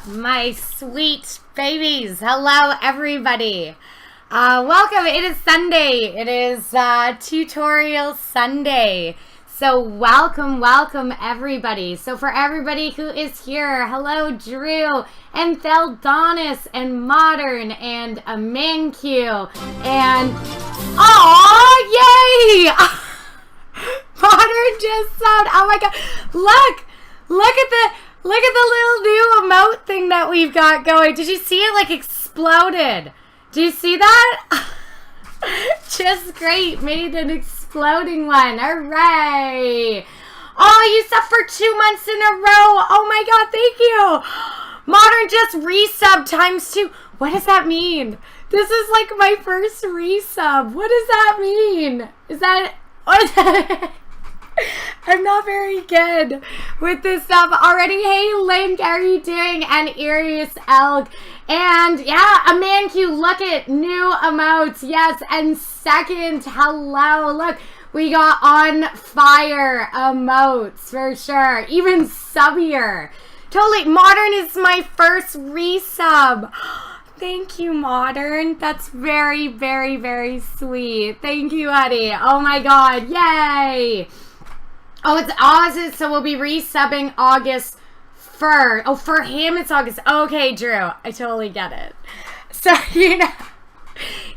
my sweet babies. Hello, everybody. Welcome. It is Sunday. It is Tutorial Sunday. So welcome, everybody. So for everybody who is here, hello, Drew, and Theldonis, and Modern, and a Mancu, and yay! Modern just subbed. Oh my god! Look at the little new emote thing that we've got going. Did you see it? Like exploded. Do you see that? Just great. Made an exploding one. Hooray! Oh, you subbed for 2 months in a row. Oh my god, thank you. Modern just resub ×2. What does that mean? This is like my first resub. What does that mean? Is that... I'm not very good with this stuff already. Hey, Link, how are you doing? And Arius Elk. And yeah, a Mancu, look at new emotes. Yes, and second, hello. Look, we got on fire emotes for sure. Even subbier. Totally. Modern is my first resub. Thank you, Modern. That's very, very, very sweet. Thank you, Eddie. Oh my god. Yay. Oh, it's August, so we'll be resubbing August 1st. Oh, for him it's August. Okay, Drew. I totally get it. So, you know,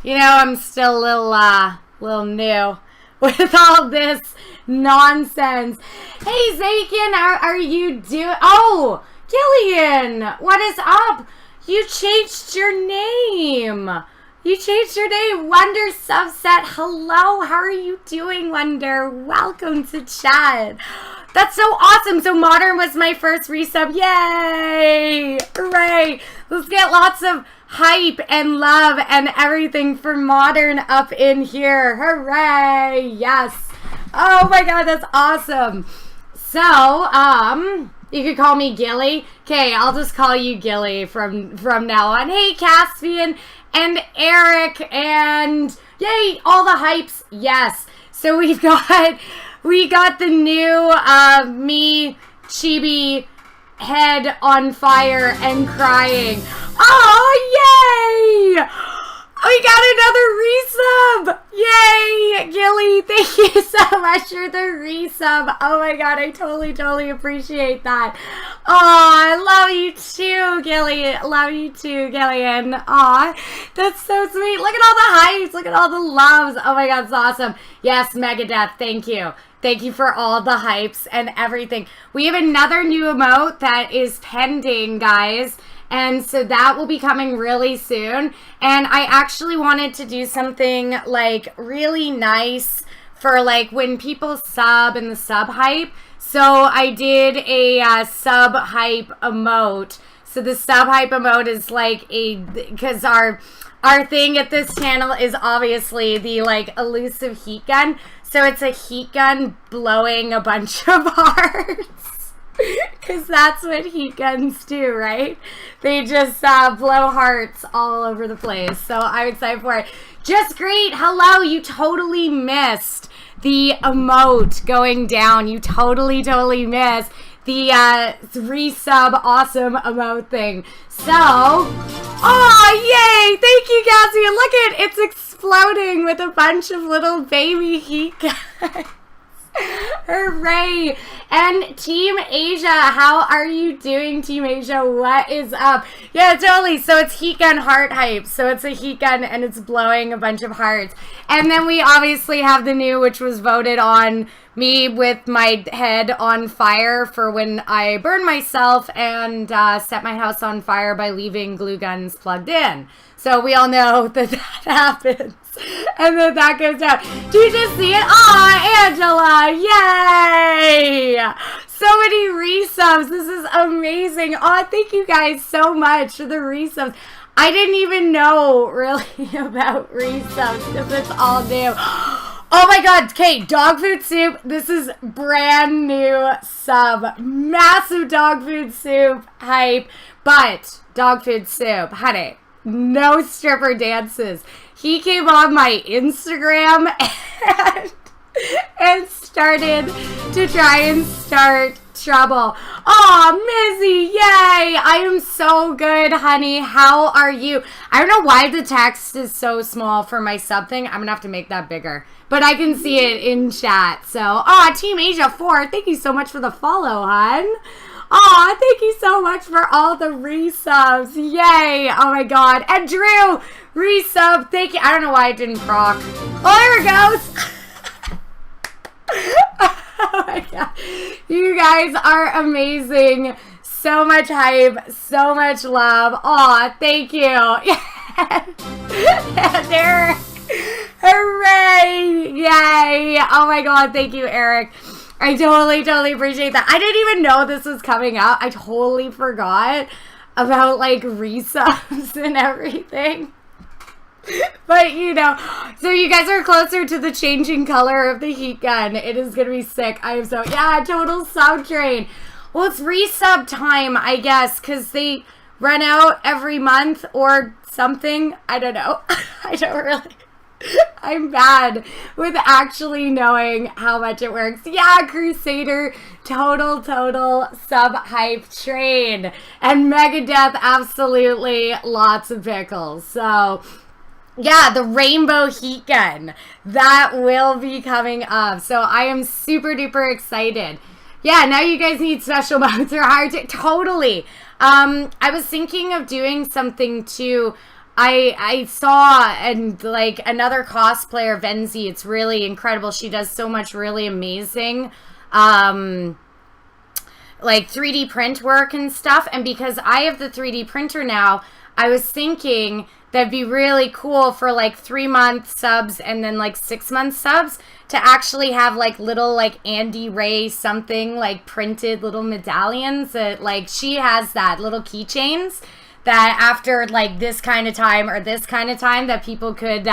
I'm still a little new with all this nonsense. Hey, Zakin, how are you doing? Oh, Gillian, what is up? You changed your name. You changed your name. Wonder Subset. Hello. How are you doing, Wonder? Welcome to chat. That's so awesome. So Modern was my first resub. Yay. Hooray. Let's get lots of hype and love and everything for Modern up in here. Hooray. Yes. Oh my god, that's awesome. So, you could call me Gilly. Okay, I'll just call you Gilly from now on. Hey, Caspian and Eric and yay, all the hypes. Yes. So we got the new me chibi head on fire and crying. Oh, yay! We got another resub! Yay, Gilly! Thank you so much for the resub. Oh my god, I totally appreciate that. Oh, I love you too, Gilly. Love you too, Gillian. Aw, that's so sweet. Look at all the hypes. Look at all the loves. Oh my god, it's awesome. Yes, Megadeth, thank you. Thank you for all the hypes and everything. We have another new emote that is pending, guys. And so that will be coming really soon. And I actually wanted to do something like really nice for like when people sub and the sub hype. So I did a sub hype emote. So the sub hype emote is like because our thing at this channel is obviously the like elusive heat gun. So it's a heat gun blowing a bunch of hearts. Because that's what heat guns do, right? They just blow hearts all over the place. So I'm excited for it. Just great. Hello. You totally missed the emote going down. You totally missed the resub awesome emote thing. So, oh, yay. Thank you, Cassie. Look at it's exploding with a bunch of little baby heat guns. Hooray! And Team Asia, how are you doing, Team Asia? What is up? Yeah, totally. So it's heat gun heart hype. So it's a heat gun and it's blowing a bunch of hearts. And then we obviously have the new, which was voted on me with my head on fire for when I burn myself and set my house on fire by leaving glue guns plugged in. So we all know that happens. And then that goes down. Do you just see it? Aw, Angela! Yay! So many resubs. This is amazing. Aw, thank you guys so much for the resubs. I didn't even know really about resubs because it's all new. Oh my god. Okay, dog food soup. This is brand new sub. Massive dog food soup hype. But dog food soup, honey. No stripper dances. He came on my Instagram and started to try and start trouble. Oh, Mizzy, yay. I am so good, honey. How are you? I don't know why the text is so small for my sub thing. I'm going to have to make that bigger. But I can see it in chat. So, Team Asia 4, thank you so much for the follow, hon. Thank you so much for all the resubs. Yay. Oh, my God. And Drew, resub. Thank you. I don't know why it didn't proc. Oh, there it goes. Oh, my God. You guys are amazing. So much hype. So much love. Thank you. Yeah, there. Hooray. Yay. Oh, my God. Thank you, Eric. I totally appreciate that. I didn't even know this was coming out. I totally forgot about, like, resubs and everything. But, you know, so you guys are closer to the changing color of the heat gun. It is going to be sick. I am so, yeah, total sub train. Well, it's resub time, I guess, because they run out every month or something. I don't know. I don't really... I'm bad with actually knowing how much it works. Yeah, Crusader, total sub hype train. And Megadeth, absolutely lots of pickles. So, yeah, the rainbow heat gun, that will be coming up. So I am super duper excited. Yeah, now you guys need special modes or hard to... Totally. I was thinking of doing something too. I saw, and like another cosplayer, Venzi, it's really incredible. She does so much really amazing, like 3D print work and stuff. And because I have the 3D printer now, I was thinking that'd be really cool for like 3-month subs and then like 6-month subs to actually have like little like Andy Ray something like printed little medallions that like she has that little keychains that after like this kind of time or this kind of time that people could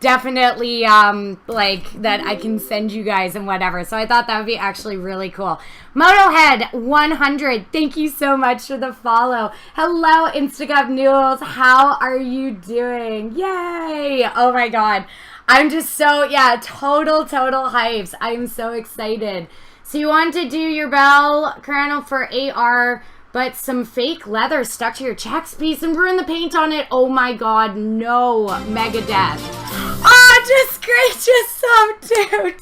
definitely like that I can send you guys and whatever. So I thought that would be actually really cool. Motohead 100, thank you so much for the follow. Hello Instagov Noodles, how are you doing? Yay! Oh my God, I'm just so, yeah, total hypes. I'm so excited. So you want to do your bell, Colonel, for AR, but some fake leather stuck to your checks piece and ruin the paint on it. Oh my God, no, Megadeth. Just great, just so dude.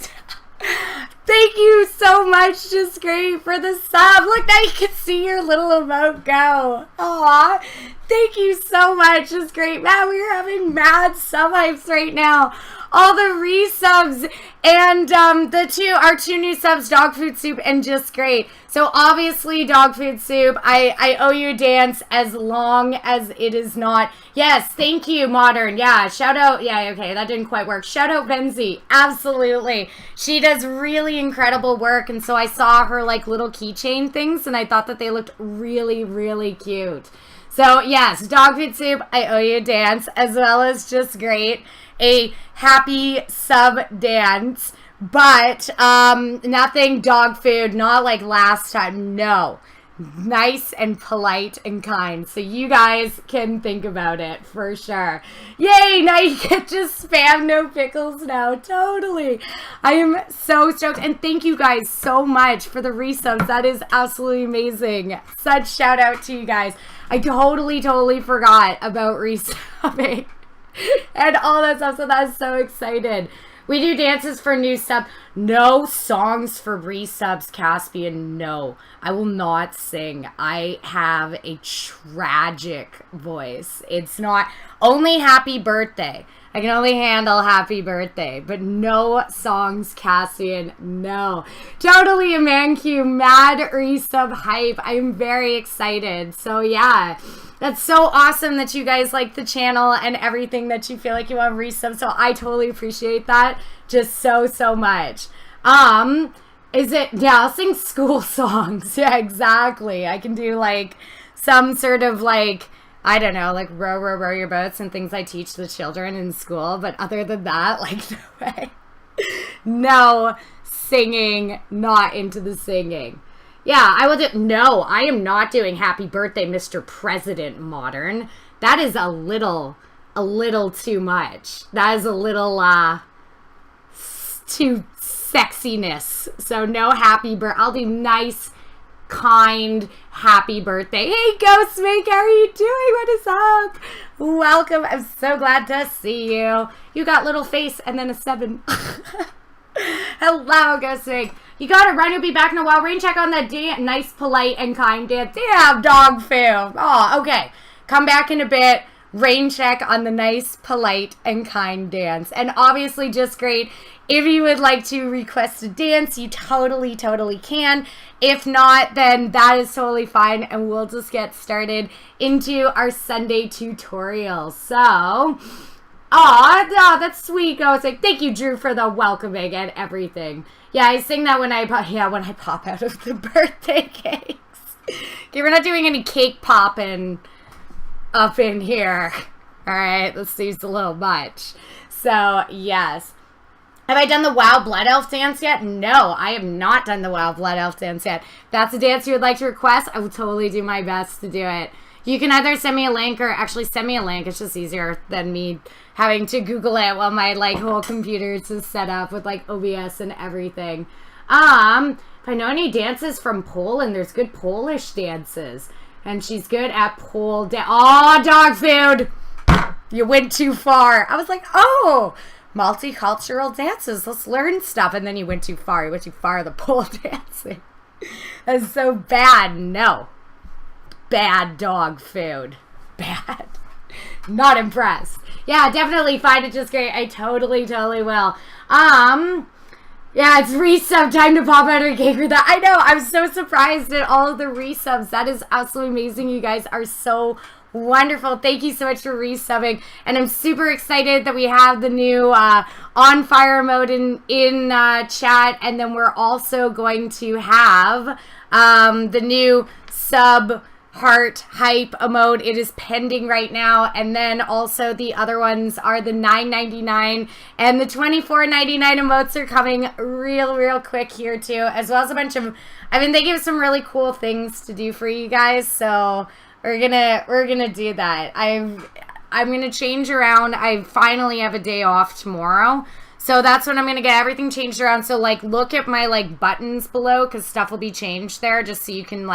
Thank you so much, just great, for the sub. Look, now you can see your little emote go. Aw, thank you so much, just great. Man, we are having mad sub hypes right now. All the resubs and our two new subs, Dog Food Soup and Just Great. So obviously Dog Food Soup, I owe you a dance as long as it is not. Yes, thank you, Modern. Yeah, shout out. Yeah, okay, that didn't quite work. Shout out Benzie. Absolutely. She does really incredible work. And so I saw her like little keychain things and I thought that they looked really cute. So yes, Dog Food Soup, I owe you a dance, as well as Just Great. A happy sub dance, but nothing dog food, not like last time. No, nice and polite and kind, so you guys can think about it for sure. Yay, now you can just spam no pickles now. Totally. I am so stoked, and thank you guys so much for the resubs. That is absolutely amazing. Such shout out to you guys. I totally forgot about resubbing and all that stuff, so that's so excited. We do dances for new sub. No songs for resubs, Caspian. No, I will not sing. I have a tragic voice. It's not only happy birthday. I can only handle happy birthday, but no songs, Cassian, no. Totally a Mancu, mad resub hype. I'm very excited. So yeah, that's so awesome that you guys like the channel and everything, that you feel like you want resub. So I totally appreciate that just so much. Is it, yeah, I'll sing school songs. Yeah, exactly. I can do like some sort of like, I don't know, like row your boats and things I teach the children in school. But other than that, like, no way. No singing, not into the singing. Yeah, I will do, no, I am not doing Happy Birthday, Mr. President, Modern. That is a little too much. That is a little, too sexiness. So no happy birthday. I'll do nice, kind, happy birthday. Hey, Ghostmake, how are you doing? What is up? Welcome. I'm so glad to see you. You got little face and then a 7. Hello, Ghostmake. You got it. Ryan will be back in a while. Rain check on that nice, polite, and kind dance. Yeah, dog food. Oh, okay. Come back in a bit. Rain check on the nice, polite, and kind dance. And obviously just great. If you would like to request a dance, you totally can. If not, then that is totally fine. And we'll just get started into our Sunday tutorial. So, oh, that's sweet. I was like, thank you, Drew, for the welcoming and everything. Yeah, I sing that when I pop out of the birthday cakes. Okay, we're not doing any cake popping up in here. All right, this seems a little much. So, yes. Have I done the WoW Blood Elf dance yet? No, I have not done the WoW Blood Elf dance yet. If that's a dance you would like to request, I will totally do my best to do it. You can either send me a link or actually send me a link. It's just easier than me having to Google it while my whole computer is set up with OBS and everything. If I know any dances from Poland, there's good Polish dances. And she's good at pole dance. Oh, dog food! You went too far. I was like, oh, multicultural dances. Let's learn stuff. And then you went too far. You went too far the pole dancing. That's so bad. No. Bad dog food. Bad. Not impressed. Yeah, definitely find it just great. I totally will. Yeah, it's resub time to pop out a cake for that. I know, I'm so surprised at all of the resubs. That is absolutely amazing. You guys are so wonderful. Thank you so much for resubbing. And I'm super excited that we have the new on fire mode in chat. And then we're also going to have the new sub heart hype emote. It is pending right now. And then also the other ones are the $9.99 and the $24.99 emotes are coming real quick here too, as well as a bunch of, I've been thinking of some really cool things to do for you guys. So we're gonna do that. I'm gonna change around. I finally have a day off tomorrow. So that's when I'm going to get everything changed around. So, look at my, buttons below because stuff will be changed there just so you can,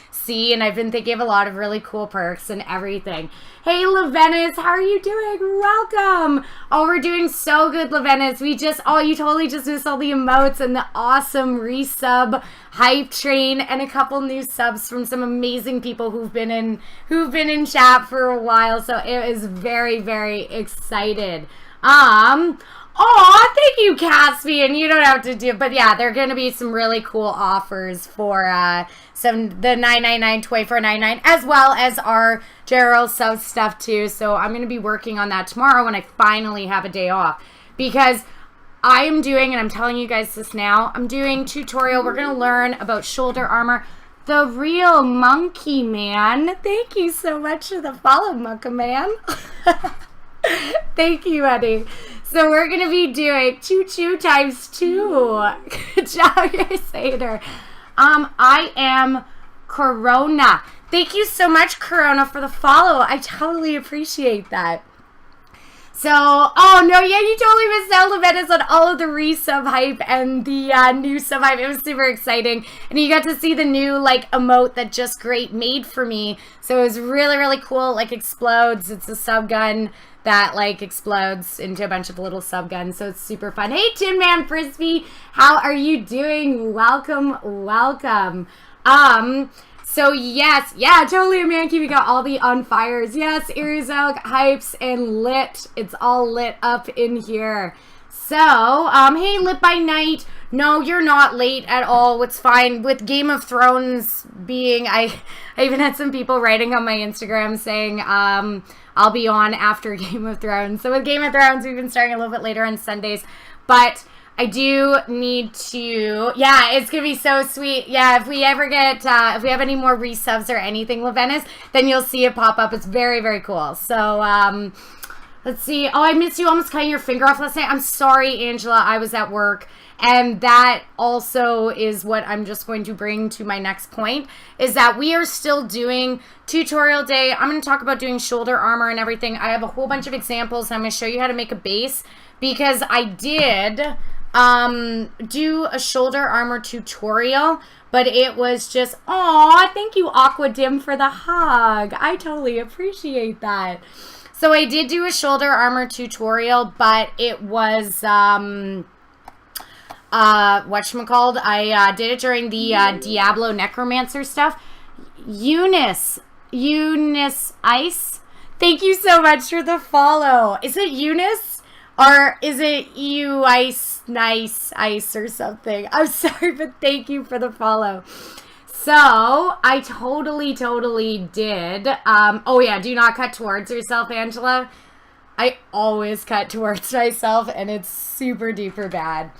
see. And I've been thinking of a lot of really cool perks and everything. Hey, LaVenus, how are you doing? Welcome. Oh, we're doing so good, LaVenus. You totally just missed all the emotes and the awesome resub hype train and a couple new subs from some amazing people who've been in chat for a while. So, it is very excited. Oh, thank you, Caspian. You don't have to do it. But yeah, there are going to be some really cool offers for the $9.99, $24.99, as well as our general sub stuff too. So I'm going to be working on that tomorrow when I finally have a day off. Because I am doing, and I'm telling you guys this now, I'm doing tutorial. We're going to learn about shoulder armor. The real monkey man. Thank you so much for the follow, monkey man. Thank you, Eddie. So we're going to be doing choo-choo times 2. Good job, you're Sater. I am Corona. Thank you so much, Corona, for the follow. I totally appreciate that. So, oh no, yeah, you totally missed out, Leventis, on all of the resub hype and the new sub hype. It was super exciting. And you got to see the new, emote that Just Great made for me. So it was really cool. Explodes. It's a sub gun that, explodes into a bunch of little sub guns. So it's super fun. Hey, Tin Man Frisbee, how are you doing? Welcome. So yes, yeah, totally, man. We got all the on fires. Yes, Irizog, hypes, and lit. It's all lit up in here. So, hey, Lit by Night. No, you're not late at all. It's fine. With Game of Thrones being, I even had some people writing on my Instagram saying, I'll be on after Game of Thrones. So with Game of Thrones, we've been starting a little bit later on Sundays, but I do need to, yeah, it's going to be so sweet. Yeah, if we ever get, if we have any more resubs or anything, Levennis, then you'll see it pop up. It's very cool. So, let's see. Oh, I missed you almost cutting your finger off last night. I'm sorry, Angela. I was at work. And that also is what I'm just going to bring to my next point, is that we are still doing tutorial day. I'm going to talk about doing shoulder armor and everything. I have a whole bunch of examples, and I'm going to show you how to make a base, because I did do a shoulder armor tutorial, but it was just, aw, thank you, Aqua Dim, for the hug. I totally appreciate that. So I did do a shoulder armor tutorial, but it was, whatchamacalled, I did it during the Diablo Necromancer stuff. Eunice Ice, thank you so much for the follow. Is it Eunice or is it you Ice Nice Ice or something? I'm sorry, but thank you for the follow. So I totally did. Oh yeah, do not cut towards yourself, Angela. I always cut towards myself and it's super duper bad.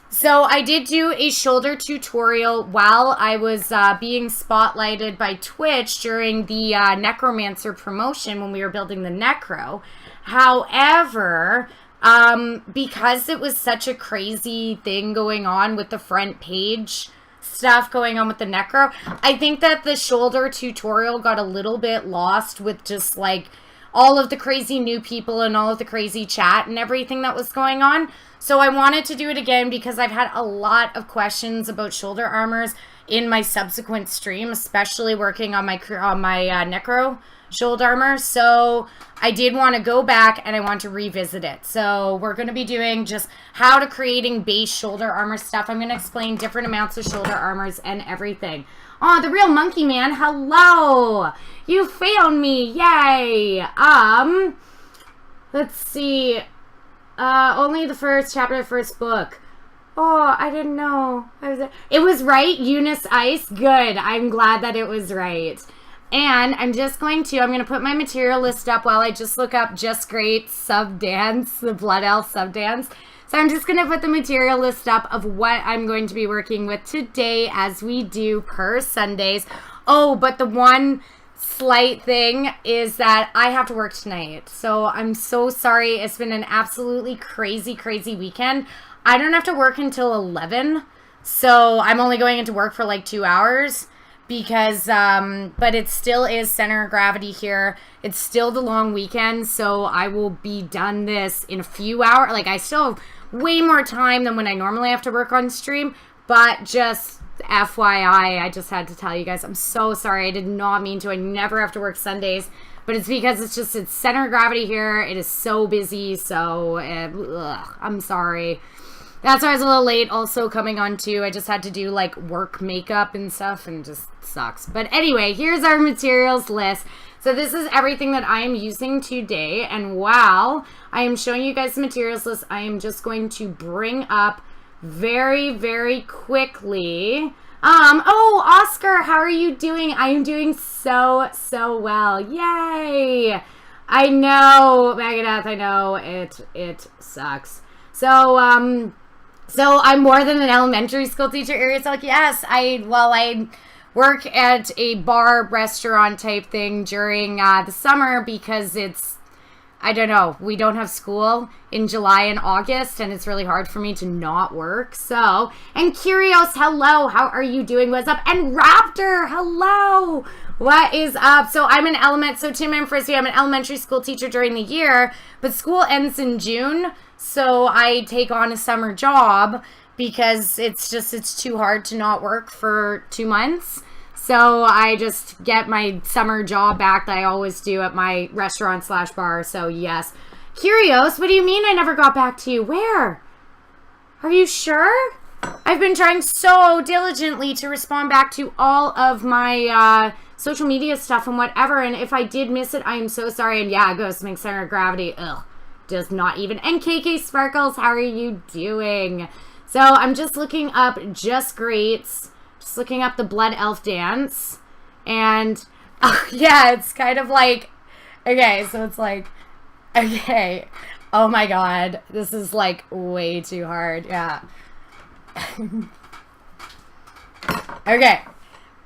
So I did do a shoulder tutorial while I was being spotlighted by Twitch during the Necromancer promotion when we were building the Necro. However, because it was such a crazy thing going on with the front page stuff going on with the Necro, I think that the shoulder tutorial got a little bit lost with just like all of the crazy new people and all of the crazy chat and everything that was going on. So I wanted to do it again because I've had a lot of questions about shoulder armors in my subsequent stream, especially working on my Necro shoulder armor. So I did want to go back and I want to revisit it. So we're going to be doing just how to creating base shoulder armor stuff. I'm going to explain different amounts of shoulder armors and everything. Oh, the real monkey man. Hello. You found me. Yay. Let's see. Only the first chapter of the first book. Oh, I didn't know. It was right, Eunice Ice. Good. I'm glad that it was right. And I'm going to put my material list up while I just look up Just Great Sub Dance, the Blood Elf Sub Dance. So I'm just going to put the material list up of what I'm going to be working with today as we do per Sundays. Oh, but the one slight thing is that I have to work tonight. So I'm so sorry. It's been an absolutely crazy weekend. I don't have to work until 11. So I'm only going into work for like 2 hours because, but it still is center of gravity here. It's still the long weekend. So I will be done this in a few hours. Like I still have way more time than when I normally have to work on stream, but just FYI, I just had to tell you guys, I'm so sorry. I did not mean to. I never have to work Sundays, but it's because it's center of gravity here. It is so busy. So I'm sorry. That's why I was a little late also coming on too. I just had to do like work makeup and stuff and just sucks. But anyway, here's our materials list. So this is everything that I am using today. And while I am showing you guys the materials list, I am just going to bring up very quickly. Oh, Oscar, how are you doing? I am doing so well. Yay! I know, Megadeth, I know it sucks. So I'm more than an elementary school teacher. Ariel's like, yes, I work at a bar restaurant type thing during the summer because I don't know, we don't have school in July and August, and it's really hard for me to not work. So, and Curios, hello, how are you doing? What's up? And Raptor, hello, what is up? So I'm Tim and Frisbee, I'm an elementary school teacher during the year, but school ends in June, so I take on a summer job because it's too hard to not work for 2 months. So I just get my summer job back that I always do at my restaurant/bar. So yes. Curios, what do you mean I never got back to you? Where? Are you sure? I've been trying so diligently to respond back to all of my social media stuff and whatever. And if I did miss it, I am so sorry. And yeah, Ghost makes center of gravity. Ugh. Does not even. And KK Sparkles, how are you doing? So I'm just looking up Just Greats. Just looking up the Blood Elf Dance. And, oh, yeah, it's kind of like, okay, so it's like, okay, oh my god, this is like way too hard, yeah. Okay,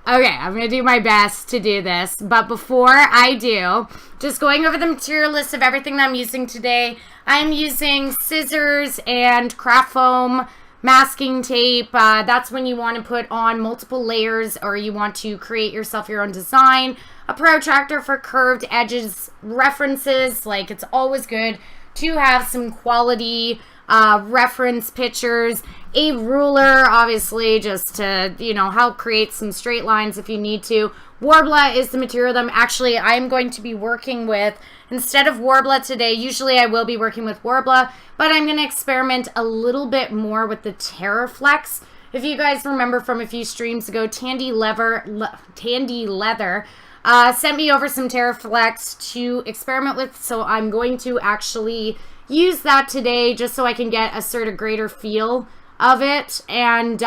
I'm gonna do my best to do this, but before I do, just going over the material list of everything that I'm using today, I'm using scissors and craft foam, masking tape. That's when you want to put on multiple layers or you want to create yourself your own design. A protractor for curved edges references. Like, it's always good to have some quality reference pictures, a ruler, obviously, just to, you know, help create some straight lines if you need to. Worbla is the material that I'm going to be working with. Instead of Worbla today, usually I will be working with Worbla, but I'm going to experiment a little bit more with the Terraflex. If you guys remember from a few streams ago, Tandy Leather sent me over some Terraflex to experiment with, so I'm going to actually use that today just so I can get a sort of greater feel of it. And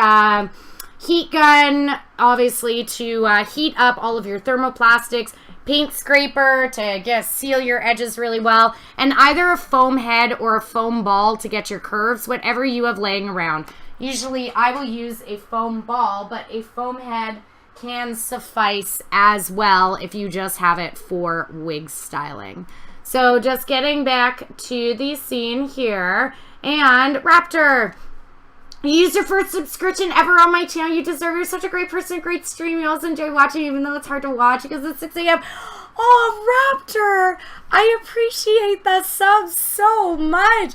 heat gun, obviously, to heat up all of your thermoplastics. Paint scraper to seal your edges really well. And either a foam head or a foam ball to get your curves, whatever you have laying around. Usually I will use a foam ball, but a foam head can suffice as well if you just have it for wig styling. So just getting back to the scene here. And Raptor, you used your first subscription ever on my channel. You deserve. You're such a great person, great stream. You also enjoy watching, even though it's hard to watch because it's 6 a.m. Oh, Raptor, I appreciate that sub so much.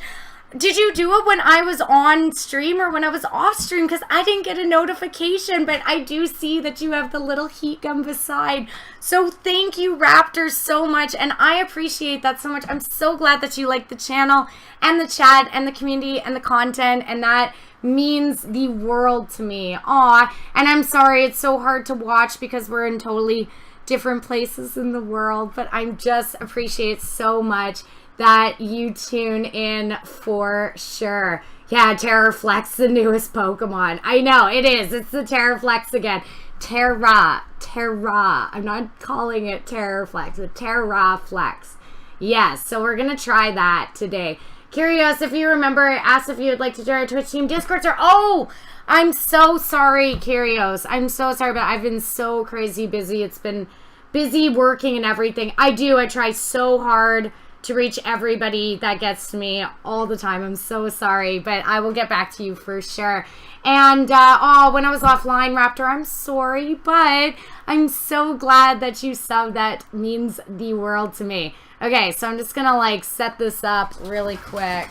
Did you do it when I was on stream or when I was off stream? Because I didn't get a notification, but I do see that you have the little heat gun beside. So thank you, Raptor, so much. And I appreciate that so much. I'm so glad that you like the channel and the chat and the community and the content. And that means the world to me. Aw, and I'm sorry it's so hard to watch because we're in totally different places in the world. But I just appreciate so much that you tune in for sure. Yeah, Terraflex, the newest Pokemon. I know, it is. It's the Terraflex again. Terra. I'm not calling it Terraflex, but Terraflex. Yes, so we're going to try that today. Curious, if you remember, I asked if you would like to join our Twitch team Discord. Oh, I'm so sorry, Curios. I'm so sorry, but I've been so crazy busy. It's been busy working and everything. I try so hard to reach everybody that gets to me all the time. I'm so sorry, but I will get back to you for sure. And, when I was offline, Raptor, I'm sorry, but I'm so glad that you subbed. That means the world to me. Okay, so I'm just gonna, like, set this up really quick.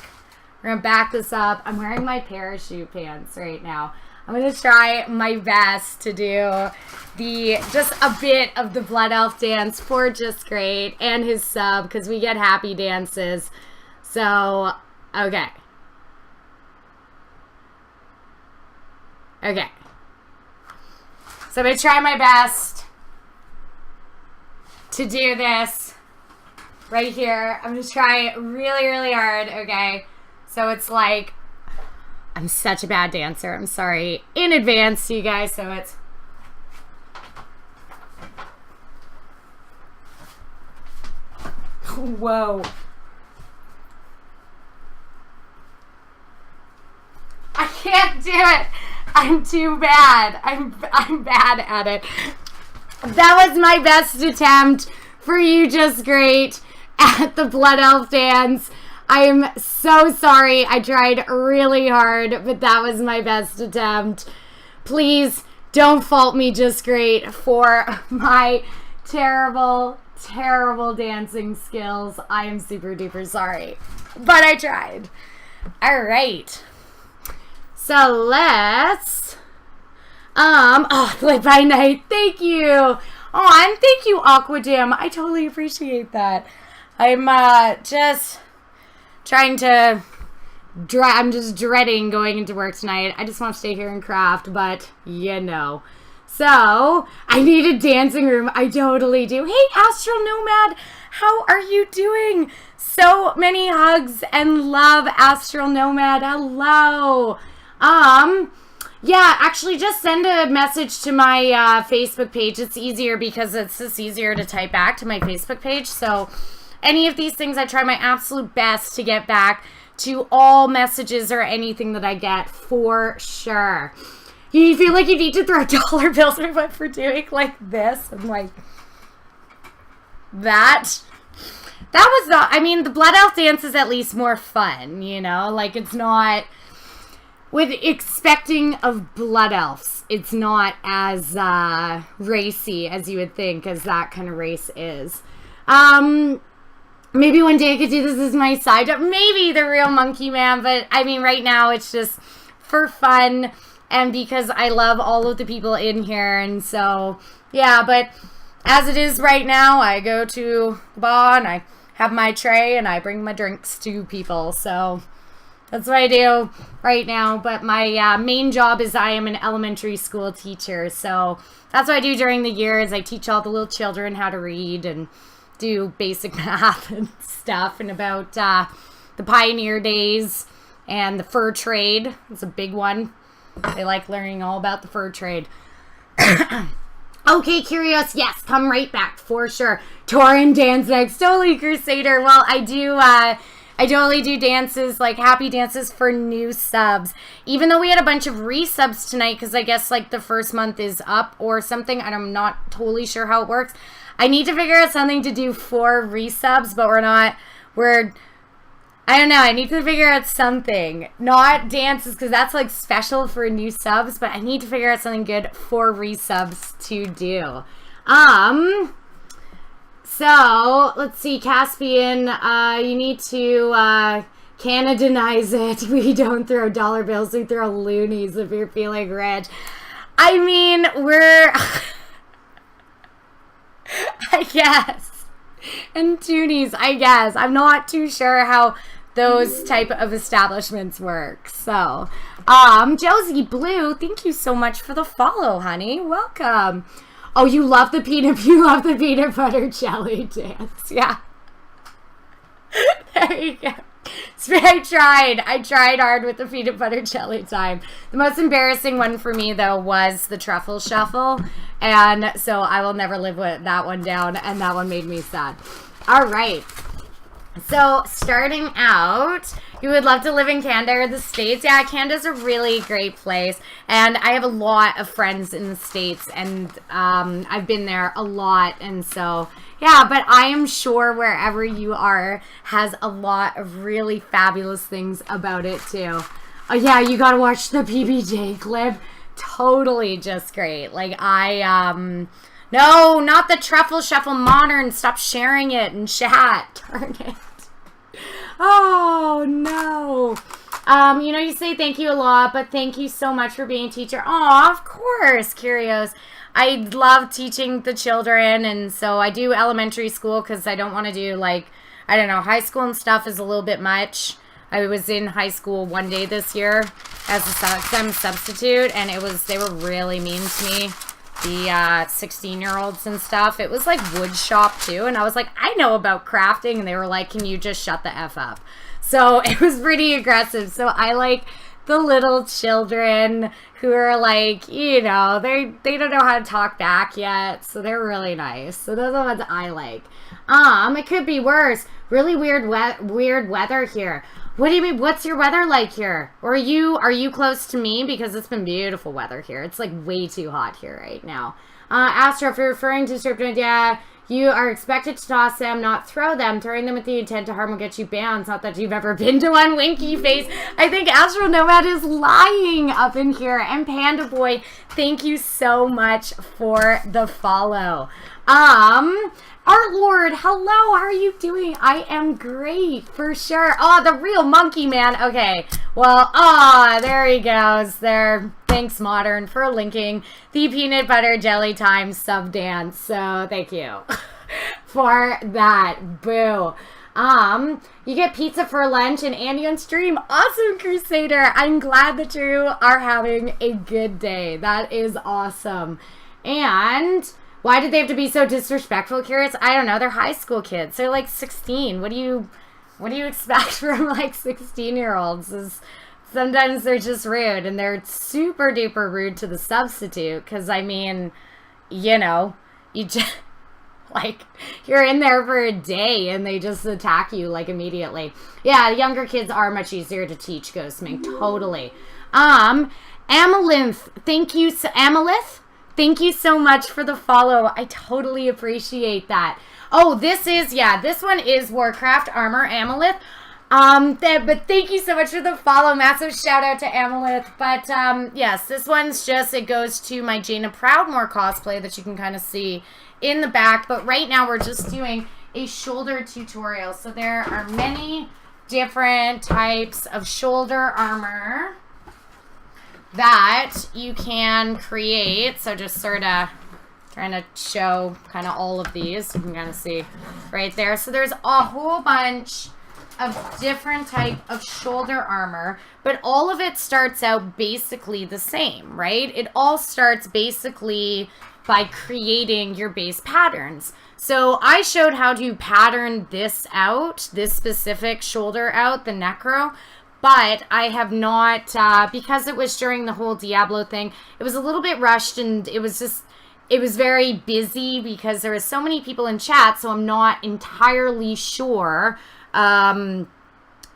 We're gonna back this up. I'm wearing my parachute pants right now. I'm gonna try my best to do just a bit of the Blood Elf dance for Just Great and his sub, because we get happy dances. So, okay. Okay. So I'm gonna try my best to do this right here. I'm gonna try really, really hard, okay? So it's like, I'm such a bad dancer. I'm sorry in advance, you guys. So it's... Whoa. I can't do it. I'm too bad. I'm bad at it. That was my best attempt for you, Just Great, at the Blood Elf dance. I am so sorry. I tried really hard, but that was my best attempt. Please don't fault me, Just Great, for my terrible, terrible dancing skills. I am super duper sorry, but I tried. All right. So let's, Live by Night. Thank you. Oh, and thank you, Aquadim. I totally appreciate that. I'm just trying to, I'm just dreading going into work tonight. I just want to stay here and craft, but you know. So, I need a dancing room. I totally do. Hey, Astral Nomad, how are you doing? So many hugs and love, Astral Nomad. Hello. Yeah, actually just send a message to my Facebook page. It's easier because it's just easier to type back to my Facebook page. So any of these things, I try my absolute best to get back to all messages or anything that I get for sure. You feel like you need to throw dollar bills at me for doing like this and like that. That was not, I mean, the Blood Elf dance is at least more fun, you know? Like, it's not, with expecting of Blood Elves, it's not as racy as you would think as that kind of race is. Maybe one day I could do this as my side job. Maybe the real monkey man, but I mean, right now it's just for fun and because I love all of the people in here. And so, yeah, but as it is right now, I go to the bar and I have my tray and I bring my drinks to people. So that's what I do right now. But my main job is I am an elementary school teacher. So that's what I do during the year is I teach all the little children how to read and do basic math and stuff, and about the pioneer days and the fur trade. It's a big one. They like learning all about the fur trade. Okay, Curious, yes, come right back for sure. Torin dance next. Totally, Crusader. Well, I totally do dances, like happy dances for new subs. Even though we had a bunch of resubs tonight, because I guess like the first month is up or something, and I'm not totally sure how it works. I need to figure out something to do for resubs, but I don't know, I need to figure out something. Not dances, because that's like special for new subs, but I need to figure out something good for resubs to do. So, let's see, Caspian, you need to, Canadianize it. We don't throw dollar bills, we throw loonies if you're feeling rich. I mean, we're... I guess. And toonies, I guess. I'm not too sure how those type of establishments work. So, Josie Blue, thank you so much for the follow, honey. Welcome. Oh, you love the peanut butter jelly dance. Yeah. There you go. I tried hard with the peanut butter jelly time. The most embarrassing one for me, though, was the truffle shuffle. And so I will never live with that one down. And that one made me sad. All right. So starting out, you would love to live in Canada or the States. Yeah, Canada's a really great place. And I have a lot of friends in the States. And I've been there a lot. And so... yeah, but I am sure wherever you are has a lot of really fabulous things about it, too. Oh, yeah, you gotta watch the PBJ clip. Totally just great. Like, no, not the Truffle Shuffle Modern. Stop sharing it in chat. Darn it. Oh, no. You know, you say thank you a lot, but thank you so much for being a teacher. Oh, of course, Curios. I love teaching the children, and so I do elementary school because I don't want to do, like, I don't know, high school and stuff is a little bit much. I was in high school one day this year as a STEM substitute, and they were really mean to me, the 16-year-olds and stuff. It was like wood shop, too, and I was like, I know about crafting, and they were like, can you just shut the F up? So it was pretty aggressive, so I like the little children who are like, you know, they don't know how to talk back yet, so they're really nice. So those are the ones I like. It could be worse. Really weird weather here. What do you mean? What's your weather like here? Or are you close to me? Because it's been beautiful weather here. It's like way too hot here right now. Astro, if you're referring to scripted, yeah, you are expected to toss them, not throw them. Throwing them with the intent to harm will get you bans. Not that you've ever been to one. Winky face. I think Astro Nomad is lying up in here. And Panda Boy, thank you so much for the follow. Art Lord, hello, how are you doing? I am great, for sure. Oh, the real monkey man. Okay, well, there he goes. There. Thanks, Modern, for linking the peanut butter jelly time sub dance. So, thank you for that. Boo. You get pizza for lunch and Andy on stream. Awesome, Crusader. I'm glad that you are having a good day. That is awesome. And... why did they have to be so disrespectful, Curious? I don't know. They're high school kids. They're like 16. What do you expect from like 16-year-olds? Sometimes they're just rude, and they're super duper rude to the substitute. Because I mean, you know, you just like you're in there for a day, and they just attack you like immediately. Yeah, younger kids are much easier to teach. Ghostming, totally. Amalith, thank you, Amalith. Thank you so much for the follow. I totally appreciate that. Oh, this one is Warcraft Armor Amalith. But thank you so much for the follow. Massive shout out to Amalith. But, yes, this one's just, it goes to my Jaina Proudmore cosplay that you can kind of see in the back. But right now we're just doing a shoulder tutorial. So there are many different types of shoulder armor that you can create. So just sort of trying to show kind of all of these. You can kind of see right there. So there's a whole bunch of different type of shoulder armor, but all of it starts out basically the same, right? It all starts basically by creating your base patterns. So I showed how to pattern this out, this specific shoulder out, the necro, but I have not, because it was during the whole Diablo thing, it was a little bit rushed, and it was very busy because there was so many people in chat, so I'm not entirely sure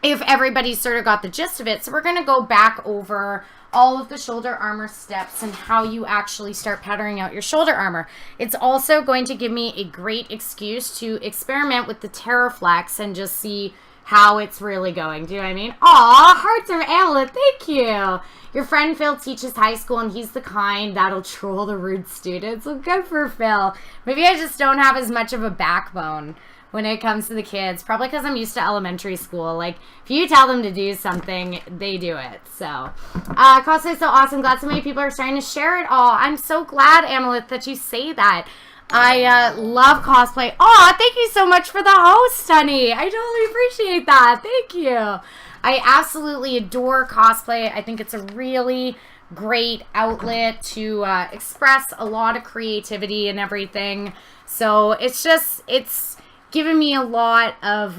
if everybody sort of got the gist of it. So we're going to go back over all of the shoulder armor steps and how you actually start patterning out your shoulder armor. It's also going to give me a great excuse to experiment with the Terraflex and just see how it's really going. Do you know what I mean? Aw, hearts are Ella, thank you. Your friend Phil teaches high school, and he's the kind that'll troll the rude students. Well, good for Phil. Maybe I just don't have as much of a backbone when it comes to the kids. Probably because I'm used to elementary school. Like, if you tell them to do something, they do it. So, Cosplay is so awesome. Glad so many people are starting to share it all. I'm so glad, Amalith, that you say that. I love cosplay. Aw, thank you so much for the host, honey. I totally appreciate that. Thank you. I absolutely adore cosplay. I think it's a really great outlet to express a lot of creativity and everything. So it's given me a lot of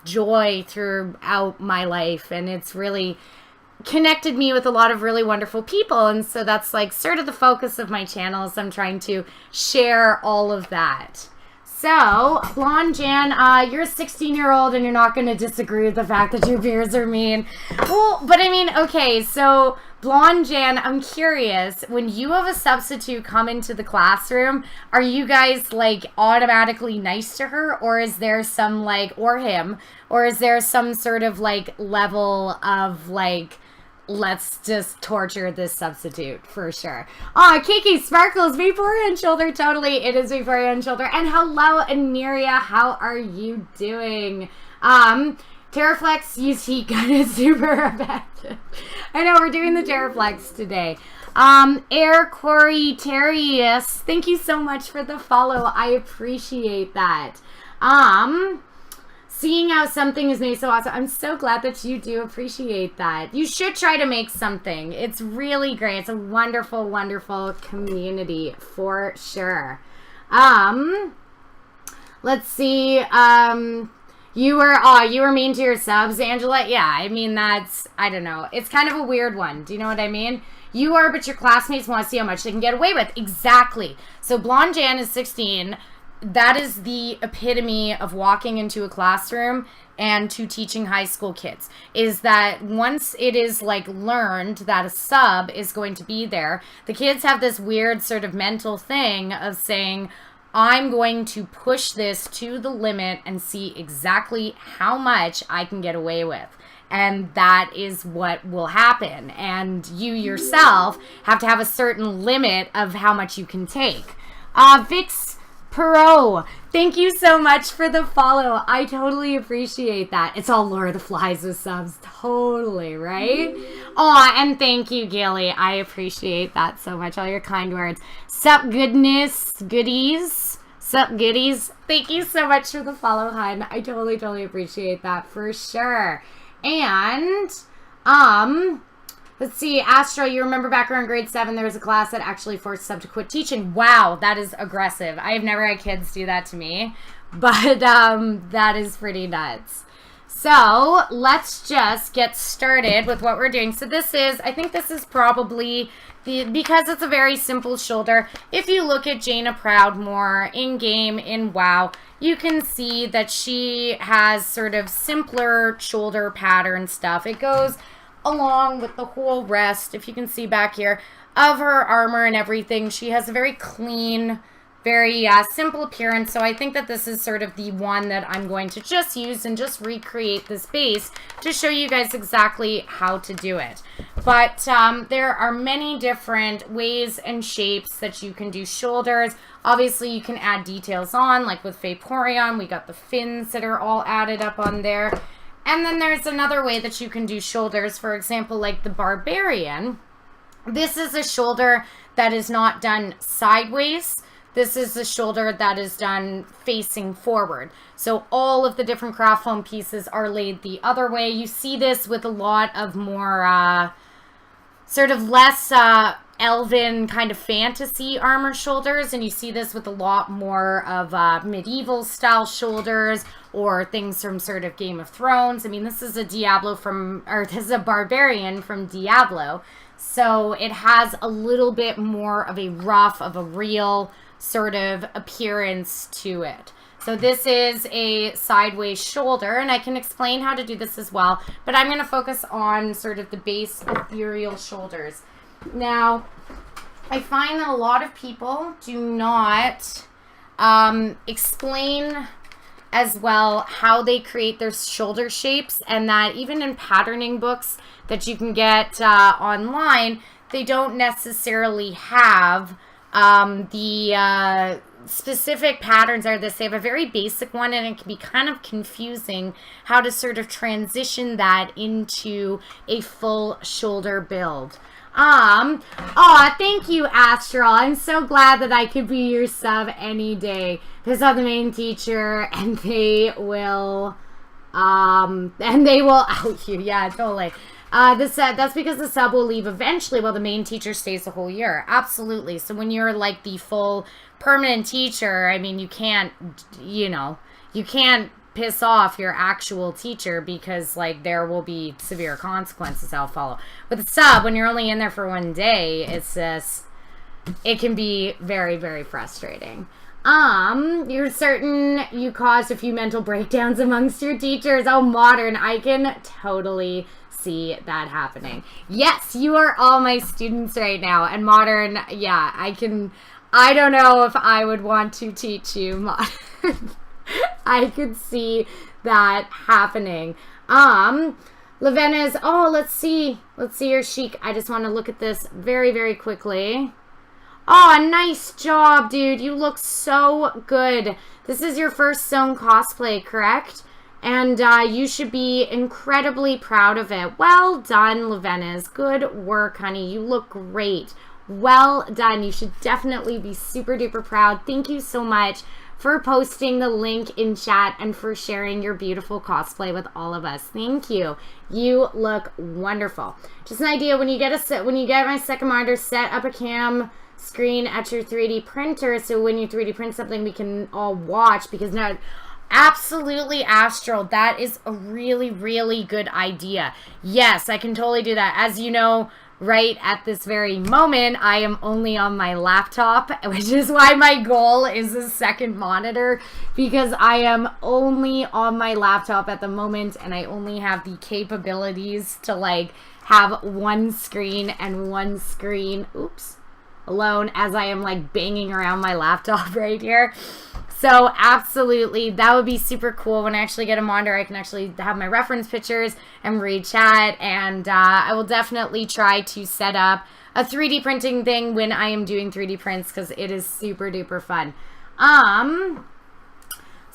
joy throughout my life, and it's really connected me with a lot of really wonderful people, and so that's like sort of the focus of my channel, is I'm trying to share all of that. So, Blonde Jan, you're a 16-year-old and you're not going to disagree with the fact that your beers are mean. Well, but I mean, okay, so Blonde Jan, I'm curious, when you have a substitute come into the classroom, are you guys like automatically nice to her, or is there some like, or him, or is there some sort of like level of like, let's just torture this substitute for sure? Oh, Kiki Sparkles, beforehand shoulder, totally. It is beforehand shoulder. And hello, Aniria, how are you doing? Terraflex use heat gun is super effective. I know, we're doing the Terraflex today. Air Quarry Terrius, thank you so much for the follow. I appreciate that. Seeing how something is made so awesome. I'm so glad that you do appreciate that. You should try to make something. It's really great. It's a wonderful, wonderful community for sure. Let's see. You were mean to your subs, Angela. Yeah, I mean, I don't know. It's kind of a weird one. Do you know what I mean? You are, but your classmates want to see how much they can get away with. Exactly. So Blonde Jan is 16. That is the epitome of walking into a classroom and to teaching high school kids, is that once it is like learned that a sub is going to be there, the kids have this weird sort of mental thing of saying, I'm going to push this to the limit and see exactly how much I can get away with. And that is what will happen. And you yourself have to have a certain limit of how much you can take. Vix Perot, thank you so much for the follow. I totally appreciate that. It's all Laura the Flies with subs. Totally, right? Aw, and thank you, Gilly. I appreciate that so much. All your kind words. Sup, goodies. Sup, goodies. Thank you so much for the follow, hun. I totally, totally appreciate that for sure. And, let's see, Astro, you remember back around grade 7, there was a class that actually forced sub to quit teaching. Wow, that is aggressive. I have never had kids do that to me, but that is pretty nuts. So let's just get started with what we're doing. So I think this is probably, because it's a very simple shoulder. If you look at Jaina Proudmore in-game in WoW, you can see that she has sort of simpler shoulder pattern stuff. It goes along with the whole rest, if you can see back here, of her armor and everything. She has a very clean very simple appearance. So I think that this is sort of the one that I'm going to just use and just recreate this base to show you guys exactly how to do it. But there are many different ways and shapes that you can do shoulders. Obviously, you can add details on, like with Vaporeon, we got the fins that are all added up on there. And then there's another way that you can do shoulders, for example, like the Barbarian. This is a shoulder that is not done sideways. This is the shoulder that is done facing forward. So all of the different craft foam pieces are laid the other way. You see this with a lot of more sort of less elven kind of fantasy armor shoulders, and you see this with a lot more of medieval style shoulders or things from sort of Game of Thrones. I mean, this is a this is a Barbarian from Diablo, so it has a little bit more of a rough, of a real sort of appearance to it. So this is a sideways shoulder, and I can explain how to do this as well, but I'm going to focus on sort of the base ethereal shoulders. Now, I find that a lot of people do not explain as well how they create their shoulder shapes, and that even in patterning books that you can get online, they don't necessarily have the specific patterns are this. They have a very basic one, and it can be kind of confusing how to sort of transition that into a full shoulder build. Thank you, Astral. I'm so glad that I could be your sub any day. Piss off the main teacher, and they will out you. Yeah, totally. That's because the sub will leave eventually while the main teacher stays the whole year. Absolutely. So when you're like the full permanent teacher, I mean, you can't piss off your actual teacher because like there will be severe consequences that'll follow. With the sub, when you're only in there for one day, it can be very, very frustrating. You're certain you caused a few mental breakdowns amongst your teachers. Oh, Modern, I can totally see that happening. Yes, you are all my students right now. And Modern, yeah, I don't know if I would want to teach you Modern. I could see that happening. Lavena's, let's see your chic. I just want to look at this very, very quickly. Oh, nice job, dude. You look so good. This is your first Zone cosplay, correct? And you should be incredibly proud of it. Well done, Lavena's. Good work, honey. You look great. Well done. You should definitely be super duper proud. Thank you so much for posting the link in chat and for sharing your beautiful cosplay with all of us. Thank you. You look wonderful. Just an idea, when you get my second monitor, set up a cam screen at your 3D printer, so when you 3D print something, we can all watch, because now, absolutely, Astral, that is a really, really good idea. Yes, I can totally do that. As you know, right at this very moment, I am only on my laptop, which is why my goal is a second monitor, because I am only on my laptop at the moment, and I only have the capabilities to like have one screen and one screen, alone, as I am like banging around my laptop right here. So absolutely, that would be super cool. When I actually get a monitor, I can actually have my reference pictures and read chat, and I will definitely try to set up a 3D printing thing when I am doing 3D prints, because it is super duper fun.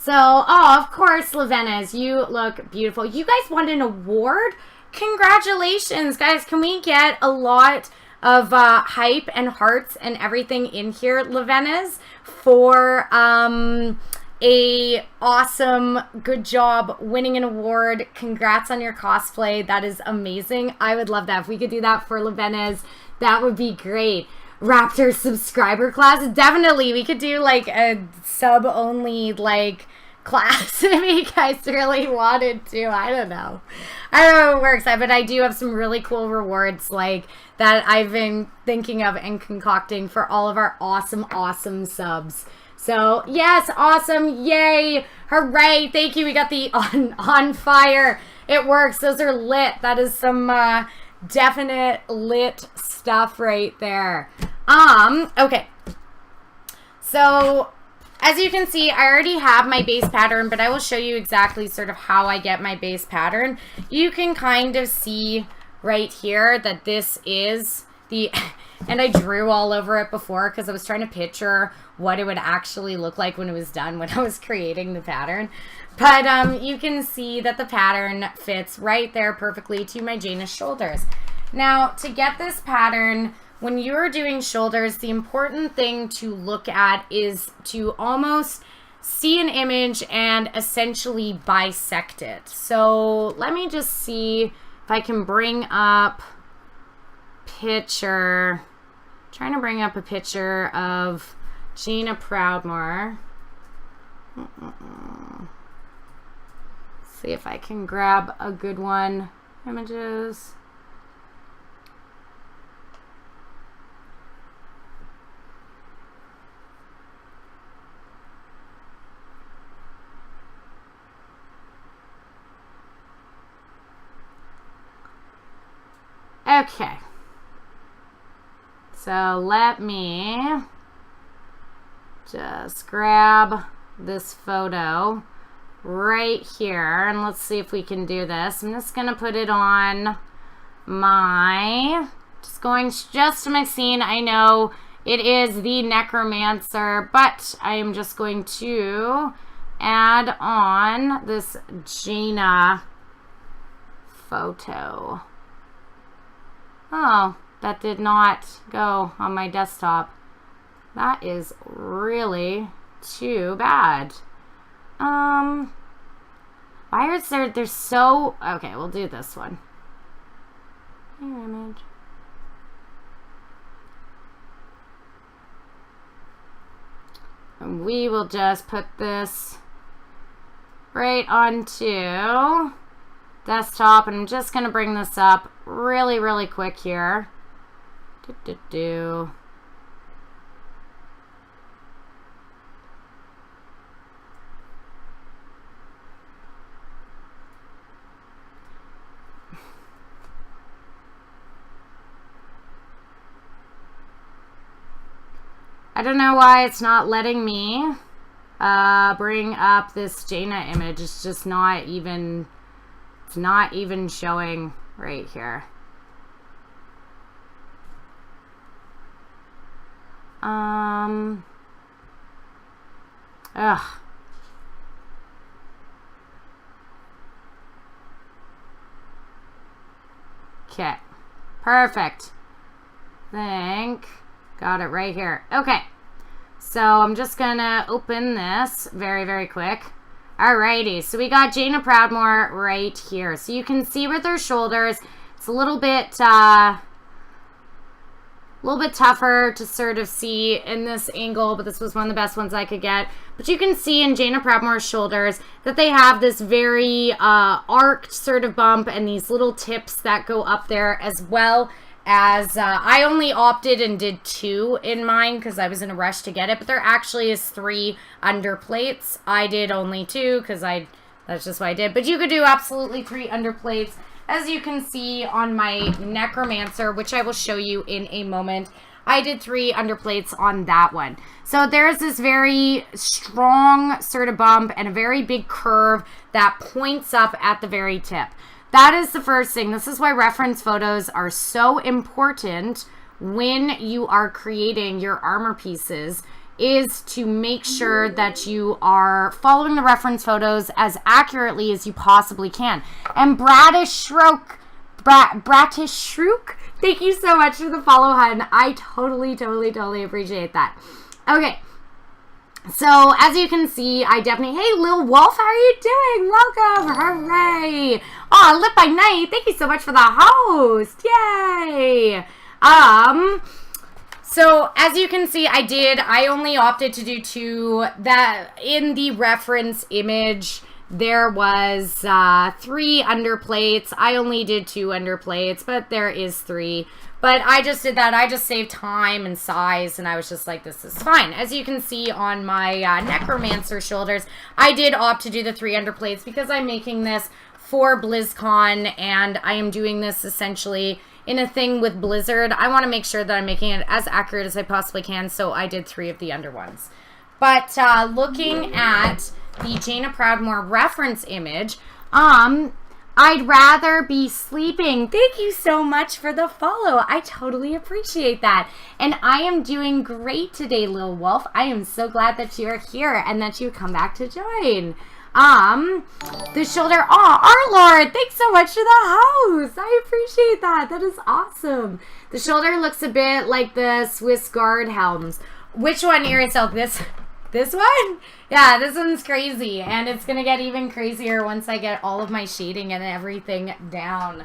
Of course, Lavena's, you look beautiful. You guys won an award? Congratulations, guys. Can we get a lot of hype and hearts and everything in here, Lavena's, for a awesome, good job winning an award. Congrats on your cosplay. That is amazing. I would love that. If we could do that for Lavena's, that would be great. Raptor subscriber class, definitely. We could do like a sub only like class if you guys really wanted to. I don't know how it works, but I do have some really cool rewards like that I've been thinking of and concocting for all of our awesome subs. So yes, awesome, yay, hooray, thank you. We got the on fire. It works. Those are lit. That is some definite lit stuff right there. Okay. So as you can see, I already have my base pattern, but I will show you exactly sort of how I get my base pattern. You can kind of see right here that this is the, and I drew all over it before because I was trying to picture what it would actually look like when it was done, when I was creating the pattern. But you can see that the pattern fits right there perfectly to my Jaina's shoulders. Now, to get this pattern, when you're doing shoulders, the important thing to look at is to almost see an image and essentially bisect it. So let me just see if I can bring up picture. I'm trying to bring up a picture of Jaina Proudmoore. See if I can grab a good one. Images. Okay, so let me just grab this photo right here and let's see if we can do this. I'm just gonna put it on my, just to my scene. I know it is the Necromancer, but I am just going to add on this Jaina photo. Oh, that did not go on my desktop. That is really too bad. Why is there's so, okay, we'll do this one. Image. And we will just put this right onto desktop, and I'm just going to bring this up really, really quick here. I don't know why it's not letting me bring up this Jaina image. It's just not even... It's not even showing right here. Ugh. Okay. Perfect. Got it right here. Okay. So I'm just gonna open this very, very quick. Alrighty, so we got Jaina Proudmoore right here. So you can see with her shoulders, it's a little bit tougher to sort of see in this angle, but this was one of the best ones I could get. But you can see in Jaina Proudmoore's shoulders that they have this very arced sort of bump and these little tips that go up there, as well as I only opted and did 2 in mine because I was in a rush to get it, but there actually is 3 underplates. I did only 2 because that's just what I did, but you could do absolutely 3 underplates, as you can see on my Necromancer, which I will show you in a moment. I did 3 underplates on that one. So there's this very strong sort of bump and a very big curve that points up at the very tip. That is the first thing. This is why reference photos are so important when you are creating your armor pieces, is to make sure that you are following the reference photos as accurately as you possibly can. And Bratish Shrook, thank you so much for the follow, hun. I totally appreciate that. Okay. So, as you can see, I definitely... Hey, Lil Wolf, how are you doing? Welcome! Hooray! Oh, Lit by Night, thank you so much for the host! Yay! So, as you can see, I only opted to do 2. That, in the reference image, there was 3 underplates. I only did 2 underplates, but there is 3. But I just did that. I just saved time and size, and I was just like, this is fine. As you can see on my Necromancer shoulders, I did opt to do the 3 underplates because I'm making this for BlizzCon, and I am doing this essentially in a thing with Blizzard, I want to make sure that I'm making it as accurate as I possibly can, so I did 3 of the under ones. But looking at the Jaina Proudmoore reference image, I'd rather be sleeping. Thank you so much for the follow. I totally appreciate that. And I am doing great today, Lil Wolf. I am so glad that you're here and that you come back to join. The shoulder, Art Lord, thanks so much for the house. I appreciate that. That is awesome. The shoulder looks a bit like the Swiss Guard helms. Which one, Irisel? This one? Yeah, this one's crazy, and it's gonna get even crazier once I get all of my shading and everything down.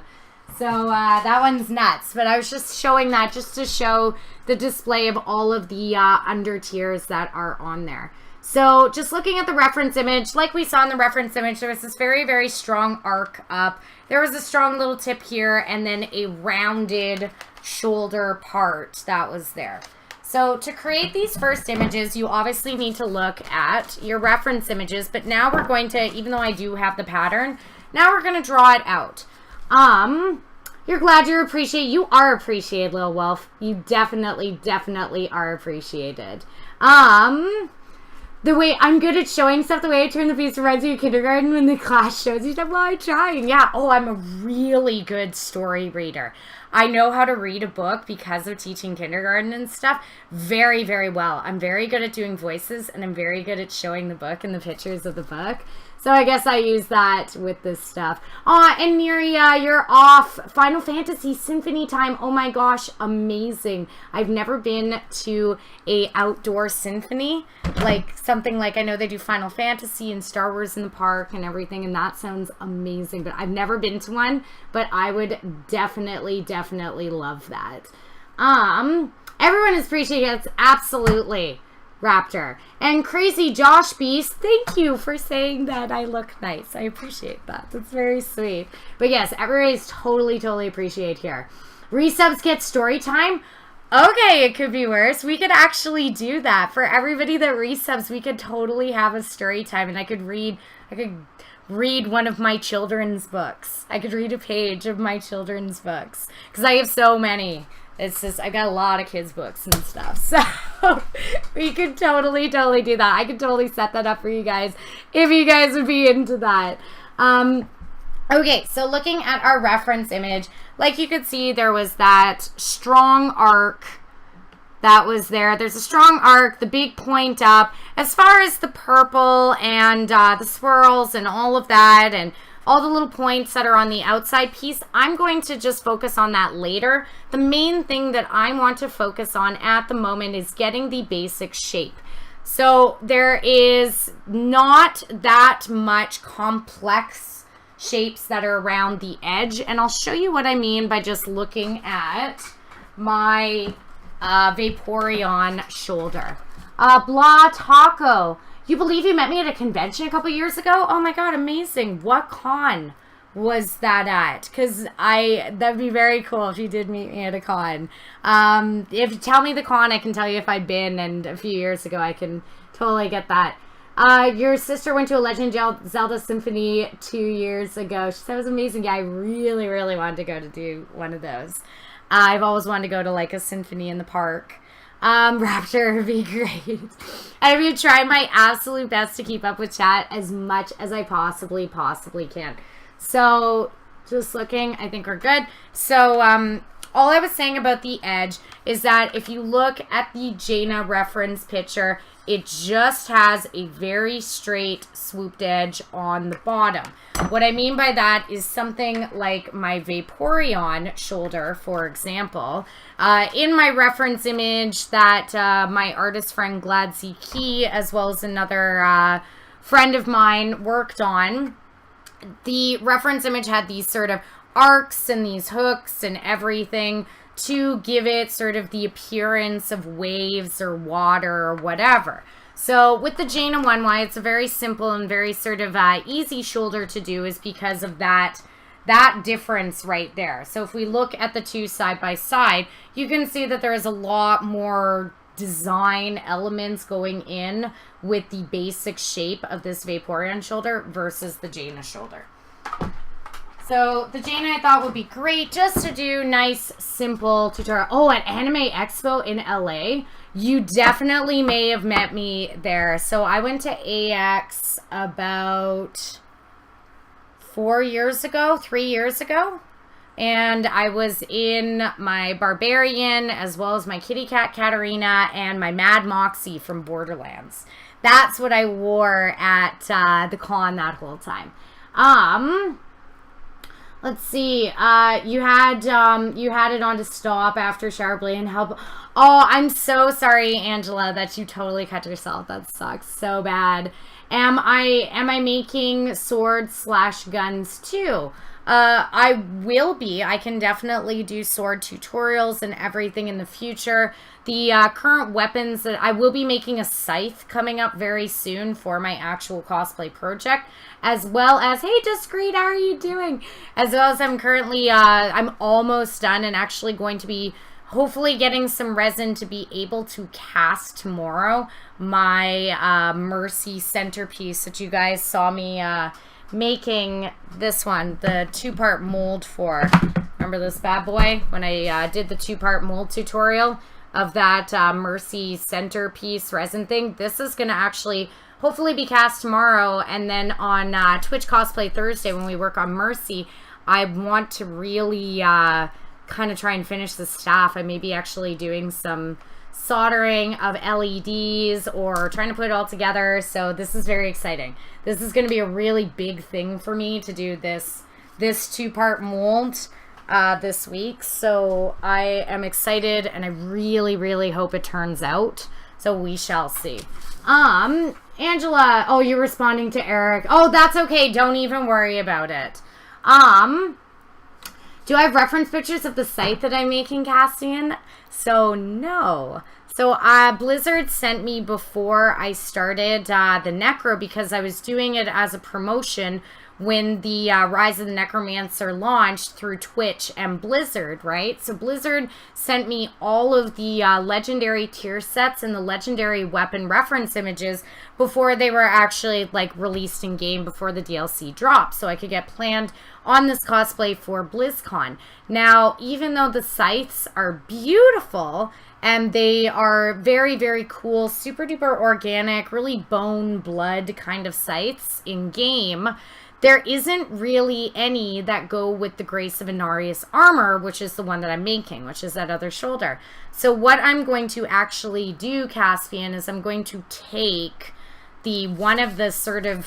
So that one's nuts, but I was just showing that just to show the display of all of the under tiers that are on there. So just looking at the reference image, like we saw in the reference image, there was this very, very strong arc up. There was a strong little tip here, and then a rounded shoulder part that was there. So to create these first images, you obviously need to look at your reference images, but now we're going to, even though I do have the pattern, now we're going to draw it out. You're glad you are appreciated, Lil Wolf. You definitely are appreciated. The way I'm good at showing stuff, the way I turn the piece reminds me of kindergarten when the class shows you stuff while I'm trying. Yeah, I'm a really good story reader. I know how to read a book because of teaching kindergarten and stuff very, very well. I'm very good at doing voices, and I'm very good at showing the book and the pictures of the book. So I guess I use that with this stuff. And Miria, you're off. Final Fantasy Symphony time. Oh my gosh, amazing. I've never been to a outdoor symphony. Like something like, I know they do Final Fantasy and Star Wars in the park and everything, and that sounds amazing. But I've never been to one, but I would definitely love that. Everyone is appreciating it. Absolutely. Raptor. And Crazy Josh Beast, thank you for saying that I look nice. I appreciate that. That's very sweet. But yes, everybody's totally appreciate here. Resubs get story time. Okay, it could be worse. We could actually do that. For everybody that resubs, we could totally have a story time, and I could read one of my children's books. I could read a page of my children's books, because I have so many. It's just, I got a lot of kids' books and stuff. So we could totally do that. I could totally set that up for you guys if you guys would be into that. Okay, so looking at our reference image, like you could see, there was that strong arc that was there. There's a strong arc, the big point up. As far as the purple and the swirls and all of that and all the little points that are on the outside piece, I'm going to just focus on that later. The main thing that I want to focus on at the moment is getting the basic shape. So there is not that much complex shapes that are around the edge, and I'll show you what I mean by just looking at my Vaporeon shoulder. Blah Taco. You believe you met me at a convention a couple years ago? Oh my god, amazing. What con was that at? Because that'd be very cool if you did meet me at a con. If you tell me the con, I can tell you if I'd been, and a few years ago, I can totally get that. Your sister went to a Legend of Zelda Symphony 2 years ago. She said it was amazing. Yeah, I really wanted to go to do one of those. I've always wanted to go to like a symphony in the park. Raptor would be great. I would try my absolute best to keep up with chat as much as I possibly can. So, just looking, I think we're good. So, all I was saying about the edge is that if you look at the Jaina reference picture, it just has a very straight swooped edge on the bottom. What I mean by that is something like my Vaporeon shoulder, for example. In my reference image that my artist friend Gladsy Key, as well as another friend of mine, worked on, the reference image had these sort of arcs and these hooks and everything to give it sort of the appearance of waves or water or whatever. So with the Jaina 1, why it's a very simple and very sort of easy shoulder to do is because of that difference right there. So if we look at the two side by side, you can see that there is a lot more design elements going in with the basic shape of this Vaporeon shoulder versus the Jaina shoulder. So the Jane I thought would be great just to do nice, simple tutorial. Oh, at Anime Expo in LA, you definitely may have met me there. So I went to AX about 3 years ago. And I was in my Barbarian as well as my Kitty Cat Katarina and my Mad Moxie from Borderlands. That's what I wore at the con that whole time. Let's see. You had it on to stop after Showerblade and help. Oh, I'm so sorry, Angela, that you totally cut yourself. That sucks so bad. Am I making swords/guns too? I will be. I can definitely do sword tutorials and everything in the future. The current weapons that I will be making a scythe coming up very soon for my actual cosplay project, as well as, hey, Discreet, how are you doing? As well as I'm currently, I'm almost done and actually going to be hopefully getting some resin to be able to cast tomorrow my Mercy centerpiece that you guys saw me making this one, the 2-part mold for. Remember this bad boy when I did the 2-part mold tutorial of that Mercy centerpiece resin thing? This is going to actually hopefully be cast tomorrow, and then on Twitch Cosplay Thursday when we work on Mercy, I want to really kind of try and finish the staff. I may be actually doing some soldering of LEDs or trying to put it all together. So this is very exciting. This is going to be a really big thing for me to do this 2-part mold this week. So I am excited and I really, really hope it turns out. So we shall see. Angela, oh, you're responding to Eric. Oh, that's okay. Don't even worry about it. Do I have reference pictures of the site that I'm making, Cassian? So, no. So, Blizzard sent me before I started the Necro because I was doing it as a promotion when the Rise of the Necromancer launched through Twitch and Blizzard, right? So, Blizzard sent me all of the legendary tier sets and the legendary weapon reference images before they were actually, like, released in game, before the DLC dropped, so I could get planned on this cosplay for BlizzCon. Now, even though the scythes are beautiful and they are very, very cool, super duper organic, really bone blood kind of scythes in game, there isn't really any that go with the Grace of Inarius armor, which is the one that I'm making, which is that other shoulder. So what I'm going to actually do, Caspian, is I'm going to take one of the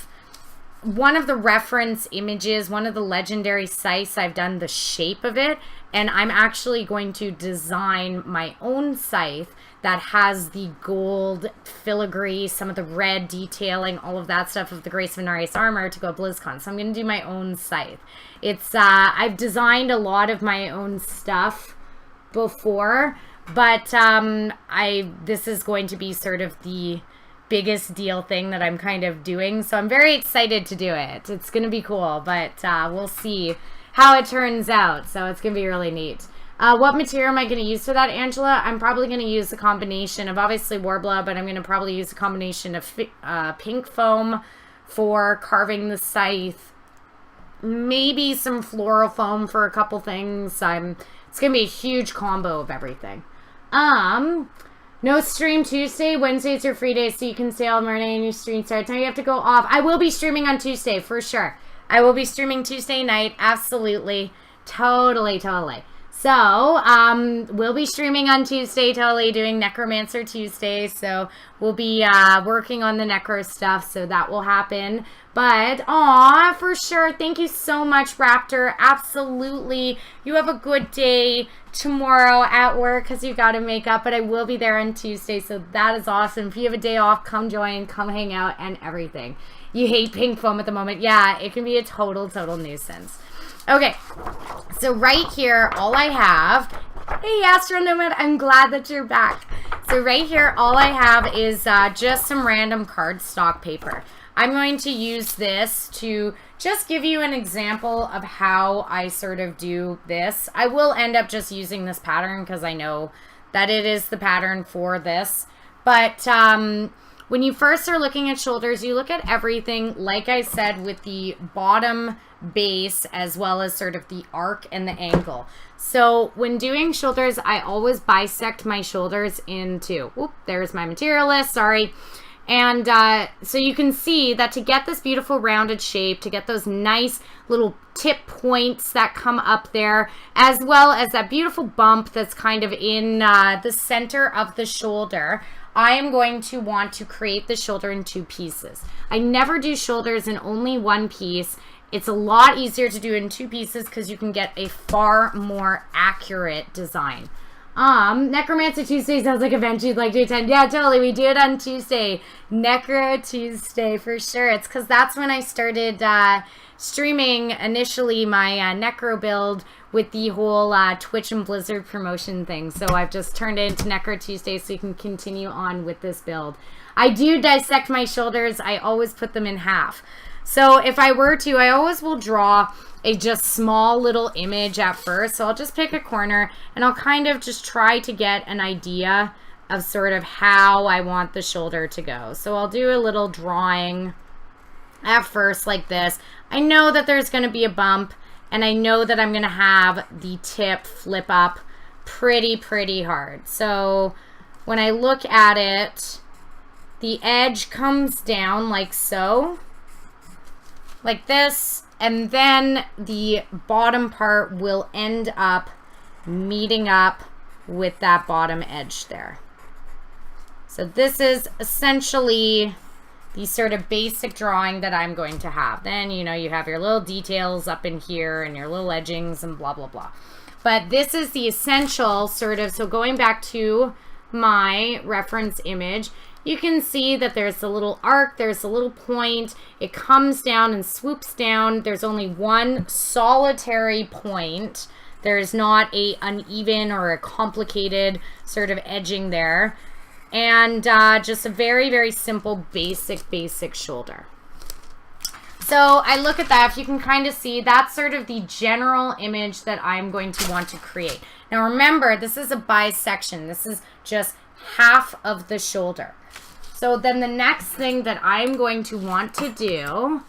reference images, one of the legendary scythes, I've done the shape of it, and I'm actually going to design my own scythe that has the gold filigree, some of the red detailing, all of that stuff of the Grace of Inarius armor to go BlizzCon. So I'm going to do my own scythe. It's, I've designed a lot of my own stuff before, but this is going to be sort of the biggest deal thing that I'm kind of doing. So I'm very excited to do it. It's going to be cool, but we'll see how it turns out. So it's going to be really neat. What material am I going to use for that, Angela? I'm probably going to use a combination of obviously Warbler, but I'm going to probably use a combination of pink foam for carving the scythe. Maybe some floral foam for a couple things. It's going to be a huge combo of everything. No stream Tuesday. Wednesday's your free day, so you can stay all morning and your stream starts. Now you have to go off. I will be streaming on Tuesday, for sure. I will be streaming Tuesday night. Absolutely. Totally. So, we'll be streaming on Tuesday, totally, doing Necromancer Tuesday. So, we'll be working on the Necro stuff, so that will happen. But, aw, for sure. Thank you so much, Raptor. Absolutely. You have a good day tomorrow at work because you got to make up. But I will be there on Tuesday, so that is awesome. If you have a day off, come join, come hang out, and everything. You hate pink foam at the moment. Yeah, it can be a total nuisance. Okay, so right here, all I have, hey Astronomid, I'm glad that you're back. So right here, all I have is just some random cardstock paper. I'm going to use this to just give you an example of how I sort of do this. I will end up just using this pattern because I know that it is the pattern for this. But when you first are looking at shoulders, you look at everything, like I said, with the bottom base as well as sort of the arc and the angle. So when doing shoulders, I always bisect my shoulders into, oop, there's my material list, sorry. And so you can see that to get this beautiful rounded shape, to get those nice little tip points that come up there, as well as that beautiful bump that's kind of in the center of the shoulder, I am going to want to create the shoulder in 2 pieces. I never do shoulders in only 1 piece. It's a lot easier to do in 2 pieces because you can get a far more accurate design. Necromancer Tuesday sounds like a event you'd like to attend. Yeah, totally. We do it on Tuesday. Necro Tuesday for sure. It's because that's when I started streaming initially my Necro build with the whole Twitch and Blizzard promotion thing. So I've just turned it into Necro Tuesday so you can continue on with this build. I do dissect my shoulders. I always put them in half. So if I were to, I always will draw a just small little image at first. So I'll just pick a corner and I'll kind of just try to get an idea of sort of how I want the shoulder to go. So I'll do a little drawing at first like this. I know that there's going to be a bump and I know that I'm going to have the tip flip up pretty hard. So when I look at it, the edge comes down like so, like this, and then the bottom part will end up meeting up with that bottom edge there. So this is essentially the sort of basic drawing that I'm going to have. Then, you know, you have your little details up in here and your little edgings and blah, blah, blah. But this is the essential sort of, so going back to my reference image, you can see that there's a little arc, there's a little point, it comes down and swoops down. There's only one solitary point. There's not a uneven or a complicated sort of edging there. And just a very simple, basic shoulder. So I look at that, if you can kind of see, that's sort of the general image that I'm going to want to create. Now remember, this is a bisection. This is just half of the shoulder. So then the next thing that I'm going to want to do,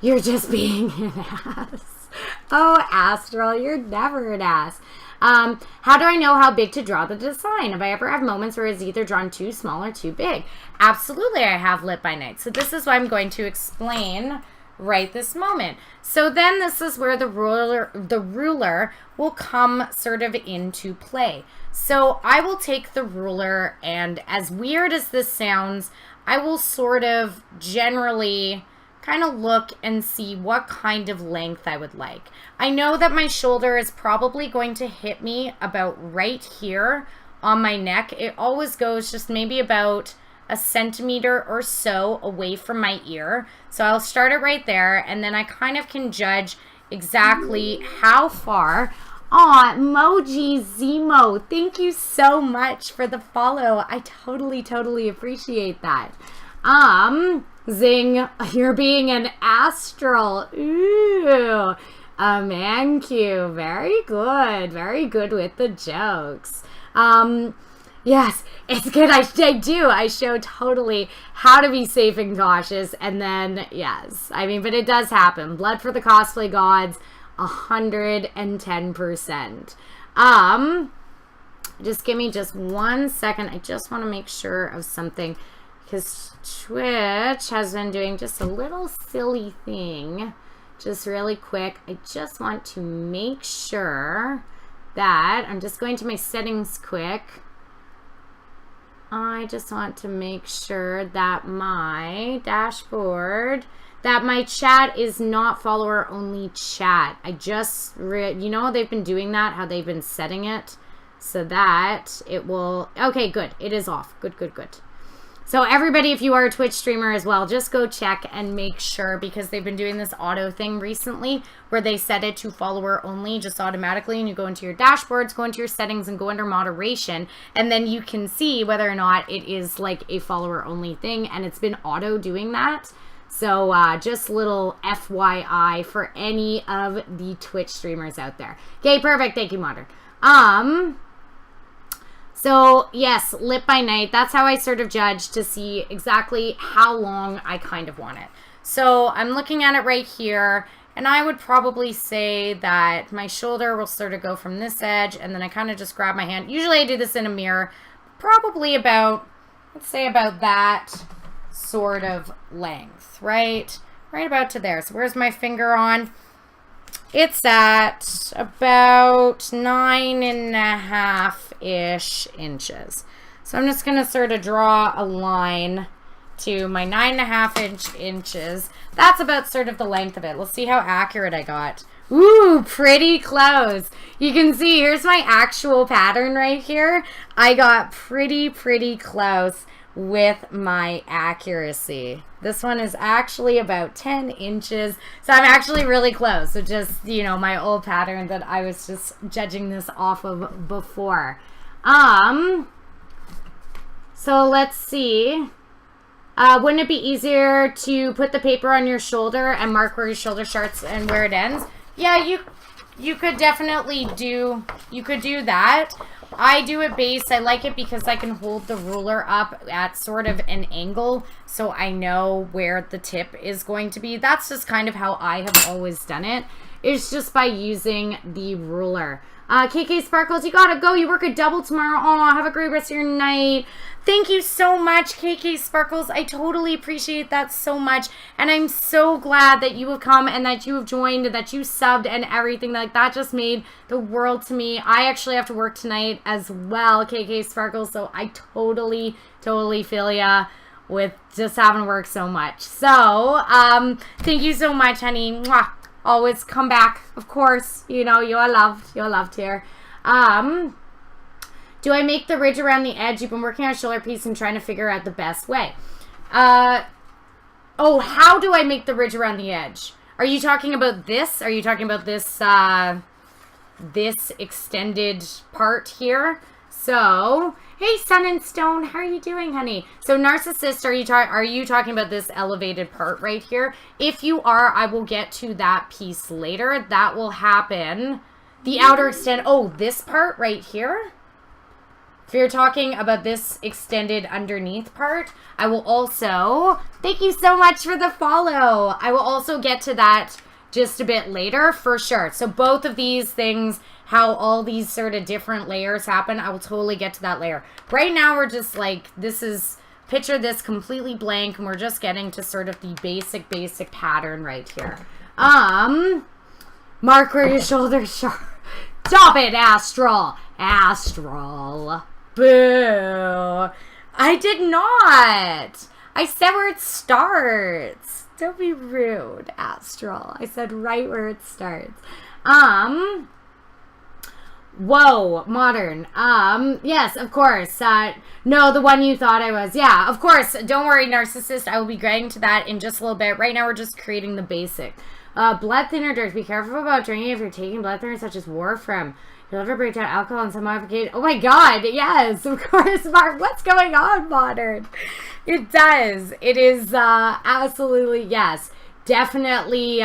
you're just being an ass. Oh, Astral, you're never an ass. How do I know how big to draw the design? Have I ever had moments where it's either drawn too small or too big? Absolutely, I have lit by night. So this is what I'm going to explain right this moment. So then this is where the ruler will come sort of into play. So I will take the ruler, and as weird as this sounds, I will sort of generally kind of look and see what kind of length I would like. I know that my shoulder is probably going to hit me about right here on my neck. It always goes just maybe about a centimeter or so away from my ear. So I'll start it right there, and then I kind of can judge exactly how far. Aw, Moji Zemo, thank you so much for the follow. I totally appreciate that. Zing, you're being an astral. Ooh, a man Q. Very good with the jokes. Yes, it's good. I show totally how to be safe and cautious. And then, yes, I mean, but it does happen. Blood for the cosplay gods, 110%. Just give me just 1 second. I just want to make sure of something, because Twitch has been doing just a little silly thing. Just really quick, I just want to make sure that I'm just going to my settings quick. I just want to make sure that my dashboard, that my chat is not follower only chat. I just, you know, they've been doing that, how they've been setting it so that it will, okay, good. It is off. Good. So everybody, if you are a Twitch streamer as well, just go check and make sure, because they've been doing this auto thing recently where they set it to follower only just automatically, and you go into your dashboards, go into your settings, and go under moderation, and then you can see whether or not it is like a follower only thing, and it's been auto doing that. So just little FYI for any of the Twitch streamers out there. Okay, perfect. Thank you, Modern. So yes, lit by night, that's how I sort of judge to see exactly how long I kind of want it. So I'm looking at it right here, and I would probably say that my shoulder will sort of go from this edge, and then I kind of just grab my hand. Usually I do this in a mirror, probably about, let's say about that sort of length, right? Right about to there. So where's my finger on? It's at about 9.5-ish inches. So I'm just going to sort of draw a line to my 9.5 inches. That's about sort of the length of it. Let's see how accurate I got. Ooh, pretty close. You can see here's my actual pattern right here. I got pretty close with my accuracy. This one is actually about 10 inches. So I'm actually really close. So just, you know, my old pattern that I was just judging this off of before. So let's see. Wouldn't it be easier to put the paper on your shoulder and mark where your shoulder starts and where it ends? Yeah, you could definitely do that. I do it base. I like it because I can hold the ruler up at sort of an angle so I know where the tip is going to be. That's just kind of how I have always done it. It's just by using the ruler. KK Sparkles, you gotta go. You work a double tomorrow. Oh, have a great rest of your night. Thank you so much, KK Sparkles. I totally appreciate that so much. And I'm so glad that you have come and that you have joined and that you subbed and everything. Like, that just made the world to me. I actually have to work tonight as well, KK Sparkles. So I totally feel ya with just having work so much. So, thank you so much, honey. Mwah. Always come back, of course. You know, you are loved. You're loved here. Do I make the ridge around the edge? You've been working on a shoulder piece and trying to figure out the best way. Oh, how do I make the ridge around the edge? Are you talking about this? Are you talking about this, this extended part here? So, hey, Sun and Stone, how are you doing, honey? So, Narcissist, are you talking about this elevated part right here? If you are, I will get to that piece later. That will happen. The outer extend. Oh, this part right here? If you're talking about this extended underneath part, I will also, thank you so much for the follow. I will also get to that just a bit later for sure. So both of these things, how all these sort of different layers happen, I will totally get to that layer. Right now we're just like, picture this completely blank and we're just getting to sort of the basic pattern right here. Mark where your shoulders are. Stop it, Astral. Astral. Boo. I did not. I said where it starts. Don't be rude, Astral. I said right where it starts. Whoa, modern. Yes, of course. No, the one you thought I was. Yeah, of course. Don't worry, Narcissist. I will be getting to that in just a little bit. Right now, we're just creating the basic. Blood thinner dirt. Be careful about drinking if you're taking blood thinners such as Warframe. You'll ever break down alcohol and some modification. Oh my god, yes, of course, Mark. What's going on, modern? It does. It is absolutely, yes. Definitely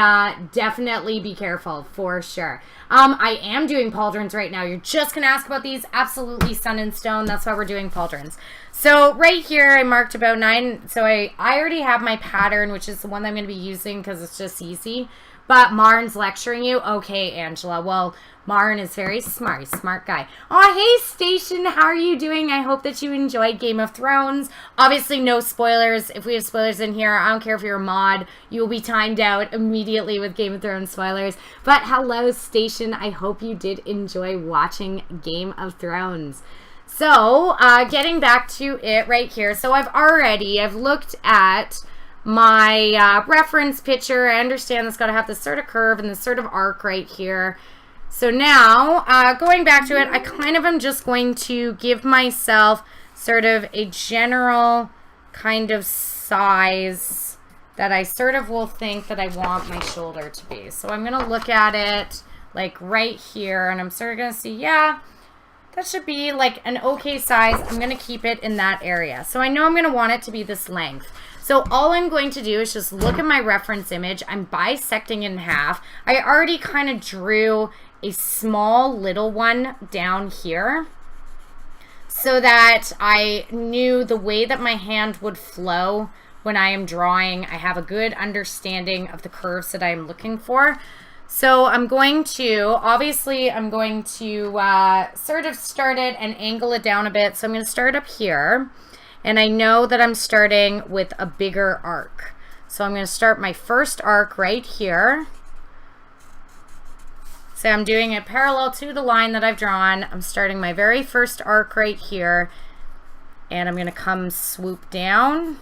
be careful, for sure. I am doing pauldrons right now. You're just going to ask about these? Absolutely, Sun and Stone. That's why we're doing pauldrons. So right here, I marked about 9. So I already have my pattern, which is the one that I'm going to be using because it's just easy. But Marn's lecturing you? Okay, Angela. Well, Marn is very smart. Smart guy. Oh, hey, Station. How are you doing? I hope that you enjoyed Game of Thrones. Obviously, no spoilers. If we have spoilers in here, I don't care if you're a mod. You will be timed out immediately with Game of Thrones spoilers. But hello, Station. I hope you did enjoy watching Game of Thrones. So, getting back to it right here. So, I've looked at my reference picture. I understand it's got to have this sort of curve and this sort of arc right here. So now, going back to it, I kind of am just going to give myself sort of a general kind of size that I sort of will think that I want my shoulder to be. So I'm going to look at it like right here, and I'm sort of going to see, yeah, that should be like an okay size. I'm going to keep it in that area. So I know I'm going to want it to be this length. So all I'm going to do is just look at my reference image. I'm bisecting it in half. I already kind of drew a small little one down here so that I knew the way that my hand would flow when I am drawing. I have a good understanding of the curves that I'm looking for. So I'm going to, obviously, I'm going to sort of start it and angle it down a bit. So I'm going to start up here. And I know that I'm starting with a bigger arc. So I'm going to start my first arc right here. So I'm doing it parallel to the line that I've drawn. I'm starting my very first arc right here. And I'm going to come swoop down.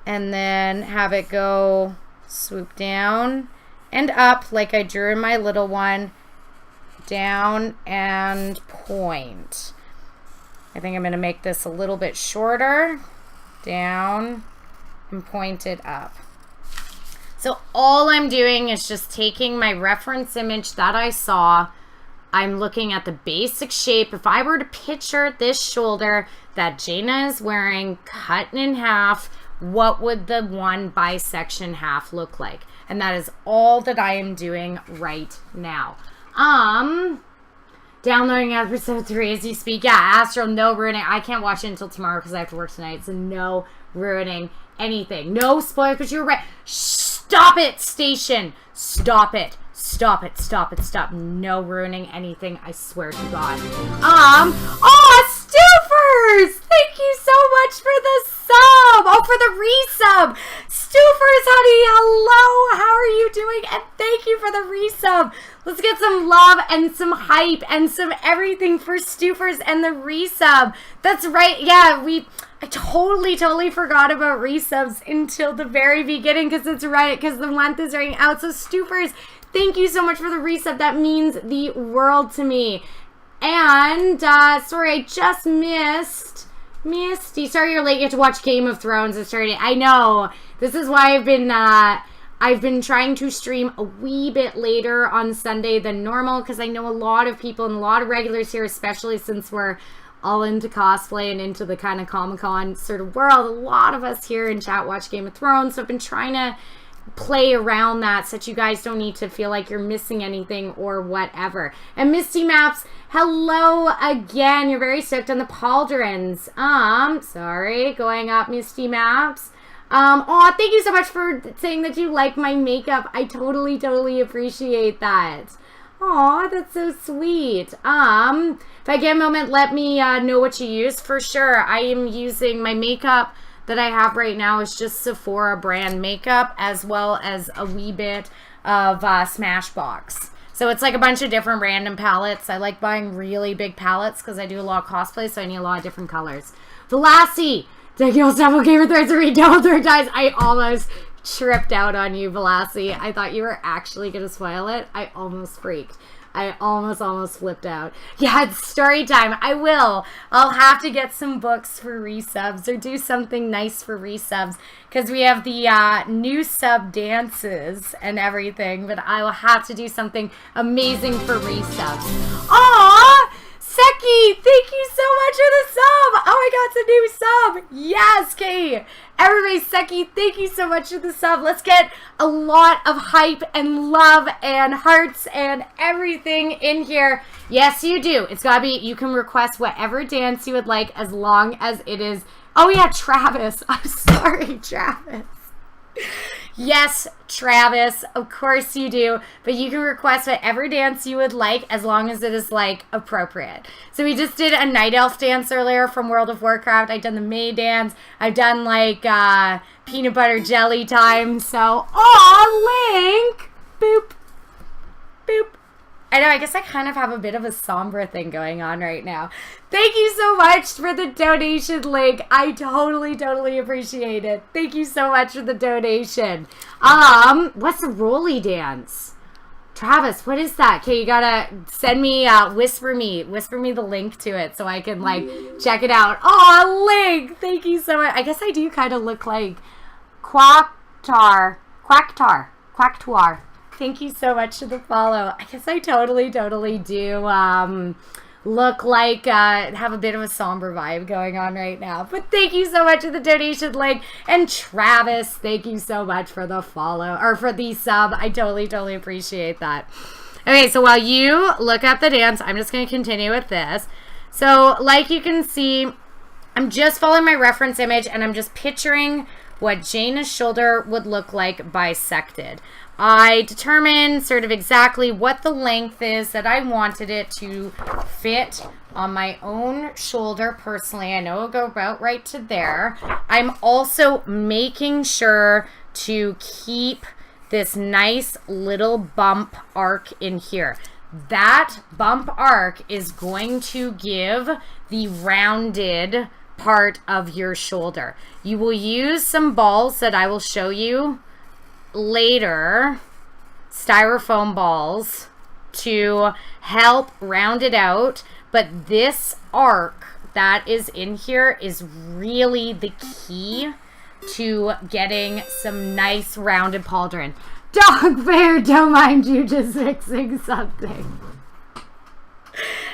And then have it go swoop down and up like I drew in my little one. Down and point. I think I'm going to make this a little bit shorter. Down and point it up. So all I'm doing is just taking my reference image that I saw. I'm looking at the basic shape. If I were to picture this shoulder that Jaina is wearing cut in half, what would the one bisection half look like? And that is all that I am doing right now. Downloading episode 3 as you speak. Yeah, Astral, no ruining. I can't watch it until tomorrow because I have to work tonight. So no ruining anything. No spoilers, but you were right. Stop it, station. Stop it. Stop it. Stop it. Stop. No ruining anything. I swear to God. Stoofers! Thank you so much for the sub. Oh, for the resub. Stoofers, honey. Hello. How are you doing? And thank you for the resub. Let's get some love and some hype and some everything for Stoofers and the resub. That's right. Yeah, I totally forgot about resubs until the very beginning because it's right, because the month is right out. So Stoofers, thank you so much for the resub. That means the world to me. And, sorry, I just missed Misty. Sorry you're late. You have to watch Game of Thrones. It's starting. I know. This is why I've been trying to stream a wee bit later on Sunday than normal because I know a lot of people and a lot of regulars here, especially since we're all into cosplay and into the kind of Comic-Con sort of world. A lot of us here in chat watch Game of Thrones, so I've been trying to play around that so that you guys don't need to feel like you're missing anything or whatever. And Misty Maps, hello again. You're very stoked on the pauldrons. Sorry, going up, Misty Maps. Oh, thank you so much for saying that you like my makeup. I totally appreciate that. Aw, that's so sweet. If I get a moment, let me know what you use. For sure, I am using my makeup that I have right now is just Sephora brand makeup, as well as a wee bit of Smashbox. So it's like a bunch of different random palettes. I like buying really big palettes because I do a lot of cosplay, so I need a lot of different colors. Velassie, taking all several Game of Thrones to read double third times. I almost tripped out on you, Velassie. I thought you were actually going to spoil it. I almost freaked. I almost flipped out. Yeah, it's story time. I will. I'll have to get some books for resubs or do something nice for resubs because we have the new sub dances and everything, but I will have to do something amazing for resubs. Aww! Seki, thank you so much for the sub. Oh my god, it's a new sub. Yes, Kay. Everybody, Seki, thank you so much for the sub. Let's get a lot of hype and love and hearts and everything in here. Yes, you do. It's gotta be, you can request whatever dance you would like as long as it is. Oh yeah, Travis. I'm sorry, Travis. Yes, Travis, of course you do, but you can request whatever dance you would like as long as it is, like, appropriate. So we just did a Night Elf dance earlier from World of Warcraft. I've done the May dance. I've done, like, peanut butter jelly time. So, aw, Link! Boop. Boop. I know, I guess I kind of have a bit of a somber thing going on right now. Thank you so much for the donation, Link. I totally appreciate it. Thank you so much for the donation. What's the Rolly dance? Travis, what is that? Okay, you gotta send me, whisper me the link to it so I can, like, check it out. Aw, Link! Thank you so much. I guess I do kind of look like Quacktar. Thank you so much for the follow. I guess I totally do look like, have a bit of a somber vibe going on right now. But thank you so much for the donation, Link. And Travis, thank you so much for the follow, or for the sub. I totally appreciate that. Okay, so while you look up the dance, I'm just going to continue with this. So, like you can see, I'm just following my reference image and I'm just picturing what Jaina's shoulder would look like bisected. I determined sort of exactly what the length is that I wanted it to fit on my own shoulder personally. I know it'll go about right to there. I'm also making sure to keep this nice little bump arc in here. That bump arc is going to give the rounded part of your shoulder. You will use some balls that I will show you later, styrofoam balls, to help round it out, but this arc that is in here is really the key to getting some nice rounded pauldron. Dog Bear, don't mind you, just fixing something.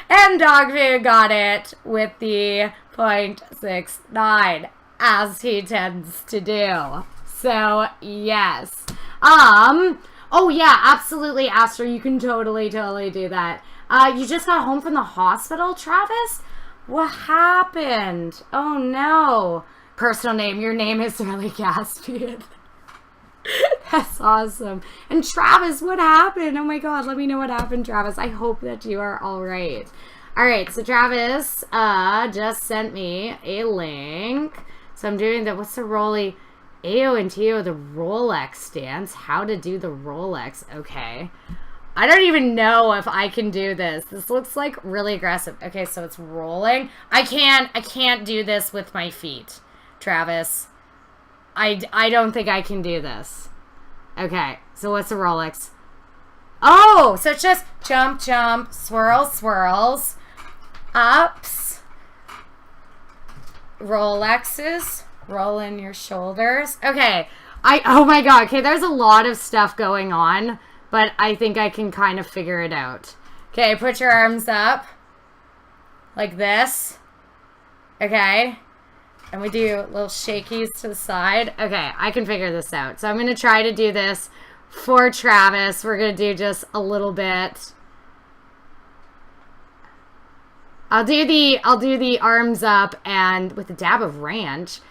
And Dog Bear got it with the 0.69, as he tends to do. So, yes. Oh yeah, absolutely, Astro, you can totally do that. You just got home from the hospital, Travis? What happened? Oh no. Personal name, your name is really Caspian. That's awesome. And Travis, what happened? Oh my god, let me know what happened, Travis. I hope that you are alright. Alright, so Travis just sent me a link. So I'm doing the, what's the Rolly? AO and TO, the Rolex dance. How to do the Rolex. Okay. I don't even know if I can do this. This looks like really aggressive. Okay, so it's rolling. I can't do this with my feet, Travis. I don't think I can do this. Okay, so what's the Rolex? Oh, so it's just jump, jump, swirl, swirls, ups, Rolexes, roll in your shoulders. Okay, oh my god, okay, there's a lot of stuff going on, but I think I can kind of figure it out. Okay, put your arms up, like this, okay? And we do little shakies to the side. Okay, I can figure this out. So I'm going to try to do this for Travis. We're going to do just a little bit. I'll do the arms up and with a dab of ranch.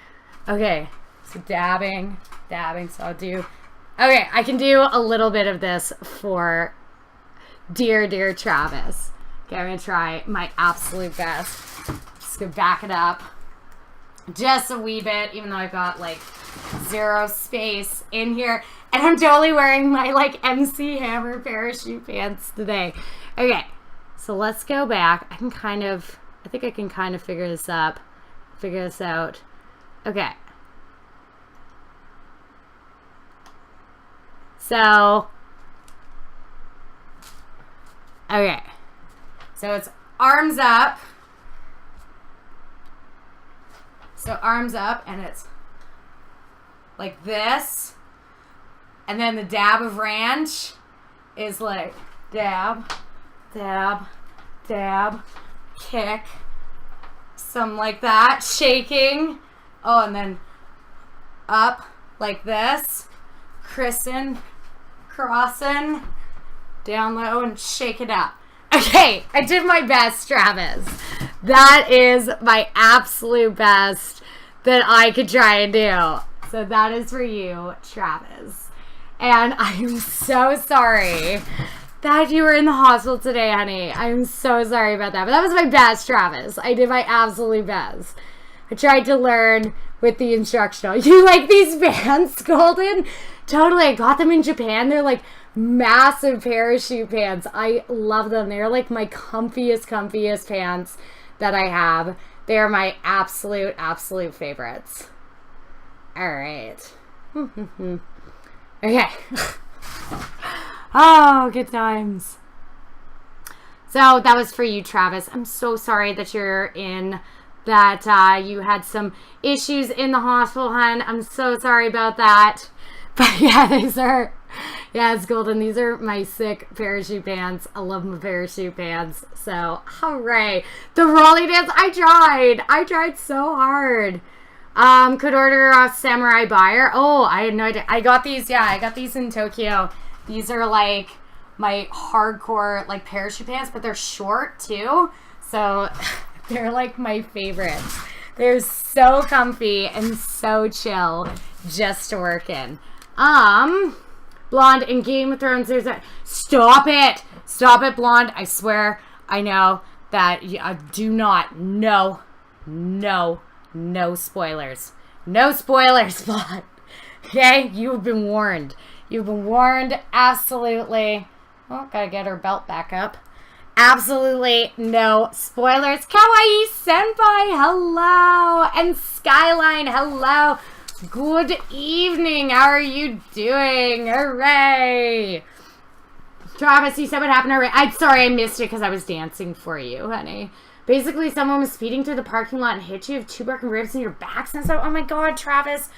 Okay, so dabbing. So I'll do, okay, I can do a little bit of this for dear Travis. Okay, I'm going to try my absolute best. Just going to back it up. Just a wee bit, even though I've got like zero space in here. And I'm totally wearing my like MC Hammer parachute pants today. Okay, so let's go back. I think I can kind of figure this out. Okay. So, okay. So it's arms up. So arms up, and it's like this. And then the dab of ranch is like dab, dab, dab, kick. Some like that, shaking. Oh, and then up like this. Christen, crossing, down low, and shake it up. Okay, I did my best, Travis. That is my absolute best that I could try and do. So that is for you, Travis. And I'm so sorry that you were in the hospital today, honey. I'm so sorry about that. But that was my best, Travis. I did my absolute best. I tried to learn with the instructional. You like these pants, Golden? Totally. I got them in Japan. They're like massive parachute pants. I love them. They're like my comfiest pants that I have. They are my absolute favorites. All right. Okay. Oh, good times. So that was for you, Travis. I'm so sorry that you're in that you had some issues in the hospital, hun. I'm so sorry about that. But yeah, it's Golden. These are my sick parachute pants. I love my parachute pants. So, hooray. The Rolly dance, I tried so hard. Could order a Samurai Buyer. Oh, I had no idea. I got these in Tokyo. These are like my hardcore like parachute pants, but they're short too. So, they're like my favorites. They're so comfy and so chill just to work in. Blonde, in Game of Thrones, there's a... Stop it! Stop it, Blonde. I swear, I know that I do not... No spoilers. No spoilers, Blonde. Okay? You've been warned. You've been warned, absolutely. Oh, gotta get her belt back up. Absolutely no spoilers. Kawaii Senpai, hello. And Skyline, hello. Good evening. How are you doing? Hooray. Travis, you said what happened already. I'm sorry I missed it because I was dancing for you, honey. Basically, someone was speeding through the parking lot and hit you. You have 2 broken ribs in your backs and stuff. Oh my God, Travis.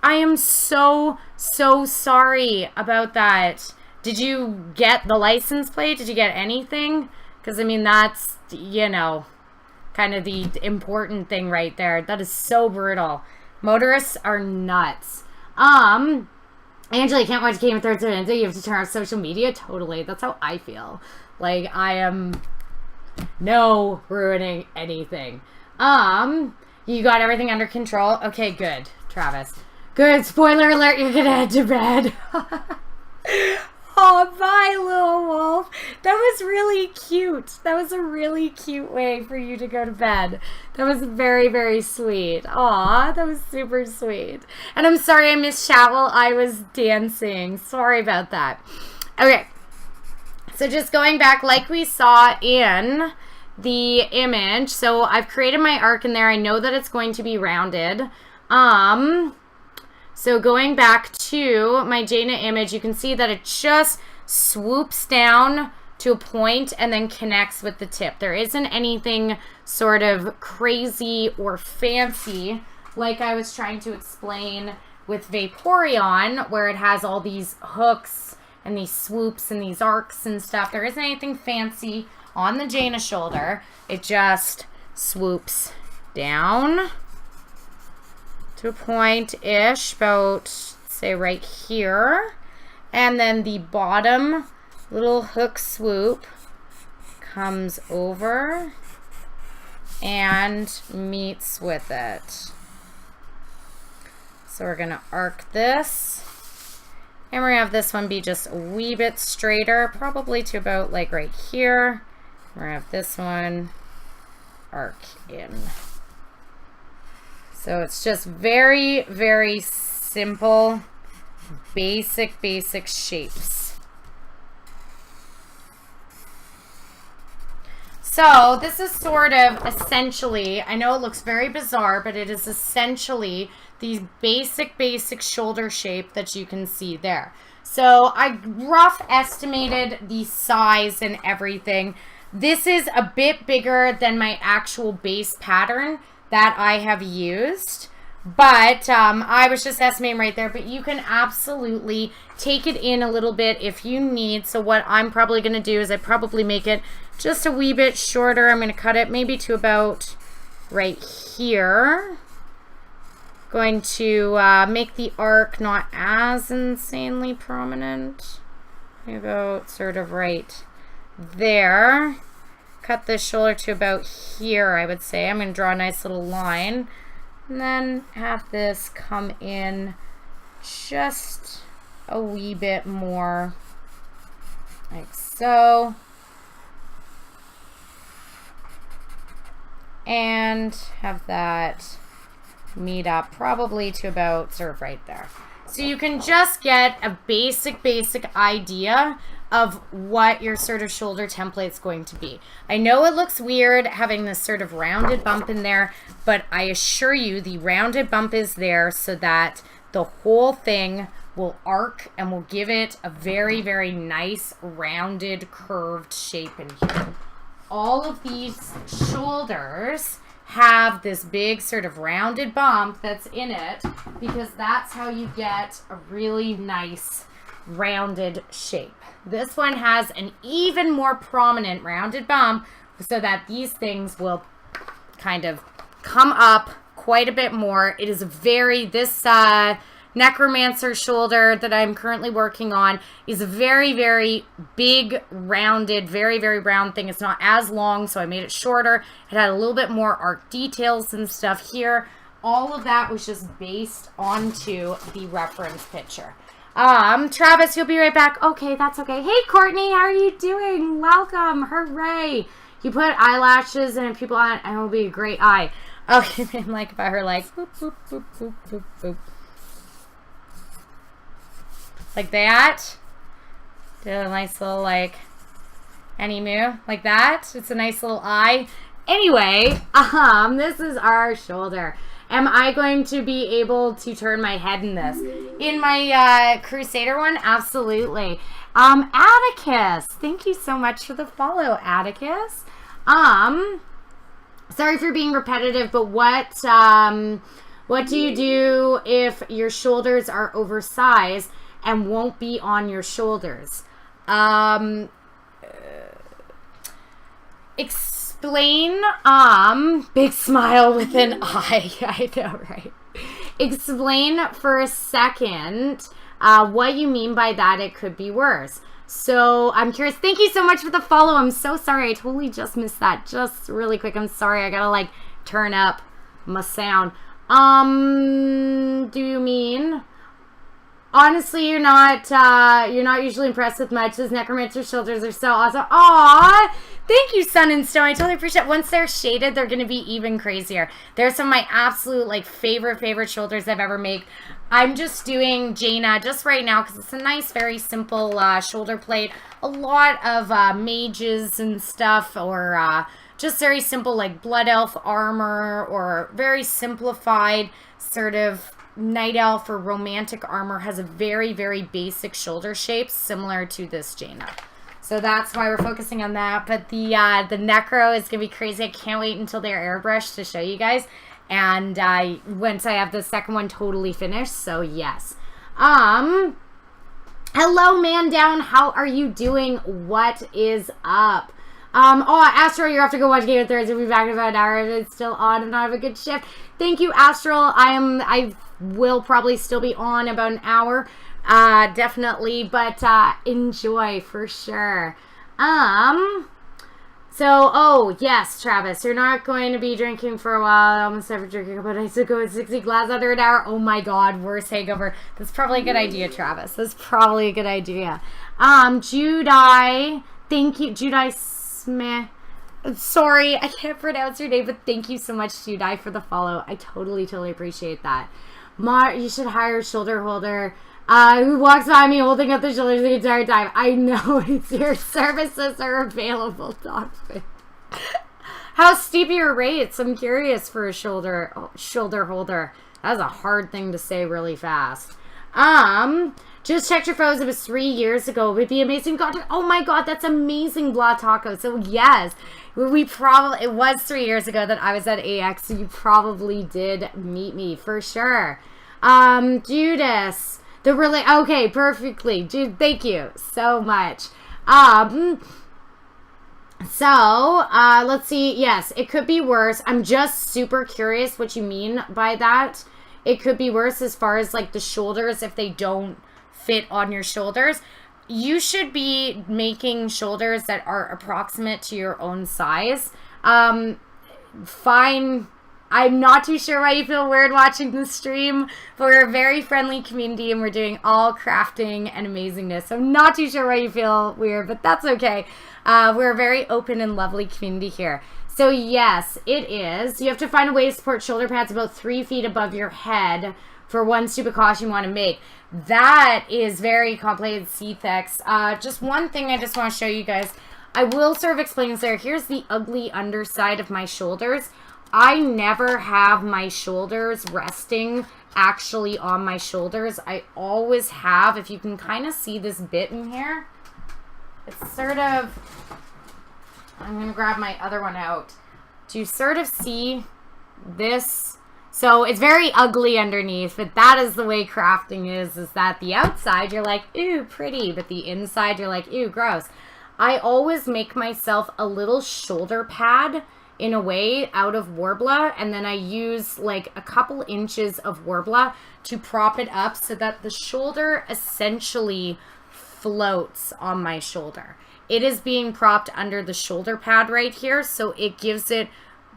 I am so sorry about that. Did you get the license plate? Did you get anything? Because, I mean, that's, you know, kind of the important thing right there. That is so brutal. Motorists are nuts. Angela, you can't watch Game of Thrones until you have to turn off social media? Totally. That's how I feel. Like, I am no ruining anything. You got everything under control? Okay, good, Travis. Good. Spoiler alert, you're gonna head to bed. Oh, bye, little wolf. That was really cute. That was a really cute way for you to go to bed. That was very sweet. Aw, that was super sweet. And I'm sorry I missed chat while I was dancing. Sorry about that. Okay. So just going back, like we saw in the image. So I've created my arc in there. I know that it's going to be rounded. So going back to my Jaina image, you can see that it just swoops down to a point and then connects with the tip. There isn't anything sort of crazy or fancy like I was trying to explain with Vaporeon, where it has all these hooks and these swoops and these arcs and stuff. There isn't anything fancy on the Jaina shoulder. It just swoops down to a point-ish, about, say, right here. And then the bottom little hook swoop comes over and meets with it. So we're going to arc this. And we're going to have this one be just a wee bit straighter, probably to about, like, right here. We're going to have this one arc in. So it's just very simple, basic shapes. So this is sort of essentially, I know it looks very bizarre, but it is essentially these basic shoulder shape that you can see there. So I rough estimated the size and everything. This is a bit bigger than my actual base pattern that I have used, but I was just estimating right there, but you can absolutely take it in a little bit if you need. So what I'm probably going to do is I probably make it just a wee bit shorter. I'm going to cut it maybe to about right here. Going to make the arc not as insanely prominent. Maybe about sort of right there. Cut this shoulder to about here, I would say. I'm going to draw a nice little line. And then have this come in just a wee bit more. Like so. And have that meet up probably to about sort of right there. So you can just get a basic idea of what your sort of shoulder template's going to be. I know it looks weird having this sort of rounded bump in there, but I assure you the rounded bump is there so that the whole thing will arc and will give it a very nice rounded curved shape in here. All of these shoulders have this big sort of rounded bump that's in it because that's how you get a really nice rounded shape. This one has an even more prominent rounded bump so that these things will kind of come up quite a bit more. It is very, this necromancer shoulder that I'm currently working on is a very, very big, rounded, very, very round thing. It's not as long, so I made it shorter. It had a little bit more art details and stuff here. All of that was just based onto the reference picture. Travis, you'll be right back. Okay, that's okay. Hey, Courtney, how are you doing? Welcome. Hooray. You put eyelashes and people on it, and it'll be a great eye. Okay, I'm like about her, like, boop, boop, boop, boop, boop, boop. Like that. Did a nice little, like, moo, like that. It's a nice little eye. Anyway, this is our shoulder. Am I going to be able to turn my head in this? In my Crusader one? Absolutely. Atticus, thank you so much for the follow, Atticus. Sorry for being repetitive, but what do you do if your shoulders are oversized and won't be on your shoulders? Explain, big smile with an eye. I know, right? Explain for a second what you mean by that. It could be worse. So I'm curious. Thank you so much for the follow. I'm so sorry. I totally just missed that. Just really quick. I'm sorry. I gotta like turn up my sound. Do you mean? Honestly, you're not usually impressed with much. Those necromancer shoulders are so awesome. Aw, thank you, Sun and Stone. I totally appreciate it. Once they're shaded, they're going to be even crazier. They're some of my absolute, like, favorite shoulders I've ever made. I'm just doing Jaina just right now because it's a nice, very simple shoulder plate. A lot of mages and stuff, or just very simple, like, blood elf armor, or very simplified sort of night elf or romantic armor has a very, very basic shoulder shape similar to this Jaina. So that's why we're focusing on that. But the necro is going to be crazy. I can't wait until they're airbrushed to show you guys. And once I have the second one totally finished. So yes. Hello, man down. How are you doing? What is up? Oh, Astral, you have to go watch Game of Thrones. We'll be back in about an hour if it's still on and I have a good shift. Thank you, Astral. I will probably still be on about an hour. Definitely, but enjoy for sure. So, oh, yes, Travis, you're not going to be drinking for a while. I almost never drinking, but I still go with 60 glasses under an hour. Oh my God, worst hangover. That's probably a good idea, Travis. That's probably a good idea. Judai, thank you, Judai Smith. Sorry, I can't pronounce your name, but thank you so much, Judai, for the follow. I totally appreciate that. You should hire a shoulder holder who walks by me holding up the shoulders the entire time. I know your services are available, Dogfish. How steep are your rates? I'm curious for a shoulder holder. That's a hard thing to say really fast. Just checked your photos. It was 3 years ago. It would be amazing. God, oh my God, that's amazing, Blah Taco. So yes, it was 3 years ago that I was at AX, so you probably did meet me for sure. Judas, okay, perfectly. Dude, thank you so much. Let's see. Yes, it could be worse. I'm just super curious what you mean by that. It could be worse as far as like the shoulders if they don't fit on your shoulders. You should be making shoulders that are approximate to your own size. Fine. I'm not too sure why you feel weird watching the stream, but we're a very friendly community and we're doing all crafting and amazingness. So I'm not too sure why you feel weird, but that's okay. We're a very open and lovely community here. So yes, it is. You have to find a way to support shoulder pads about 3 feet above your head for one stupid costume you want to make. That is very complicated, C-Thex. Just one thing I just want to show you guys. I will sort of explain this there. Here's the ugly underside of my shoulders. I never have my shoulders resting actually on my shoulders. I always have, if you can kind of see this bit in here, it's sort of, I'm going to grab my other one out. Do you sort of see this? So it's very ugly underneath, but that is the way crafting is that the outside you're like, ooh, pretty, but the inside you're like, ooh, gross. I always make myself a little shoulder pad in a way out of Worbla, and then I use like a couple inches of Worbla to prop it up so that the shoulder essentially floats on my shoulder. It is being propped under the shoulder pad right here, so it gives it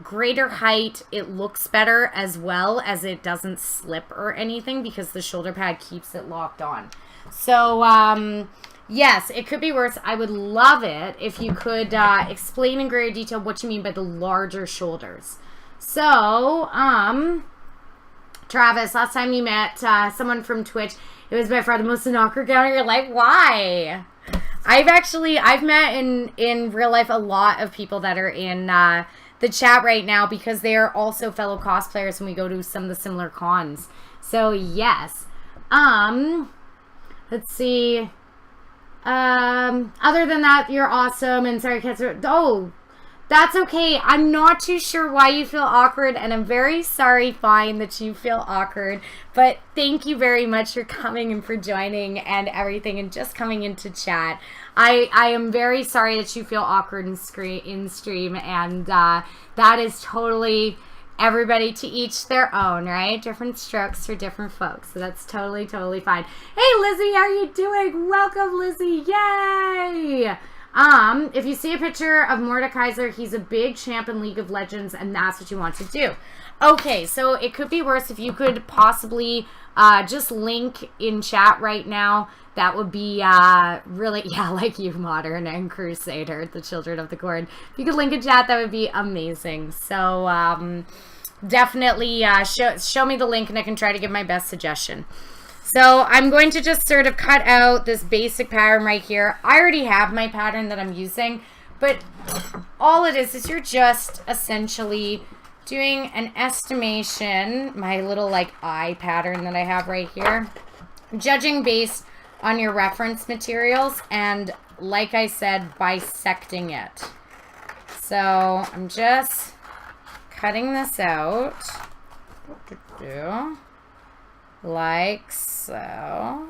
greater height. It looks better, as well as it doesn't slip or anything because the shoulder pad keeps it locked on. So yes, it could be worse. I would love it if you could explain in greater detail what you mean by the larger shoulders. So Travis, last time you met someone from Twitch, it was by far the most awkward encounter of your life. Why? I've met in real life a lot of people that are in the chat right now because they are also fellow cosplayers and we go to some of the similar cons. So yes. Let's see. Other than that, you're awesome, and sorry, cats are, oh, that's okay. I'm not too sure why you feel awkward, and I'm very sorry, fine, that you feel awkward, but thank you very much for coming and for joining and everything and just coming into chat. I am very sorry that you feel awkward in stream, and that is totally everybody to each their own, right? Different strokes for different folks. So that's totally, totally fine. Hey, Lizzie, how are you doing? Welcome, Lizzie. Yay! If you see a picture of Mordekaiser, he's a big champ in League of Legends, and that's what you want to do. Okay, so it could be worse if you could possibly just link in chat right now. That would be really, yeah, like you, Modern and Crusader, the Children of the Corn. If you could link in chat, that would be amazing. So definitely show me the link and I can try to give my best suggestion. So I'm going to just sort of cut out this basic pattern right here. I already have my pattern that I'm using, but all it is you're just essentially doing an estimation, my little like eye pattern that I have right here, judging based on your reference materials, and like I said, bisecting it. So I'm just cutting this out like so.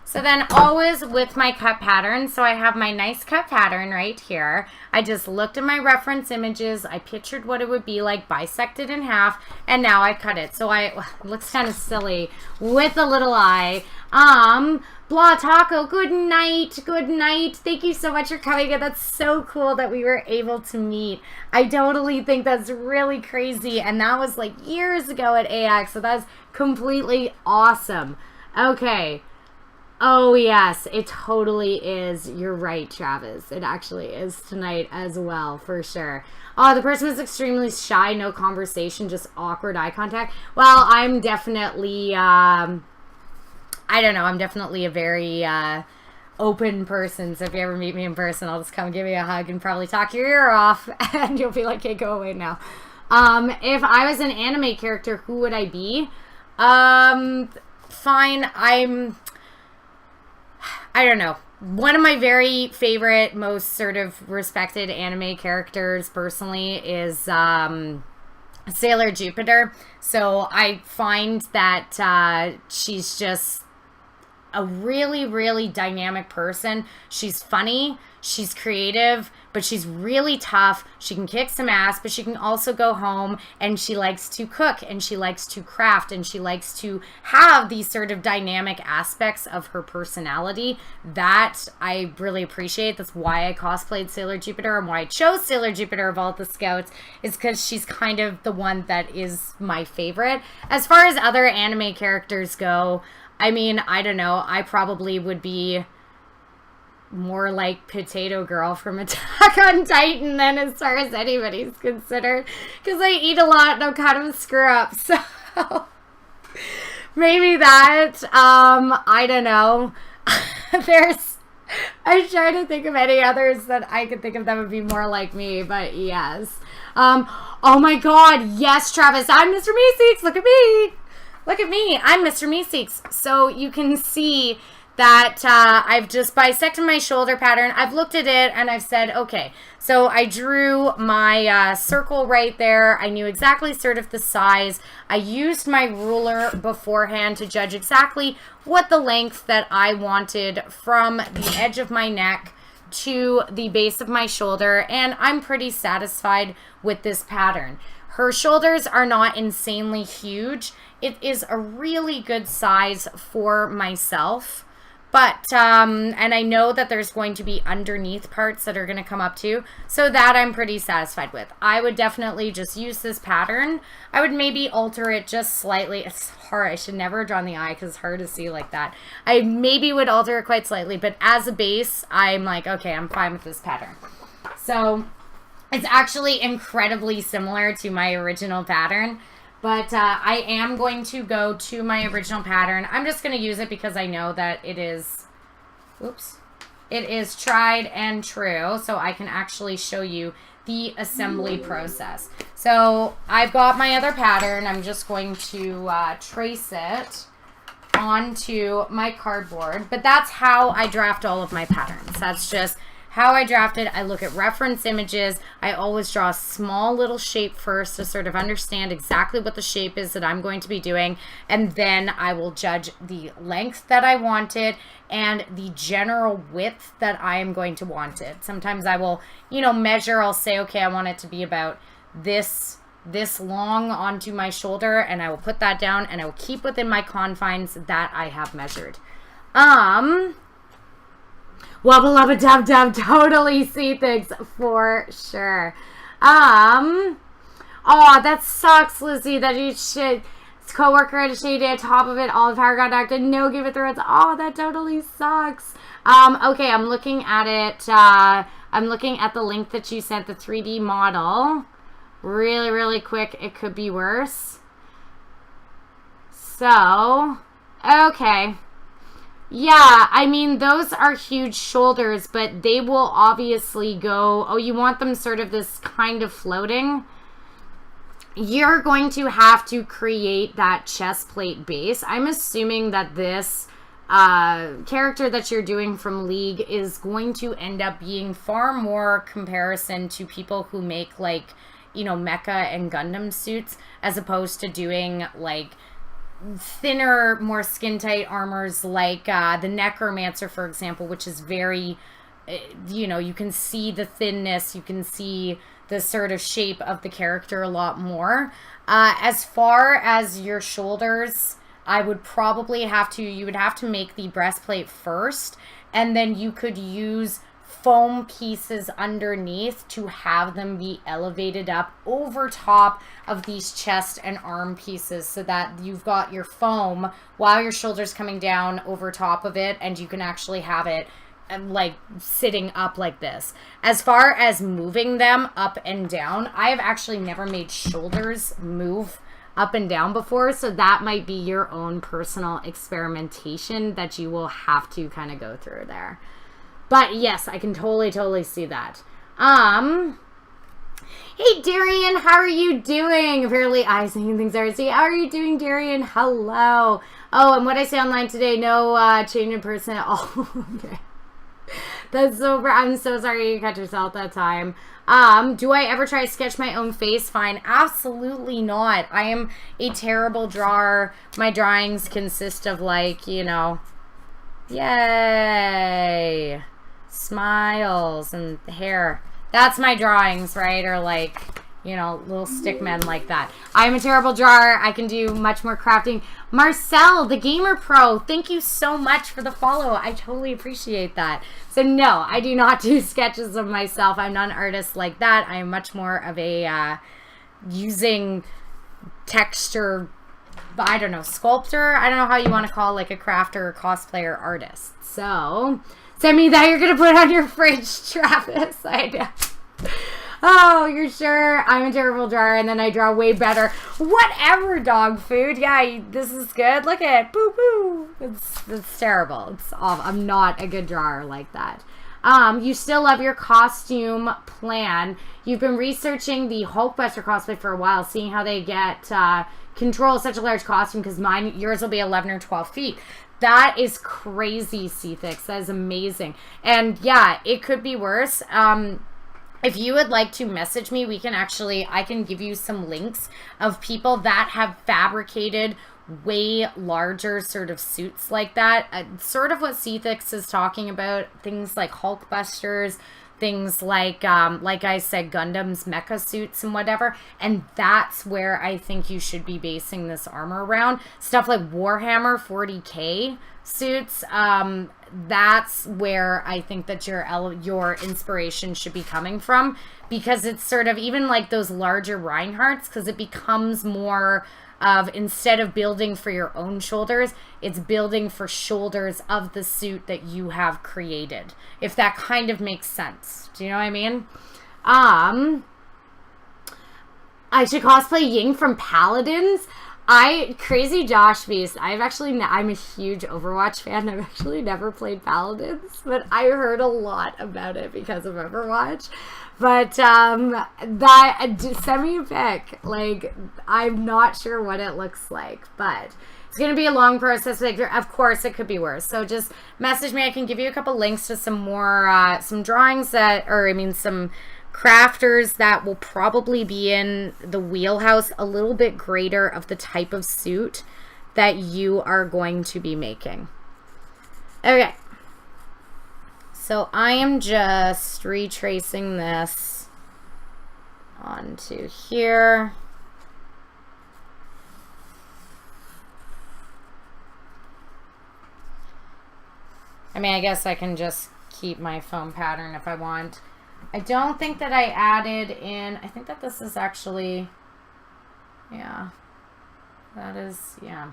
So then always with my cut pattern, so I have my nice cut pattern right here. I just looked at my reference images, I pictured what it would be like, bisected in half, and now I cut it. So it looks kind of silly with a little eye. Blah Taco, good night, good night. Thank you so much for coming in. That's so cool that we were able to meet. I totally think that's really crazy, and that was like years ago at AX, so that's completely awesome. Okay. Oh, yes, it totally is. You're right, Travis. It actually is tonight as well, for sure. Oh, the person was extremely shy, no conversation, just awkward eye contact. Well, I'm definitely, I don't know, I'm definitely a very open person. So if you ever meet me in person, I'll just come give you a hug and probably talk your ear off, and you'll be like, hey, go away now. If I was an anime character, who would I be? Fine, I don't know. One of my very favorite, most sort of respected anime characters personally is Sailor Jupiter. So I find that she's just a really, really dynamic person. She's funny, she's creative, but she's really tough. She can kick some ass, but she can also go home, and she likes to cook, and she likes to craft, and she likes to have these sort of dynamic aspects of her personality that I really appreciate. That's why I cosplayed Sailor Jupiter, and why I chose Sailor Jupiter of all the scouts, is because she's kind of the one that is my favorite. As far as other anime characters go, I mean, I don't know, I probably would be more like Potato Girl from Attack on Titan than as far as anybody's considered, because I eat a lot and I'm kind of a screw up, so maybe that. I don't know. I'm trying to think of any others that I could think of that would be more like me, but yes. Oh my god, yes, Travis, I'm Mr. Meeseeks, look at me! Look at me, I'm Mr. Meeseeks. So you can see that I've just bisected my shoulder pattern. I've looked at it and I've said, okay, so I drew my circle right there. I knew exactly sort of the size. I used my ruler beforehand to judge exactly what the length that I wanted from the edge of my neck to the base of my shoulder, and I'm pretty satisfied with this pattern. Her shoulders are not insanely huge. It is a really good size for myself. But, and I know that there's going to be underneath parts that are going to come up too. So that I'm pretty satisfied with. I would definitely just use this pattern. I would maybe alter it just slightly. It's hard. I should never have drawn the eye because it's hard to see like that. I maybe would alter it quite slightly. But as a base, I'm like, okay, I'm fine with this pattern. So it's actually incredibly similar to my original pattern. But I am going to go to my original pattern. I'm just going to use it because I know that it is, oops, it is tried and true. So I can actually show you the assembly process. So I've got my other pattern. I'm just going to trace it onto my cardboard. But that's how I draft all of my patterns. That's just how I drafted. I look at reference images. I always draw a small little shape first to sort of understand exactly what the shape is that I'm going to be doing. And then I will judge the length that I wanted and the general width that I am going to want it. Sometimes I will, you know, measure. I'll say, okay, I want it to be about this long onto my shoulder, and I will put that down and I will keep within my confines that I have measured. Wubba lubba dub dub, totally see things for sure. Oh, that sucks, Lizzie, that you should. His coworker had a shady day on top of it. All the power got knocked and no give it the reds. Oh, that totally sucks. Okay, I'm looking at it. I'm looking at the link that you sent, the 3D model. Really, really quick. It could be worse. So, okay. Yeah, I mean, those are huge shoulders, but they will obviously go, oh, you want them sort of this kind of floating? You're going to have to create that chest plate base. I'm assuming that this character that you're doing from League is going to end up being far more comparison to people who make, like, you know, mecha and Gundam suits, as opposed to doing, like, thinner, more skin-tight armors like the Necromancer, for example, which is very, you know, you can see the thinness, you can see the sort of shape of the character a lot more. As far as your shoulders, I would probably have to, you would have to make the breastplate first, and then you could use foam pieces underneath to have them be elevated up over top of these chest and arm pieces, so that you've got your foam while your shoulder's coming down over top of it, and you can actually have it like sitting up like this. As far as moving them up and down, I have actually never made shoulders move up and down before, so that might be your own personal experimentation that you will have to kind of go through there. But yes, I can totally see that. Hey Darian, how are you doing? Apparently I saying things are see. How are you doing, Darian? Hello. Oh, and what I say online today, no change in person at all. Okay. That's so, I'm so sorry you cut yourself that time. Do I ever try to sketch my own face? Fine. Absolutely not. I am a terrible drawer. My drawings consist of, like, you know, yay, smiles and hair. That's my drawings, right? Or like, you know, little stick men like that. I'm a terrible drawer. I can do much more crafting. Marcel, the Gamer Pro, thank you so much for the follow. I totally appreciate that. So no, I do not do sketches of myself. I'm not an artist like that. I am much more of a using texture, I don't know, sculptor. I don't know how you want to call like a crafter or cosplayer artist. So send me that you're going to put on your fridge, Travis. I know. Oh, you're sure? I'm a terrible drawer, and then I draw way better. Whatever, dog food. Yeah, this is good. Look at it. Boo, boo. It's terrible. It's awful. I'm not a good drawer like that. You still love your costume plan. You've been researching the Hulkbuster cosplay for a while, seeing how they get control such a large costume because yours will be 11 or 12 feet. That is crazy, C6. That is amazing. And yeah, it could be worse. If you would like to message me, I can give you some links of people that have fabricated way larger sort of suits like that. Sort of what C6 is talking about. Things like Hulkbusters, things like I said, Gundam's mecha suits and whatever. And that's where I think you should be basing this armor around. Stuff like Warhammer 40K suits. That's where I think that your inspiration should be coming from, because it's sort of even like those larger Reinhardts, because it becomes more of, instead of building for your own shoulders, it's building for shoulders of the suit that you have created, if that kind of makes sense. Do you know what I mean? I should cosplay Ying from Paladins. Crazy Josh Beast. I'm a huge Overwatch fan. I've actually never played Paladins, but I heard a lot about it because of Overwatch. But send me a pic. Like, I'm not sure what it looks like, but it's going to be a long process. Like, of course, it could be worse. So just message me. I can give you a couple links to some more, some drawings some crafters that will probably be in the wheelhouse a little bit greater of the type of suit that you are going to be making. Okay. So I am just retracing this onto here. I mean, I guess I can just keep my foam pattern if I want. I don't think that I added in, I think that this is actually, yeah, that is, yeah.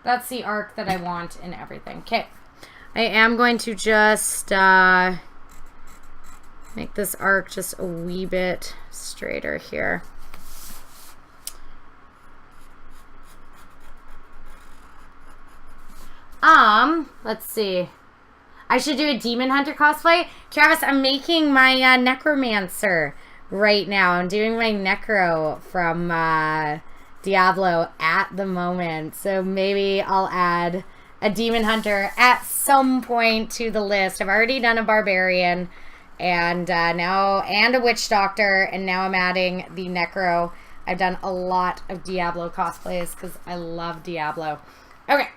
That's the arc that I want in everything. Okay, I am going to just make this arc just a wee bit straighter here. Let's see. I should do a Demon Hunter cosplay. Travis, I'm making my Necromancer right now. I'm doing my Necro from Diablo at the moment. So maybe I'll add a Demon Hunter at some point to the list. I've already done a Barbarian and a Witch Doctor, and now I'm adding the Necro. I've done a lot of Diablo cosplays because I love Diablo. Okay.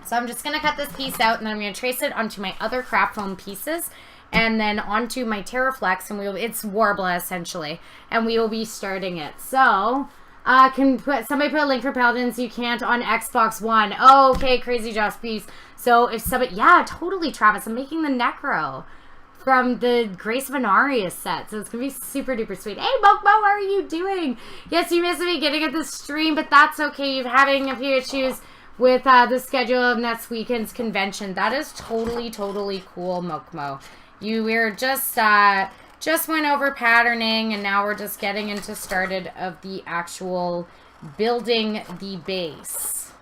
So I'm just going to cut this piece out, and then I'm going to trace it onto my other craft foam pieces, and then onto my Terraflex, and it's Warbler essentially, and we will be starting it. So, somebody put a link for Paladins? You can't on Xbox One. Oh, okay, Crazy Josh Beast. So if somebody, yeah, totally, Travis. I'm making the Necro from the Grace of Anarius set, so it's going to be super duper sweet. Hey, Mokmo, how are you doing? Yes, you missed the beginning of the stream, but that's okay. You're having a few issues with the schedule of next weekend's convention. That is totally, totally cool, Mokmo. We're just went over patterning, and now we're just getting into started of the actual building the base.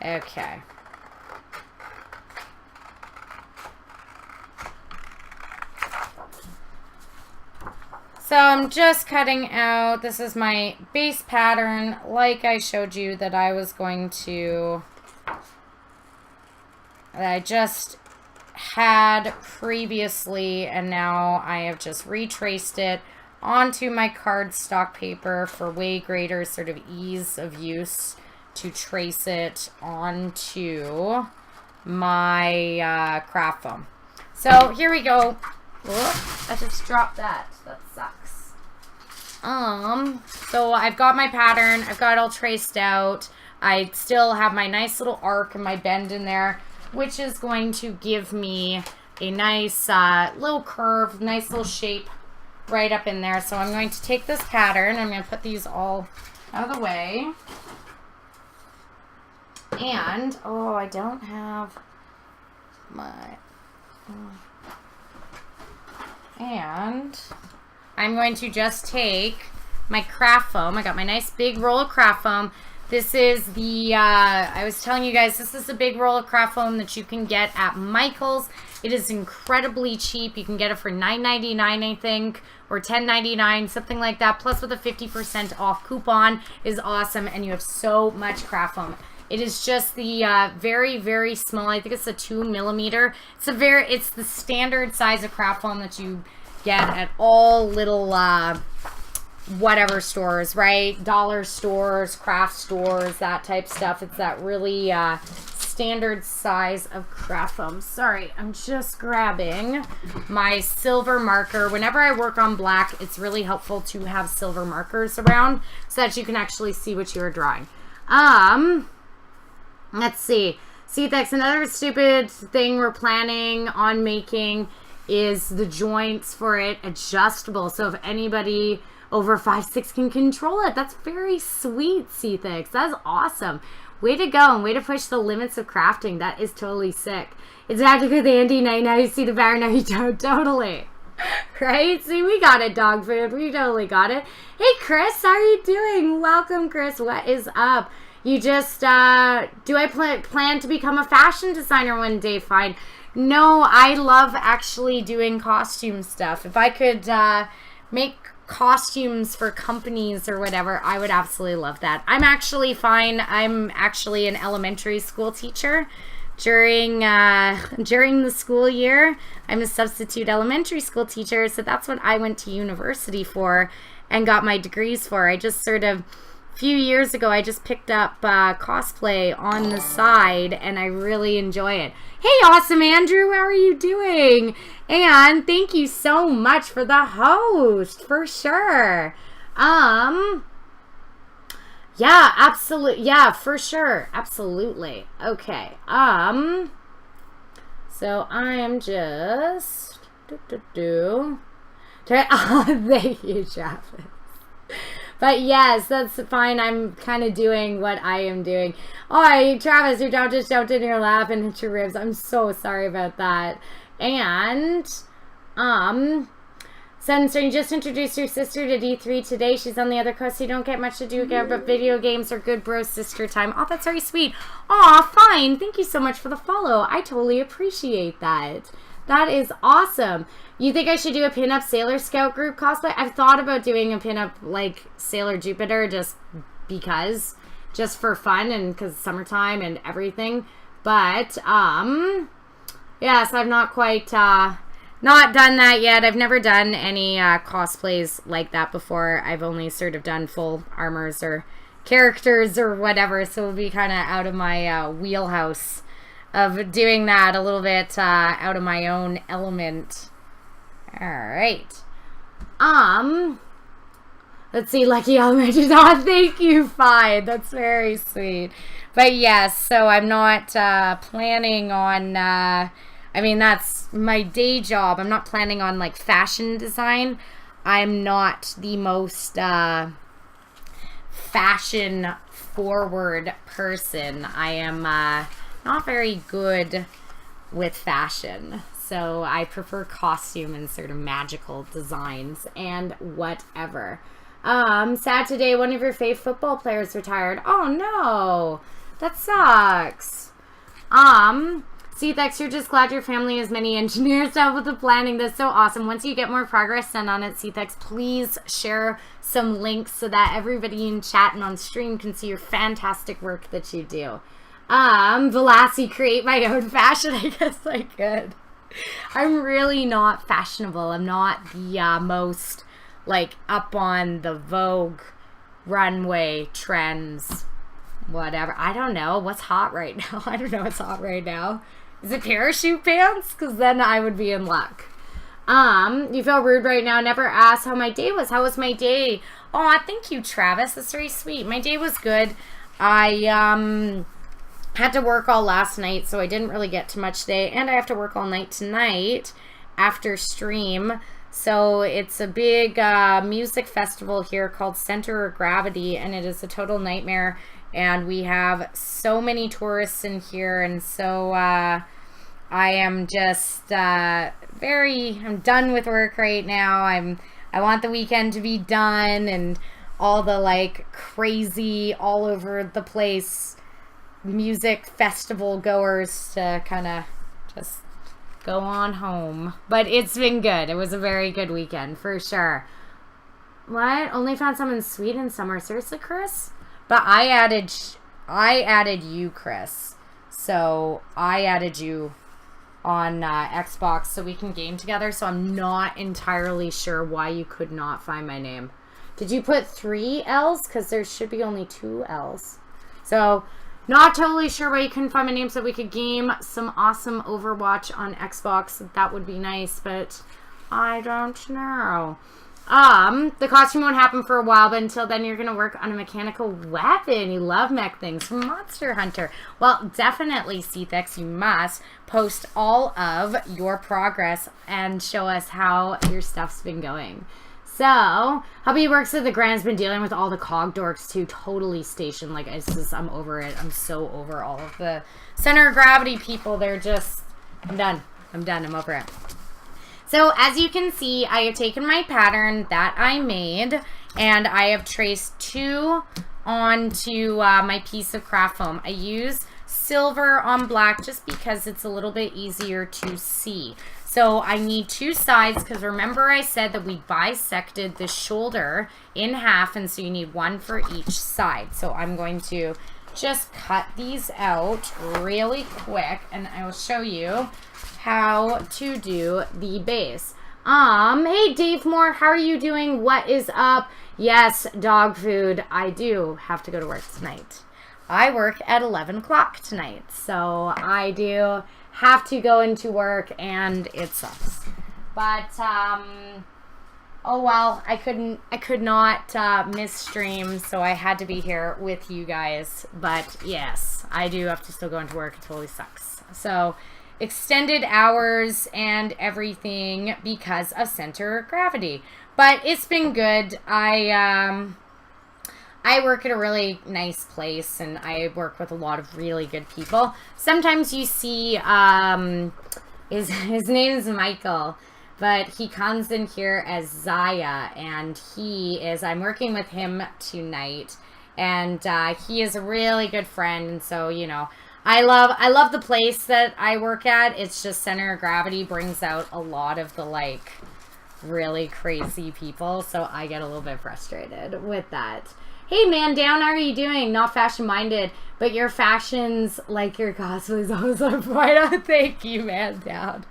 Okay. So I'm just cutting out, this is my base pattern, like I showed you that I was going to, that I just had previously, and now I have just retraced it onto my cardstock paper for way greater sort of ease of use to trace it onto my craft foam. So here we go. Whoop, I just dropped that. That sucks. So I've got my pattern. I've got it all traced out. I still have my nice little arc and my bend in there, which is going to give me a nice little curve, nice little shape right up in there. So I'm going to take this pattern. I'm going to put these all out of the way. And, oh, I don't have my... And I'm going to just take my craft foam. I got my nice big roll of craft foam. This is the, I was telling you guys, this is a big roll of craft foam that you can get at Michael's. It is incredibly cheap. You can get it for $9.99, I think, or $10.99, something like that. Plus with a 50% off coupon is awesome, and you have so much craft foam. It is just the very, very small. I think it's a 2 millimeter. It's the standard size of craft foam that you get at all little whatever stores, right? Dollar stores, craft stores, that type stuff. It's that really standard size of craft foam. Sorry, I'm just grabbing my silver marker. Whenever I work on black, it's really helpful to have silver markers around so that you can actually see what you are drawing. Let's see. Seathex, another stupid thing we're planning on making is the joints for it adjustable. So if anybody over 5'6" can control it. That's very sweet, Seathex. That's awesome. Way to go, and way to push the limits of crafting. That is totally sick. It's active with Andy. Now you see the bar, now you don't. Totally. Right? See, we got it, dog food. We totally got it. Hey, Chris, how are you doing? Welcome, Chris. What is up? You just, do I plan to become a fashion designer one day? Fine. No, I love actually doing costume stuff. If I could make costumes for companies or whatever, I would absolutely love that. I'm actually fine. I'm actually an elementary school teacher. During the school year, I'm a substitute elementary school teacher, so that's what I went to university for and got my degrees for. I just sort of, a few years ago, I just picked up cosplay on the side, and I really enjoy it. Hey, awesome Andrew, how are you doing? And thank you so much for the host, for sure. Yeah, absolutely. Yeah, for sure. Absolutely. Okay. So I am just thank you, Travis. But yes, that's fine. I'm kind of doing what I am doing. Oh, Travis, your dog just jumped in your lap and hit your ribs. I'm so sorry about that. And, Sunstream, you just introduced your sister to D3 today. She's on the other coast, so you don't get much to do together, but video games are good bro sister time. Oh, that's very sweet. Aw, fine. Thank you so much for the follow. I totally appreciate that. That is awesome. You think I should do a pinup Sailor Scout group cosplay? I've thought about doing a pinup, like, Sailor Jupiter just because. Just for fun and because it's summertime and everything. But, yes, I've not quite, not done that yet. I've never done any cosplays like that before. I've only sort of done full armors or characters or whatever, so it'll be kind of out of my wheelhouse of doing that, a little bit out of my own element. All right. Let's see, Lucky Elementary. Oh, thank you, Fine. That's very sweet. But yes, so I'm not planning on, I mean, that's my day job. I'm not planning on, like, fashion design. I'm not the most fashion-forward person. I am not very good with fashion. So I prefer costume and sort of magical designs and whatever. Sad today, one of your fave football players retired. Oh no, that sucks. Seathex, you're just glad your family has many engineers to help with the planning. That's so awesome. Once you get more progress done on it, Seathex, please share some links so that everybody in chat and on stream can see your fantastic work that you do. Velassi, create my own fashion. I guess I could. I'm really not fashionable. I'm not the most, like, up on the Vogue runway trends, whatever. I don't know. What's hot right now? I don't know what's hot right now. Is it parachute pants? Because then I would be in luck. You feel rude right now. Never asked how my day was. How was my day? Oh, thank you, Travis. That's very sweet. My day was good. I, had to work all last night, so I didn't really get to much today, and I have to work all night tonight after stream. So it's a big music festival here called Center of Gravity, and it is a total nightmare, and we have so many tourists in here, and so I am just I'm done with work right now. I want the weekend to be done, and all the like crazy all over the place music festival goers to kind of just go on home. But it's been good. It was a very good weekend for sure. What? Only found someone sweet in summer. Seriously, Chris? But I added you, Chris. So I added you on Xbox so we can game together. So I'm not entirely sure why you could not find my name. Did you put 3 L's? Because there should be only 2 L's. So not totally sure why you couldn't find my name so we could game some awesome Overwatch on Xbox. That would be nice, but I don't know. The costume won't happen for a while, but until then you're going to work on a mechanical weapon. You love mech things from Monster Hunter. Well, definitely, Cthex, you must post all of your progress and show us how your stuff's been going. So, hubby works at the Grand's been dealing with all the cog dorks too. Totally stationed. Like, I'm over it. I'm so over all of the center of gravity people. They're just, I'm done. I'm over it. So as you can see, I have taken my pattern that I made and I have traced 2 onto my piece of craft foam. I use silver on black just because it's a little bit easier to see. So I need 2 sides because remember I said that we bisected the shoulder in half, and so you need 1 for each side. So I'm going to just cut these out really quick and I will show you how to do the base. Hey Dave Moore, how are you doing? What is up? Yes, dog food. I do have to go to work tonight. I work at 11 o'clock tonight, so I do have to go into work and it sucks. But oh well, I could not miss stream, so I had to be here with you guys. But yes, I do have to still go into work. It totally sucks. So extended hours and everything because of center of gravity. But it's been good. I work at a really nice place and I work with a lot of really good people. Sometimes you see his name is Michael, but he comes in here as Zaya, and I'm working with him tonight, and he is a really good friend, and so, you know, I love the place that I work at. It's just center of gravity brings out a lot of the, like, really crazy people, so I get a little bit frustrated with that. Hey, man down, how are you doing? Not fashion-minded, but your fashions, like your cosplays, always on point. Oh, thank you, man down.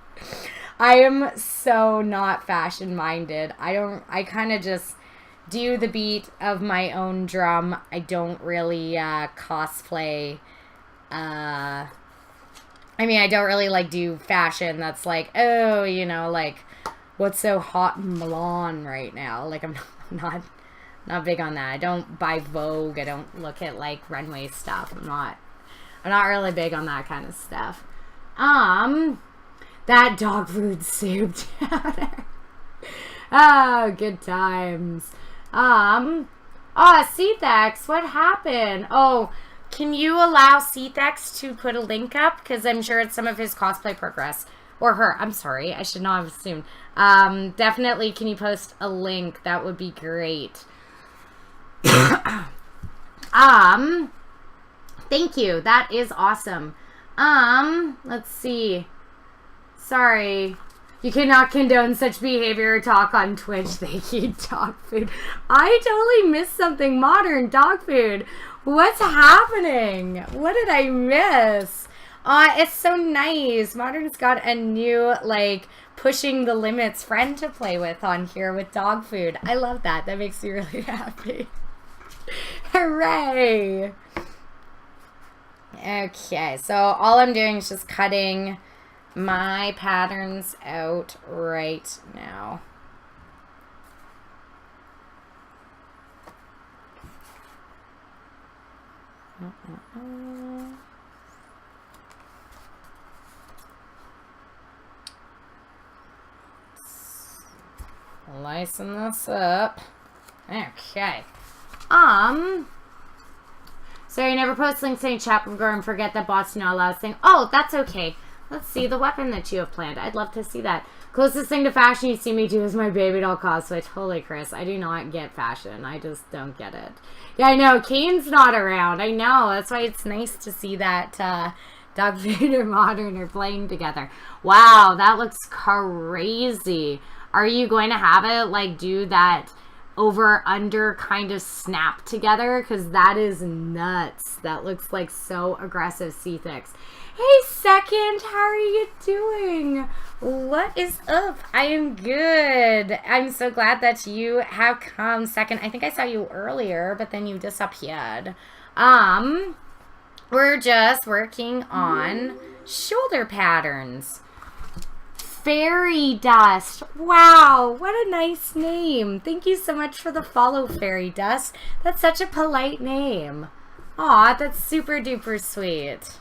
I am so not fashion-minded. I kind of just do the beat of my own drum. I don't really cosplay. I mean, I don't really, like, do fashion that's like, oh, you know, like, what's so hot in Milan right now? Like, I'm not big on that. I don't buy Vogue. I don't look at, like, runway stuff. I'm not really big on that kind of stuff. That dog food soup down. Oh, good times. Oh, Cthex, what happened? Oh, can you allow Cthex to put a link up? Because I'm sure it's some of his cosplay progress. Or her. I'm sorry. I should not have assumed. Definitely, can you post a link? That would be great. Thank you. That is awesome. Let's see. Sorry. You cannot condone such behavior or talk on Twitch. Thank you, dog food. I totally missed something. Modern dog food. What's happening? What did I miss? It's so nice. Modern's got a new, like, pushing the limits friend to play with on here with dog food. I love that. That makes me really happy. Hooray! Okay, so all I'm doing is just cutting my patterns out right now. Lighten this up. Okay. So you never post links in any chat room and forget that bots do not allow us thing. Oh, that's okay. Let's see the weapon that you have planned. I'd love to see that. Closest thing to fashion you see me do is my baby doll cosplay. Totally, Chris. I do not get fashion. I just don't get it. Yeah, I know. Kane's not around. I know. That's why it's nice to see that Dog Vader Modern are playing together. Wow, that looks crazy. Are you going to have it, like, do that over-under kind of snap together? Because that is nuts. That looks like so aggressive, C-Thix. Hey, Second, how are you doing? What is up? I am good. I'm so glad that you have come. Second, I think I saw you earlier, but then you disappeared. We're just working on shoulder patterns. Fairy Dust. Wow, what a nice name. Thank you so much for the follow, Fairy Dust. That's such a polite name. Aw, that's super duper sweet.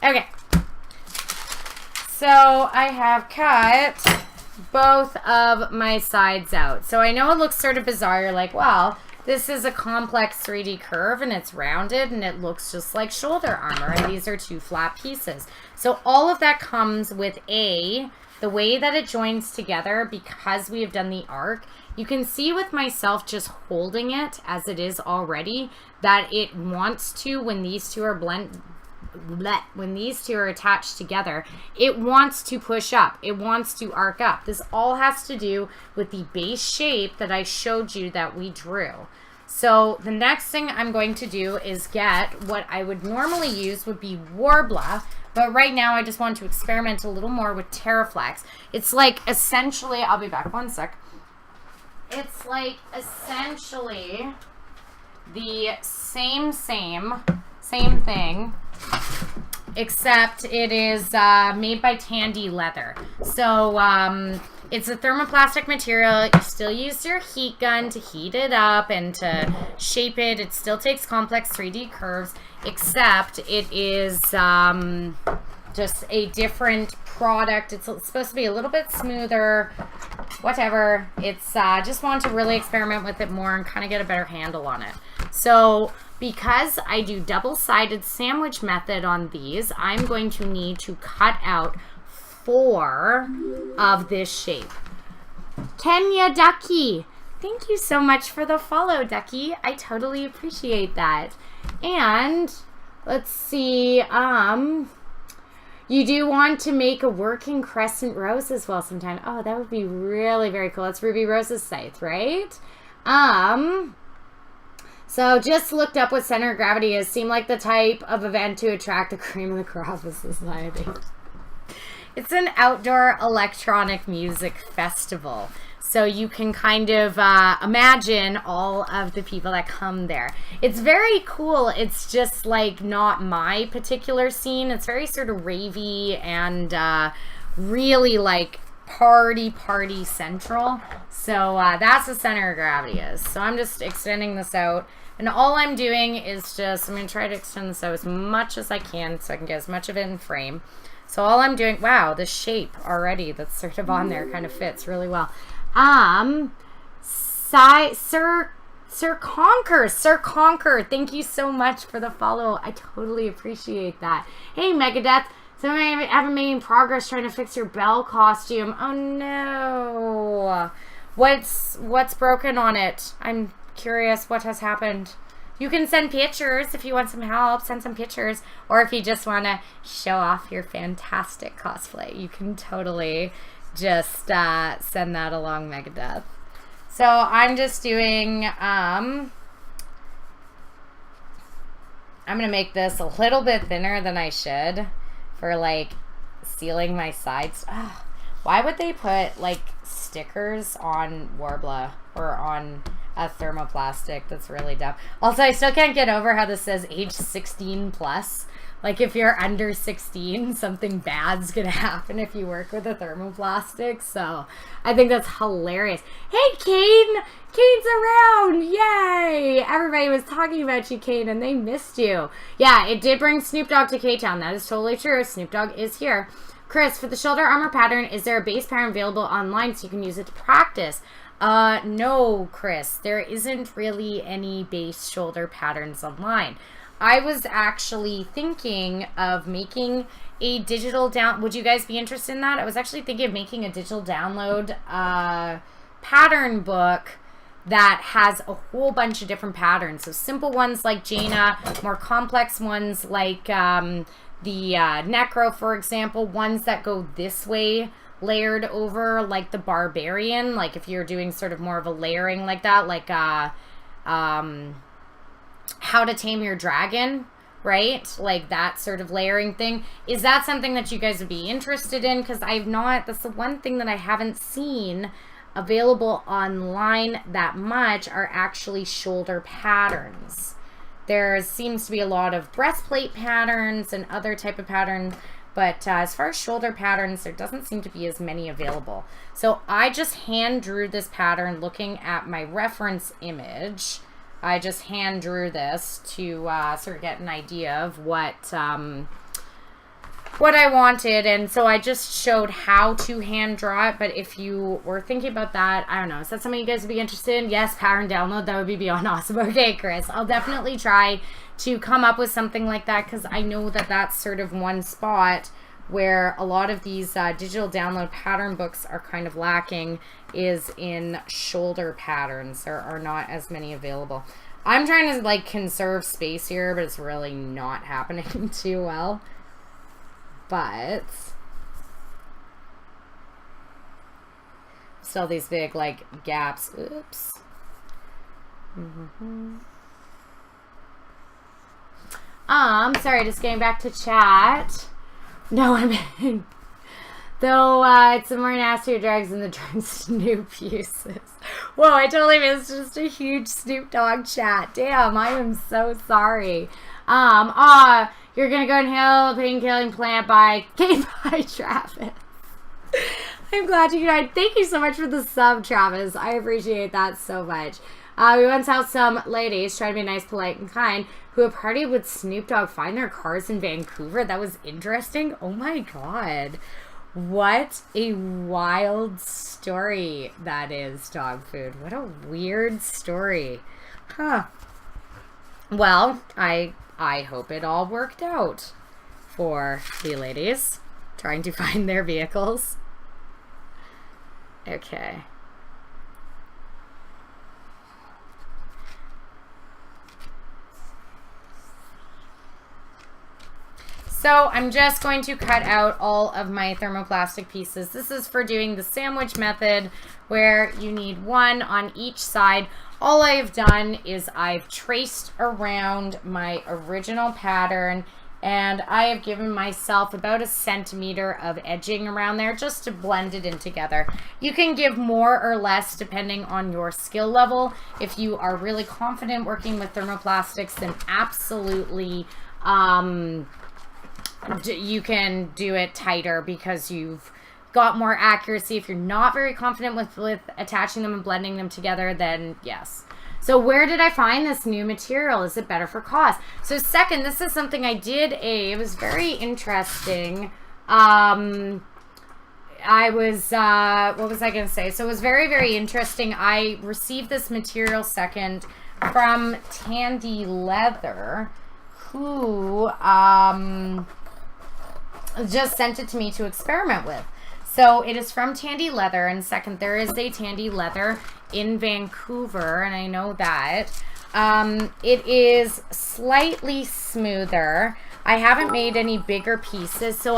Okay. So I have cut both of my sides out. So I know it looks sort of bizarre. You're like, well, this is a complex 3D curve and it's rounded and it looks just like shoulder armor. And these are two flat pieces. So all of that comes with the way that it joins together, because we have done the arc. You can see with myself just holding it as it is already that it wants to, when these two are when these two are attached together, it wants to push up. It wants to arc up. This all has to do with the base shape that I showed you that we drew. So the next thing I'm going to do is get what I would normally use would be Warbler, but right now I just want to experiment a little more with Terraflex. It's like essentially, I'll be back one sec. It's like essentially the same thing, except it is made by Tandy Leather. So it's a thermoplastic material. You still use your heat gun to heat it up and to shape it. It still takes complex 3D curves, except it is just a different product. It's supposed to be a little bit smoother, whatever. It's just want to really experiment with it more and kind of get a better handle on it. So because I do double-sided sandwich method on these, I'm going to need to cut out 4 of this shape. Kenya Ducky, thank you so much for the follow, Ducky. I totally appreciate that. And let's see, you do want to make a working crescent rose as well sometime. Oh, that would be really very cool. That's Ruby Rose's scythe, right? So just looked up what center of gravity is. Seemed like the type of event to attract the cream of the crop of society. It's an outdoor electronic music festival. So you can kind of imagine all of the people that come there. It's very cool. It's just like not my particular scene. It's very sort of ravey and really like party central. So that's the center of gravity is. So I'm just extending this out. And all I'm doing is just, I'm going to try to extend this out as much as I can so I can get as much of it in frame. So all I'm doing, wow, the shape already that's sort of on there kind of fits really well. Sir Conquer, thank you so much for the follow. I totally appreciate that. Hey, Megadeth. So I haven't made progress trying to fix your Belle costume. Oh no. What's broken on it? I'm curious what has happened. You can send pictures if you want some help. Send some pictures. Or if you just want to show off your fantastic cosplay, you can totally just send that along, Megadeth. So I'm just doing, I'm going to make this a little bit thinner than I should for like sealing my sides. Ugh. Why would they put like stickers on Warbler or on a thermoplastic? That's really dumb. Also, I still can't get over how this says age 16 plus. Like if you're under 16, something bad's gonna happen if you work with a thermoplastic. So I think that's hilarious. Hey, Kane! Kane's around! Yay! Everybody was talking about you, Kane, and they missed you. Yeah, it did bring Snoop Dogg to K-Town. That is totally true. Snoop Dogg is here. Chris, for the shoulder armor pattern, is there a base pattern available online so you can use it to practice? No, Chris, there isn't really any base shoulder patterns online. I was actually thinking of making a digital would you guys be interested in that? I was actually thinking of making a digital download pattern book that has a whole bunch of different patterns. So simple ones like Jaina, more complex ones like the Necro, for example, ones that go this way, layered over, like the Barbarian, like if you're doing sort of more of a layering like that, like How to Tame Your Dragon, right? Like that sort of layering thing. Is that something that you guys would be interested in? Because that's the one thing that I haven't seen available online that much are actually shoulder patterns. There seems to be a lot of breastplate patterns and other type of patterns, but as far as shoulder patterns, there doesn't seem to be as many available. So I just hand drew this pattern looking at my reference image. I just hand drew this to sort of get an idea of what I wanted, and so I just showed how to hand draw it. But if you were thinking about that, I don't know, is that something you guys would be interested in? Yes, pattern download, that would be beyond awesome. Okay, Chris, I'll definitely try to come up with something like that, because I know that that's sort of one spot where a lot of these digital download pattern books are kind of lacking, is in shoulder patterns. There are not as many available. I'm trying to like conserve space here, but it's really not happening too well. But still these big like gaps. Oops. Sorry, just getting back to chat. No, I mean, though it's more nastier drugs than the drugs Snoop uses. Whoa, I totally missed just a huge Snoop Dogg chat. Damn, I am so sorry. You're gonna go inhale a pain-killing plant by Travis. I'm glad you died. Thank you so much for the sub, Travis. I appreciate that so much. We once saw some ladies, trying to be nice, polite, and kind, who had partied with Snoop Dogg find their cars in Vancouver. That was interesting. Oh my god. What a wild story that is, dog food. What a weird story. Huh. Well, I hope it all worked out for the ladies trying to find their vehicles. Okay. So I'm just going to cut out all of my thermoplastic pieces. This is for doing the sandwich method, where you need one on each side. All I've done is I've traced around my original pattern, and I have given myself about 1 centimeter of edging around there just to blend it in together. You can give more or less depending on your skill level. If you are really confident working with thermoplastics, then absolutely you can do it tighter because you've got more accuracy. If you're not very confident with attaching them and blending them together, then yes. So where did I find this new material? Is it better for cost? So second, this is something I did it was very interesting. What was I going to say? So it was very, very interesting. I received this material second from Tandy Leather, who just sent it to me to experiment with. So it is from Tandy Leather, and second, there is a Tandy Leather in Vancouver, and I know that. It is slightly smoother. I haven't made any bigger pieces, so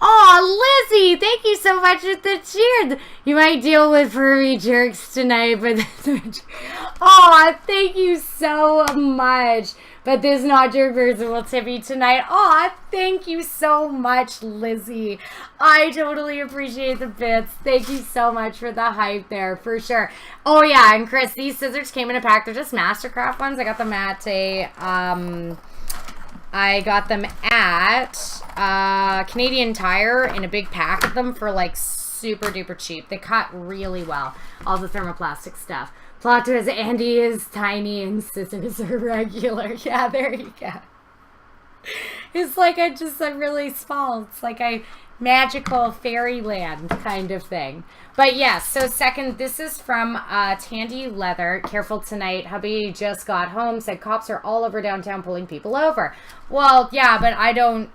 oh, Lizzie, thank you so much for the cheer. You might deal with furry jerks tonight, but oh, thank you so much. But this not jerk person will tip you tonight. Oh, thank you so much, Lizzie. I totally appreciate the bits. Thank you so much for the hype there, for sure. Oh yeah, and Chris, these scissors came in a pack. They're just Mastercraft ones. I got them at Canadian Tire in a big pack of them for like super duper cheap. They cut really well, all the thermoplastic stuff. Plot twist, Andy is tiny and scissors are regular. Yeah, there you go. It's like I'm really small. It's like I magical fairyland kind of thing. But yes, so second, this is from Tandy Leather. Careful tonight. Hubby just got home, said cops are all over downtown pulling people over. Well, yeah, but I don't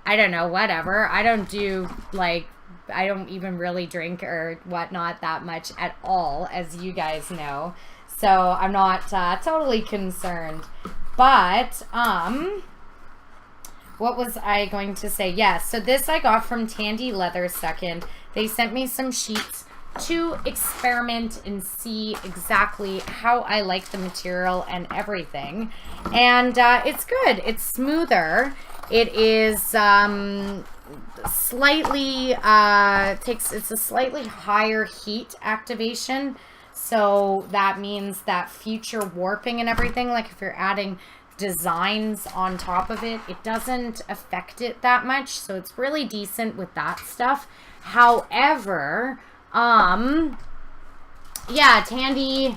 know, whatever. I don't do, like, I don't even really drink or whatnot that much at all, as you guys know. So I'm not totally concerned. But, what was I going to say? Yes, so this I got from Tandy Leather second. They sent me some sheets to experiment and see exactly how I like the material and everything. And it's good. It's smoother. It is slightly, it's a slightly higher heat activation. So that means that future warping and everything, like if you're adding designs on top of it, it doesn't affect it that much. So it's really decent with that stuff. However, yeah, Tandy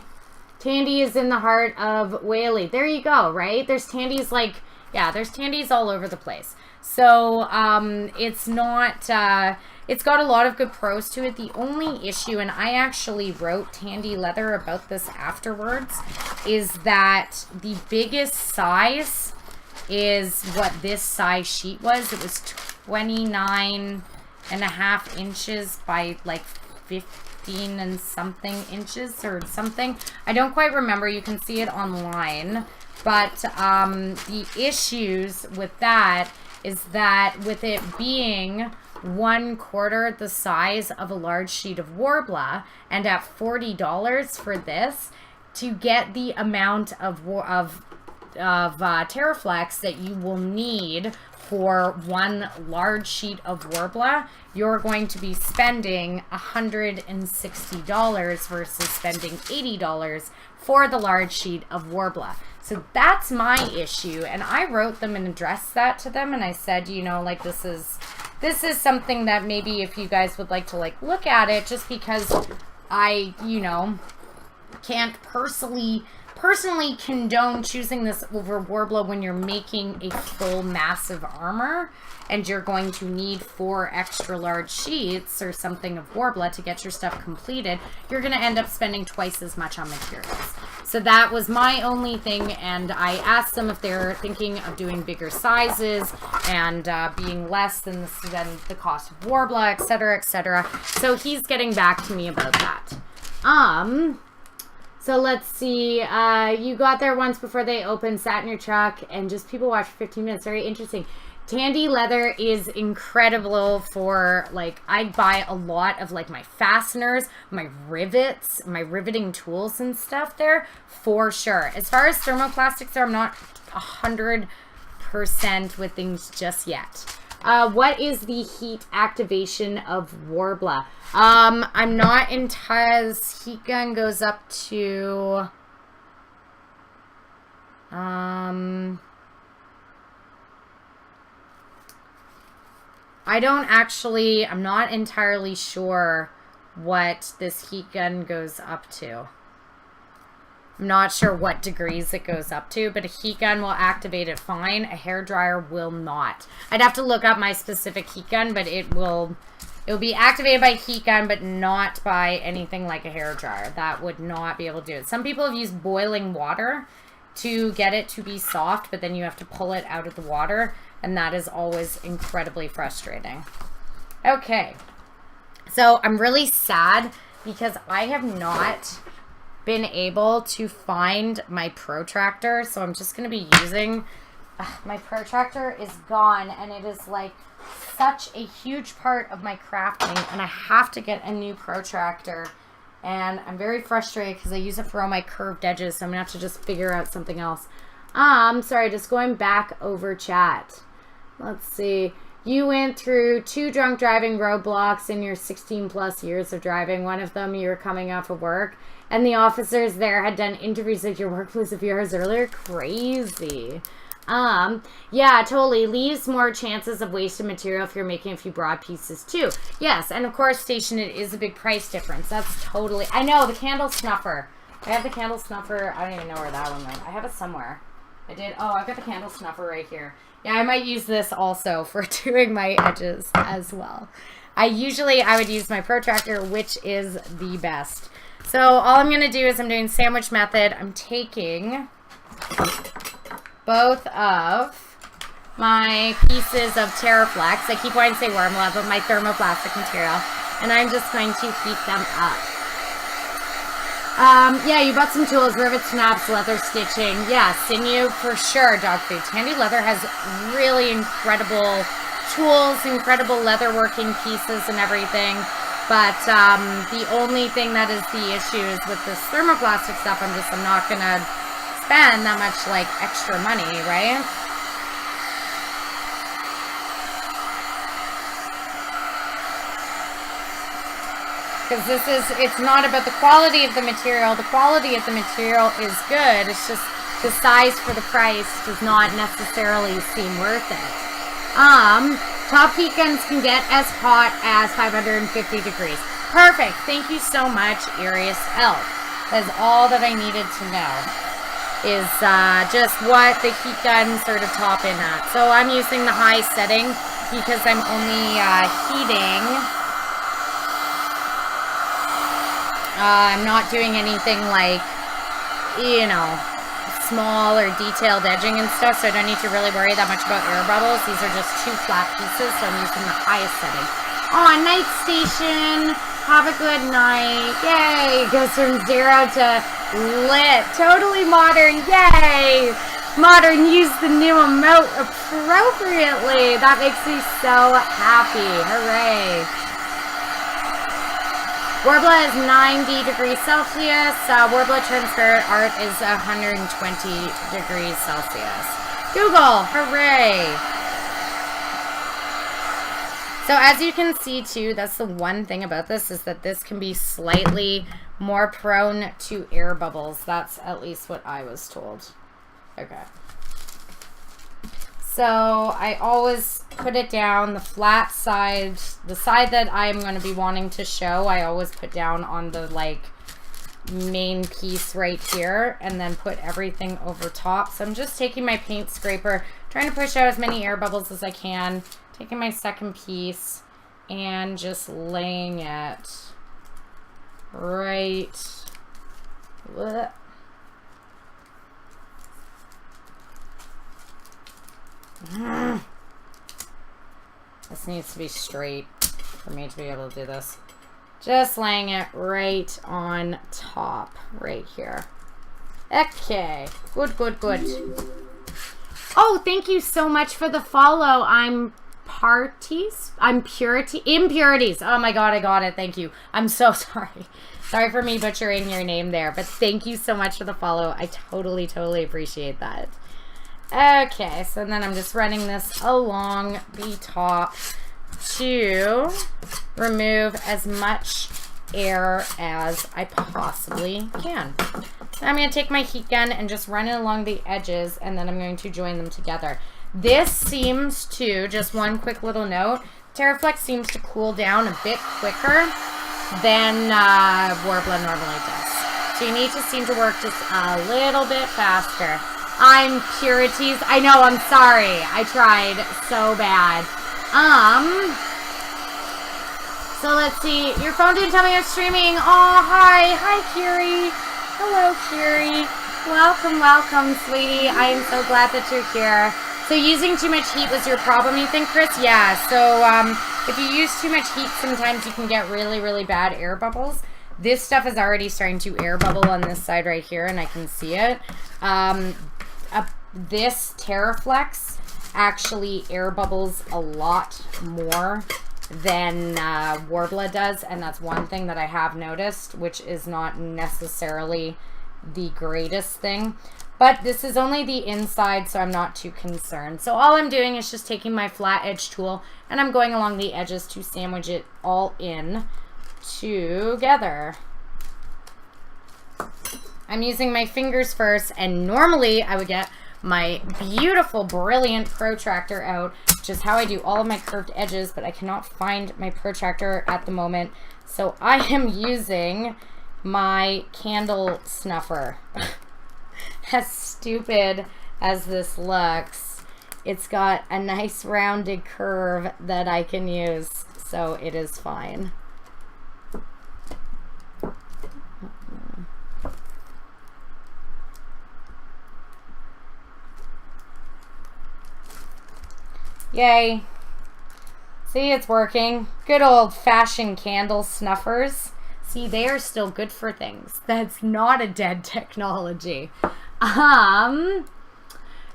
is in the heart of Whaley. There you go, right? There's Tandy's like, yeah, there's Tandy's all over the place. So, it's not, it's got a lot of good pros to it. The only issue, and I actually wrote Tandy Leather about this afterwards, is that the biggest size is what this size sheet was. It was 29.5 inches by like 15 and something inches or something. I don't quite remember. You can see it online. But the issues with that is that with it being 1/4 the size of a large sheet of Warbler, and at $40 for this, to get the amount of Terraflex that you will need for one large sheet of Warbler, you're going to be spending $160 versus spending $80 for the large sheet of Warbler. So that's my issue, and I wrote them and addressed that to them, and I said, you know, like, this is something that maybe if you guys would like to, like, look at it, just because I, you know, can't personally condone choosing this over Warbler when you're making a full massive armor and you're going to need 4 extra large sheets or something of Warbler to get your stuff completed. You're going to end up spending twice as much on materials. So that was my only thing, and I asked them if they're thinking of doing bigger sizes and being less than the cost of Warbler, etc., etc. So he's getting back to me about that. So let's see, you got there once before they opened, sat in your truck, and just people watched for 15 minutes. Very interesting. Tandy Leather is incredible for, like, I buy a lot of, like, my fasteners, my rivets, my riveting tools and stuff there, for sure. As far as thermoplastics are, I'm not 100% with things just yet. What is the heat activation of Warbler? I'm not entirely, heat gun goes up to, I'm not entirely sure what this heat gun goes up to. I'm not sure what degrees it goes up to, but a heat gun will activate it fine. A hairdryer will not. I'd have to look up my specific heat gun, but it will be activated by heat gun, but not by anything like a hairdryer. That would not be able to do it. Some people have used boiling water to get it to be soft, but then you have to pull it out of the water, and that is always incredibly frustrating. Okay, so I'm really sad because I have not been able to find my protractor, so I'm just going to be using, my protractor is gone, and it is like such a huge part of my crafting, and I have to get a new protractor, and I'm very frustrated because I use it for all my curved edges, so I'm going to have to just figure out something else. Sorry, just going back over chat. Let's see. You went through 2 drunk driving roadblocks in your 16 plus years of driving. One of them you were coming off of work, and the officers there had done interviews at your workplace a few hours earlier. Crazy. Yeah, totally. Leaves more chances of wasted material if you're making a few broad pieces too. Yes, and of course, station, it is a big price difference. That's totally, I know, the candle snuffer. I have the candle snuffer. I don't even know where that one went. I have it somewhere. I did. Oh, I've got the candle snuffer right here. Yeah, I might use this also for doing my edges as well. I would use my protractor, which is the best. So all I'm going to do is I'm doing sandwich method. I'm taking both of my pieces of Terraflex. I keep wanting to say warm love, but my thermoplastic material. And I'm just going to heat them up. Yeah, you bought some tools, rivet snaps, leather stitching. Yeah, sinew for sure, dog food. Tandy Leather has really incredible tools, incredible leather working pieces and everything. But the only thing that is the issue is with this thermoplastic stuff, I'm not going to spend that much, like, extra money, right? Because it's not about the quality of the material. The quality of the material is good. It's just the size for the price does not necessarily seem worth it. Top heat guns can get as hot as 550 degrees. Perfect. Thank you so much, Arius Elf. That's all that I needed to know. Is just what the heat gun sort of top in at. So I'm using the high setting because I'm only heating. I'm not doing anything like, you know, small or detailed edging and stuff, so I don't need to really worry that much about air bubbles. These are just 2 flat pieces, so I'm using the highest setting. Oh, night station. Have a good night. Yay. Goes from 0 to lit. Totally modern. Yay. Modern. Use the new emote appropriately. That makes me so happy. Hooray. Warbler is 90 degrees Celsius. Warbler transparent art is 120 degrees Celsius. Google, hooray! So as you can see too, that's the one thing about this is that this can be slightly more prone to air bubbles. That's at least what I was told. Okay. So I always put it down the flat side, the side that I'm going to be wanting to show, I always put down on the like main piece right here and then put everything over top. So I'm just taking my paint scraper, trying to push out as many air bubbles as I can, taking my second piece and just laying it right. Blech. This needs to be straight for me to be able to do this. Just laying it right on top, right here. Okay, good, good, good. Oh, thank you so much for the follow. Impurities. Oh my god, I got it. Thank you. I'm so sorry. Sorry for me butchering your name there, but thank you so much for the follow. I totally, totally appreciate that. Okay, so then I'm just running this along the top to remove as much air as I possibly can. I'm going to take my heat gun and just run it along the edges, and then I'm going to join them together. This seems to, just one quick little note, Terraflex seems to cool down a bit quicker than Warbler normally does. So you need to seem to work just a little bit faster. I'm Purities. I know, I'm sorry. I tried so bad. So let's see. Your phone didn't tell me I was streaming. Oh, hi. Hi, Kiri. Hello, Kiri. Welcome, welcome, sweetie. I am so glad that you're here. So using too much heat was your problem, you think, Chris? Yeah. So if you use too much heat, sometimes you can get really, really bad air bubbles. This stuff is already starting to air bubble on this side right here, and I can see it. This Terraflex actually air bubbles a lot more than Warbler does, and that's one thing that I have noticed, which is not necessarily the greatest thing. But this is only the inside, so I'm not too concerned. So all I'm doing is just taking my flat edge tool, and I'm going along the edges to sandwich it all in together. I'm using my fingers first, and normally I would get my beautiful, brilliant protractor out, which is how I do all of my curved edges, but I cannot find my protractor at the moment. So I am using my candle snuffer. As stupid as this looks, it's got a nice rounded curve that I can use, so it is fine. Yay. See, it's working. Good old-fashioned candle snuffers. See, they are still good for things. That's not a dead technology. Yeah,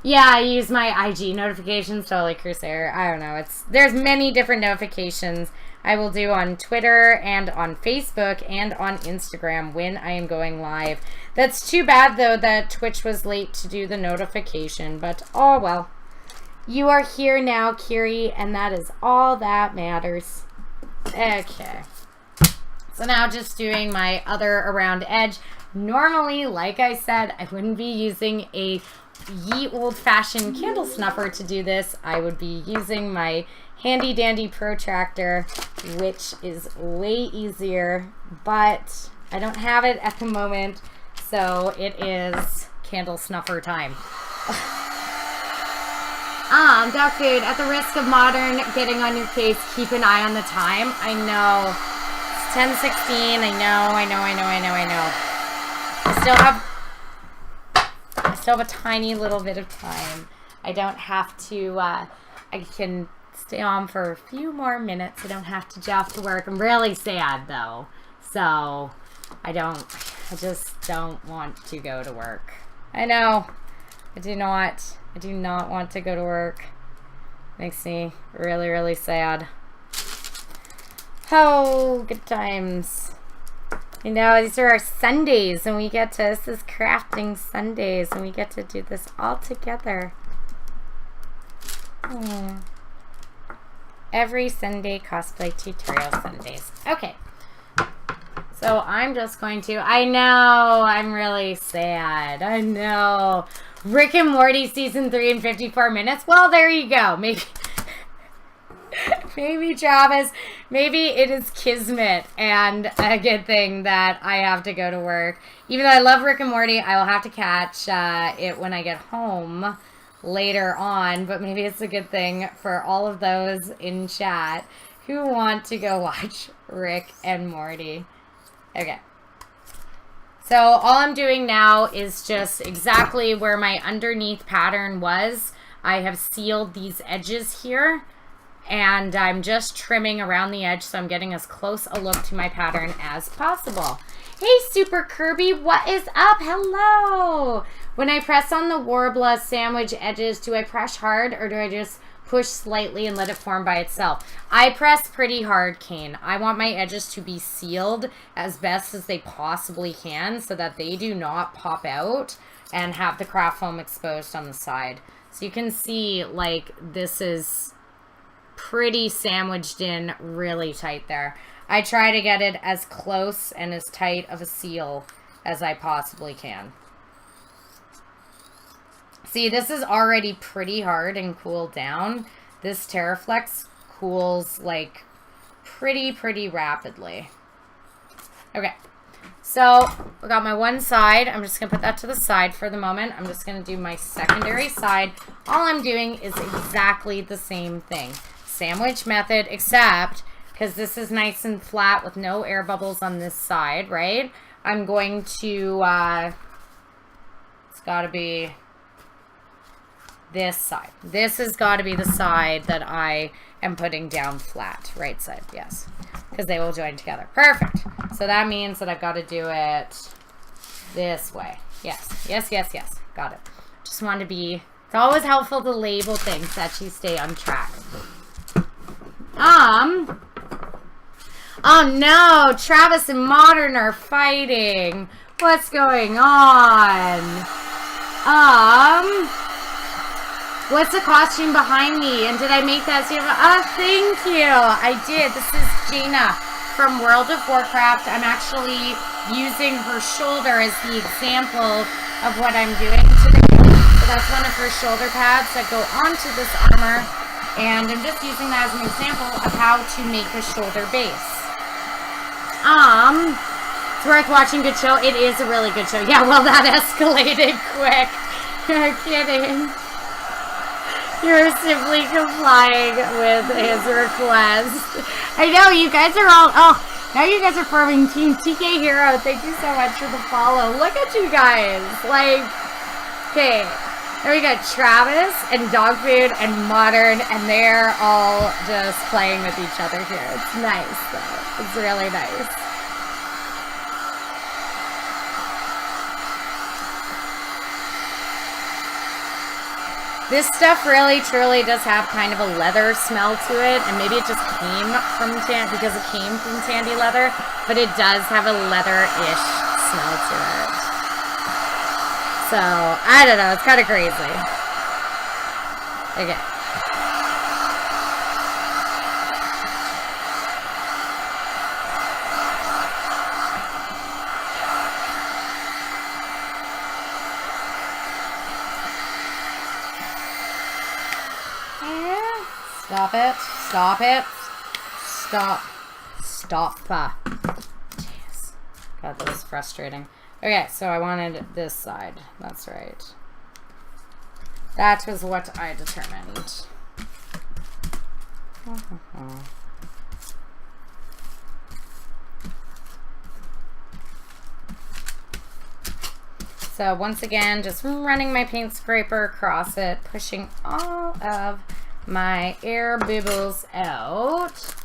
I use my IG notifications, totally Crusader. I don't know. There's many different notifications I will do on Twitter and on Facebook and on Instagram when I am going live. That's too bad, though, that Twitch was late to do the notification, but oh well. You are here now, Kiri, and that is all that matters. Okay. So now just doing my other around edge. Normally, like I said, I wouldn't be using a ye old-fashioned candle snuffer to do this. I would be using my handy dandy protractor, which is way easier, but I don't have it at the moment, so it is candle snuffer time. Dog food, at the risk of modern getting on your case, keep an eye on the time. I know. It's 10:16. I know. I still have a tiny little bit of time. I don't have to, I can stay on for a few more minutes. I don't have to jet off to work. I'm really sad, though. So, I just don't want to go to work. I know. I do not want to go to work. Makes me really, really sad. Oh, good times. You know, these are our Sundays, and we get to, this is crafting Sundays, and we get to do this all together. Every Sunday cosplay tutorial Sundays. Okay. So I'm just going to, I know, I'm really sad. I know. Rick and Morty season 3 in 54 minutes. Well, there you go. Maybe Travis, maybe it is kismet and a good thing that I have to go to work. Even though I love Rick and Morty, I will have to catch it when I get home later on. But maybe it's a good thing for all of those in chat who want to go watch Rick and Morty. Okay. So all I'm doing now is just exactly where my underneath pattern was. I have sealed these edges here, and I'm just trimming around the edge so I'm getting as close a look to my pattern as possible. Hey, Super Kirby, what is up? Hello. When I press on the Warbler sandwich edges, do I press hard or do I just push slightly and let it form by itself? I press pretty hard, Kane. I want my edges to be sealed as best as they possibly can so that they do not pop out and have the craft foam exposed on the side. So you can see, like, this is pretty sandwiched in really tight there. I try to get it as close and as tight of a seal as I possibly can. See, this is already pretty hard and cooled down. This Terraflex cools, like, pretty rapidly. Okay. So, I got my one side. I'm just going to put that to the side for the moment. I'm just going to do my secondary side. All I'm doing is exactly the same thing. Sandwich method, except, because this is nice and flat with no air bubbles on this side, right? I'm going to, it's got to be this side. This has got to be the side that I am putting down flat. Right side, yes. Because they will join together. Perfect. So that means that I've got to do it this way. Yes. Got it. Just want to be, it's always helpful to label things that you stay on track. Oh no, Travis and Modern are fighting. What's going on? What's the costume behind me? And did I make that? Thank you. I did. This is Jaina from World of Warcraft. I'm actually using her shoulder as the example of what I'm doing today. So that's one of her shoulder pads that go onto this armor. And I'm just using that as an example of how to make a shoulder base. It's worth watching. Good show. It is a really good show. Yeah, well, that escalated quick. No kidding. You're simply complying with his request. I know, you guys are all... Oh, now you guys are forming Team TK Hero. Thank you so much for the follow. Look at you guys. Like, okay. There we go. Travis and Dog Food and Modern, and they're all just playing with each other here. It's nice, though. It's really nice. This stuff really, truly does have kind of a leather smell to it, and maybe it just came from because it came from Tandy leather, but it does have a leather-ish smell to it. So, I don't know, it's kind of crazy. Okay. Stop it. Stop it. Stop. Stop. Jeez. God, that was frustrating. Okay, so I wanted this side. That's right. That was what I determined. So once again, just running my paint scraper across it, pushing all of my air bubbles out.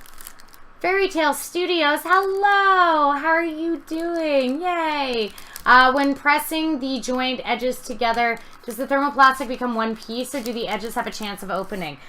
Fairy Tale Studios, hello! How are you doing? Yay! When pressing the joined edges together, does the thermoplastic become one piece, or do the edges have a chance of opening?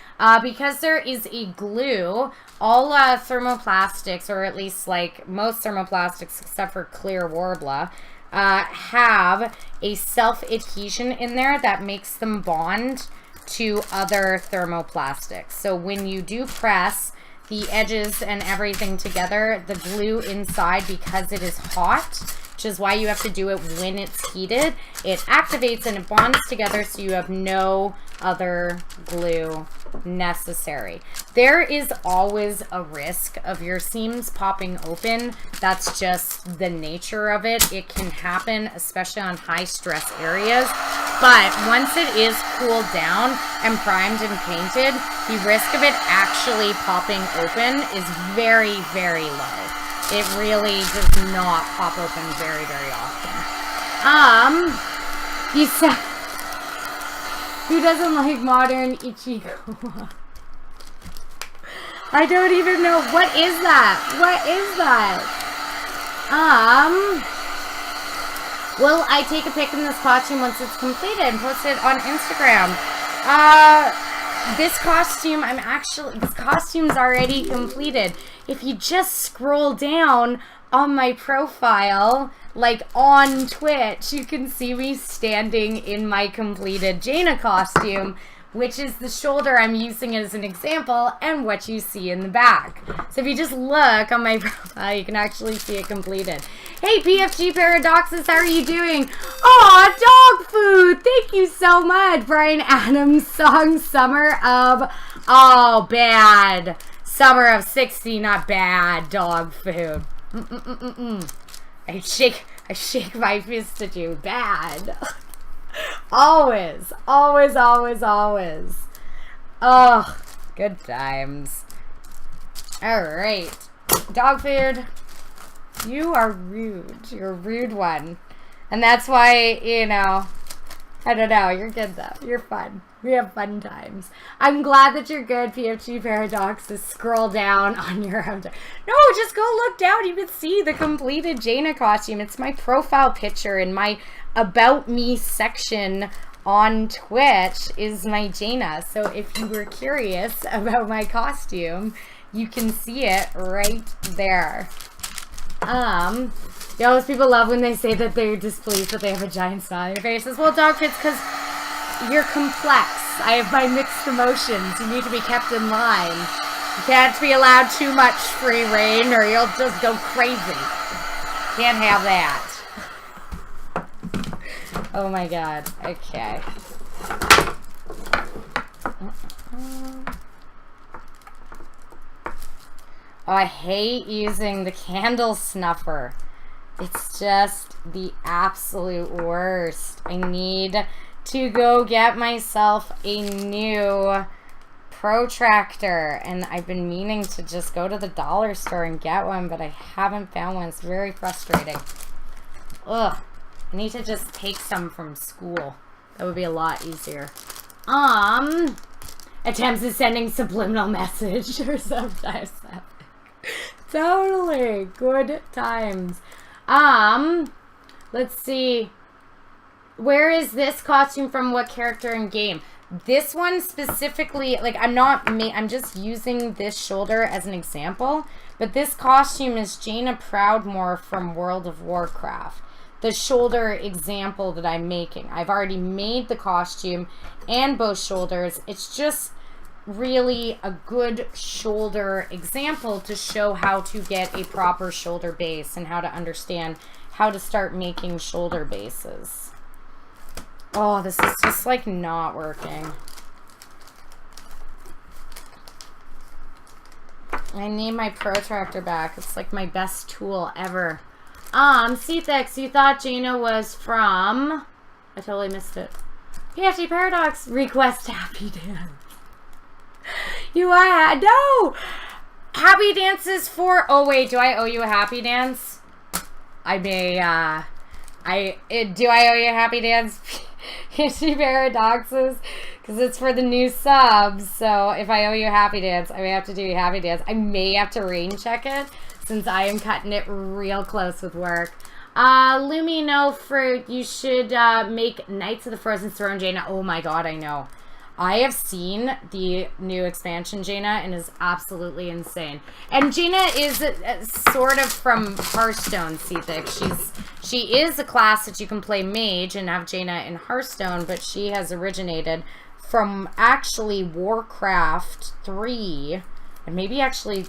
Because there is a glue, all thermoplastics, or at least like most thermoplastics except for clear Warbler, have a self-adhesion in there that makes them bond to other thermoplastics. So when you do press the edges and everything together, the glue inside, because it is hot, which is why you have to do it when it's heated, it activates and it bonds together, so you have no other glue necessary. There is always a risk of your seams popping open. That's just the nature of it. It can happen, especially on high stress areas. But once it is cooled down and primed and painted, the risk of it actually popping open is very, very low. It really does not pop open very, very often. You said, who doesn't like modern Ichigo? I don't even know. What is that? What is that? Will I take a pic in this costume once it's completed and post it on Instagram? This costume's already completed. If you just scroll down on my profile, like on Twitch, you can see me standing in my completed Jaina costume, which is the shoulder I'm using as an example, and what you see in the back. So if you just look on my profile, you can actually see it completed. Hey, PFG Paradoxes, how are you doing? Aw, dog food! Thank you so much. Brian Adams' song, Summer of... Oh, bad. Summer of 60, not bad. Dog food. I shake my fist at you. Bad. Always, always, always, always. Oh, good times. Alright. Dog food. You are rude. You're a rude one. And that's why, you know, I don't know. You're good though. You're fun. We have fun times. I'm glad that you're good, PFG Paradoxes. Scroll down on your own. No, just go look down. You can see the completed Jaina costume. It's my profile picture in my About Me section on Twitch is my Jaina. So if you were curious about my costume, you can see it right there. Those people love when they say that they're displeased that they have a giant smile on their faces. Well, dog, it's because you're complex. I have my mixed emotions. You need to be kept in line. You can't be allowed too much free reign or you'll just go crazy. Can't have that. Oh my god. Okay. Oh, I hate using the candle snuffer. It's just the absolute worst. I need to go get myself a new protractor, and I've been meaning to just go to the dollar store and get one, but I haven't found one. It's very frustrating. Ugh. I need to just take some from school. That would be a lot easier. Attempts at sending subliminal message or sometimes. Totally. Good times. Let's see. Where is this costume from? What character in game? This one specifically, like, I'm just using this shoulder as an example, but this costume is Jaina Proudmoore from World of Warcraft. The shoulder example that I'm making. I've already made the costume and both shoulders. It's just really a good shoulder example to show how to get a proper shoulder base and how to understand how to start making shoulder bases. Oh, this is just like not working. I need my protractor back. It's like my best tool ever. C-Thix, you thought Jaina was from... I totally missed it. PFT Paradox, request Happy Dance. You are... No! Happy Dances for... Oh, wait, do I owe you a Happy Dance? I may, do I owe you a Happy Dance? PFT Paradoxes? Because it's for the new subs, so if I owe you a Happy Dance, I may have to do a Happy Dance. I may have to rain check it, since I am cutting it real close with work. Lumi, no fruit. You should make Knights of the Frozen Throne Jaina. Oh my god, I know. I have seen the new expansion Jaina and is absolutely insane. And Jaina is sort of from Hearthstone, C-Thix. She is a class that you can play mage and have Jaina in Hearthstone, but she has originated from actually Warcraft 3, and maybe actually...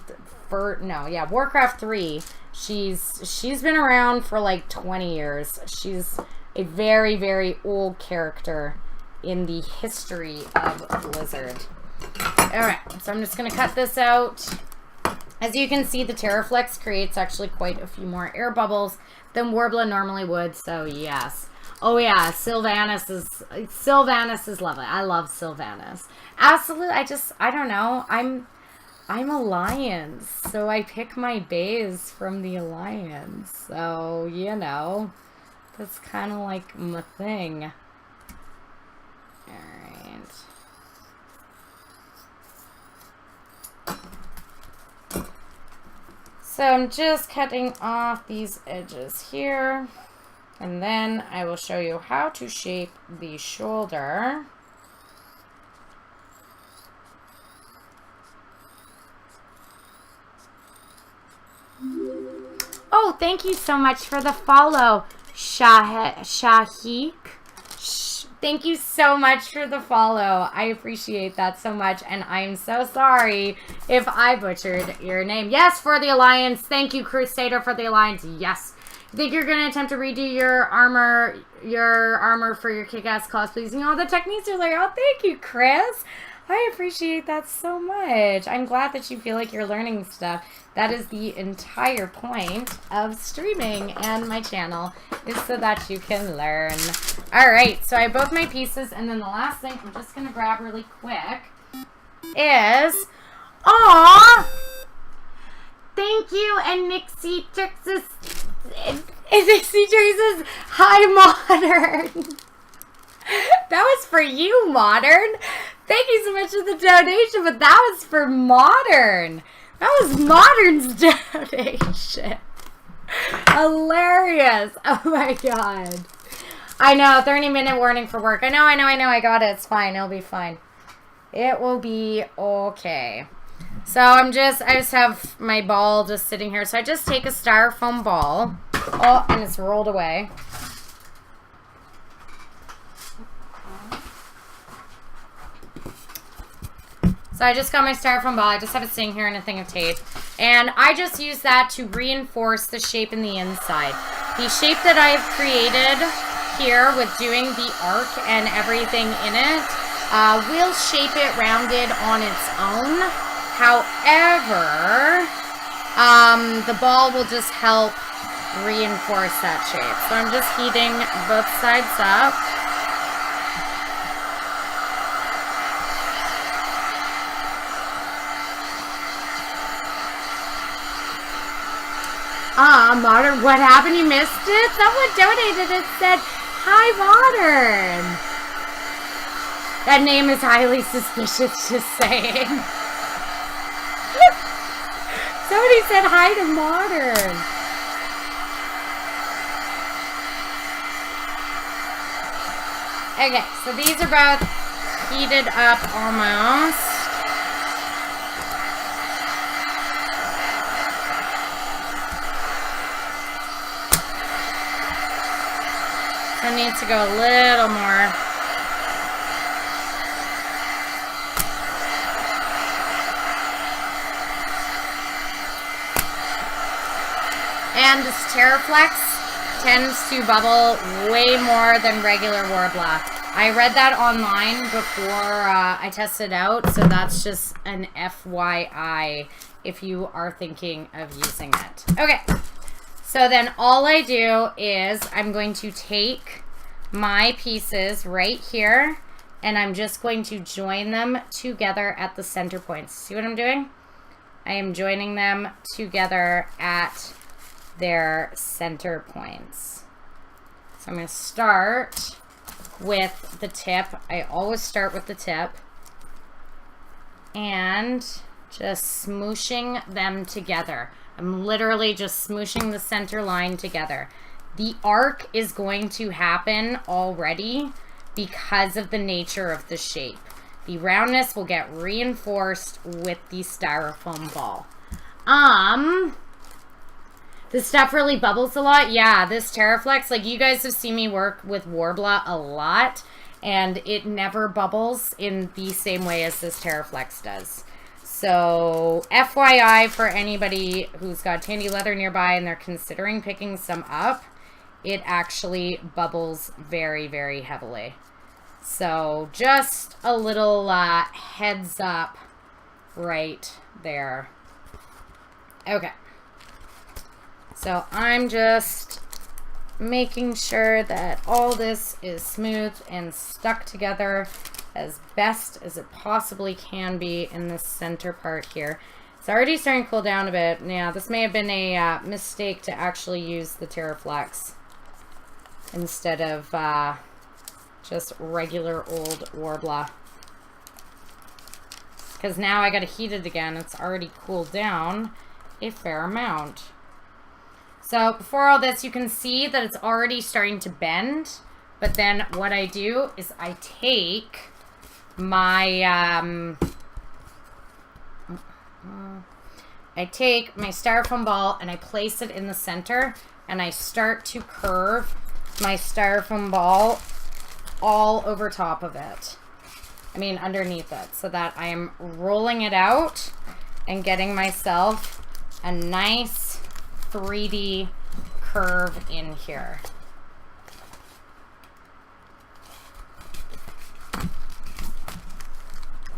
Warcraft 3. She's been around for like 20 years. She's a very, very old character in the history of Blizzard. Alright, so I'm just going to cut this out. As you can see, the Terraflex creates actually quite a few more air bubbles than Warbler normally would, so yes. Oh yeah, Sylvanas is lovely. I love Sylvanas. Absolutely, I don't know. I'm Alliance, so I pick my bays from the Alliance. So, you know, that's kind of like my thing. Alright. So I'm just cutting off these edges here. And then I will show you how to shape the shoulder. Oh, thank you so much for the follow, Shahik. Thank you so much for the follow. I appreciate that so much, and I'm so sorry if I butchered your name. Yes, for the Alliance. Thank you, Crusader, for the Alliance. Yes. You think you're gonna attempt to redo your armor for your kick-ass cosplays using all the techniques? You're like, oh, thank you, Chris. I appreciate that so much. I'm glad that you feel like you're learning stuff. That is the entire point of streaming and my channel, is so that you can learn. Alright, so I have both my pieces, and then the last thing I'm just going to grab really quick is... Aww! Thank you, and Nixie Texas... Nixie Texas, hi, Modern! That was for you, Modern! Thank you so much for the donation, but that was for Modern! That was Modern's donation. Hilarious. Oh my god. I know, 30-minute warning for work. I know, I got it. It's fine. It'll be fine. It will be okay. So I just have my ball just sitting here. So I just take a styrofoam ball. Oh, and it's rolled away. So I just got my styrofoam ball. I just have it sitting here in a thing of tape. And I just use that to reinforce the shape in the inside. The shape that I've created here with doing the arc and everything in it will shape it rounded on its own. However, the ball will just help reinforce that shape. So I'm just heating both sides up. Modern, what happened? You missed it? Someone donated it, said, hi, Modern. That name is highly suspicious, just saying. Somebody said hi to Modern. Okay, so these are both heated up almost. I need to go a little more. And this Terraflex tends to bubble way more than regular Warbler. I read that online before I tested it out, so that's just an FYI if you are thinking of using it. Okay. So then all I do is I'm going to take my pieces right here and I'm just going to join them together at the center points. See what I'm doing? I am joining them together at their center points. So I'm going to start with the tip. I always start with the tip and just smooshing them together. I'm literally just smooshing the center line together. The arc is going to happen already because of the nature of the shape. The roundness will get reinforced with the styrofoam ball. This stuff really bubbles a lot. Yeah, this Terraflex, like you guys have seen me work with Warbler a lot, and it never bubbles in the same way as this Terraflex does. So, FYI for anybody who's got tandy leather nearby and they're considering picking some up, it actually bubbles very, very heavily. So, just a little heads up right there. Okay. So, I'm just making sure that all this is smooth and stuck together as best as it possibly can be in this center part here. It's already starting to cool down a bit. Yeah, this may have been a mistake to actually use the Terraflex instead of just regular old Warbler. Because now I gotta heat it again. It's already cooled down a fair amount. So before all this, you can see that it's already starting to bend. But then what I do is I take my styrofoam ball and I place it in the center and I start to curve my styrofoam ball all over top of it. I mean underneath it, so that I am rolling it out and getting myself a nice 3D curve in here.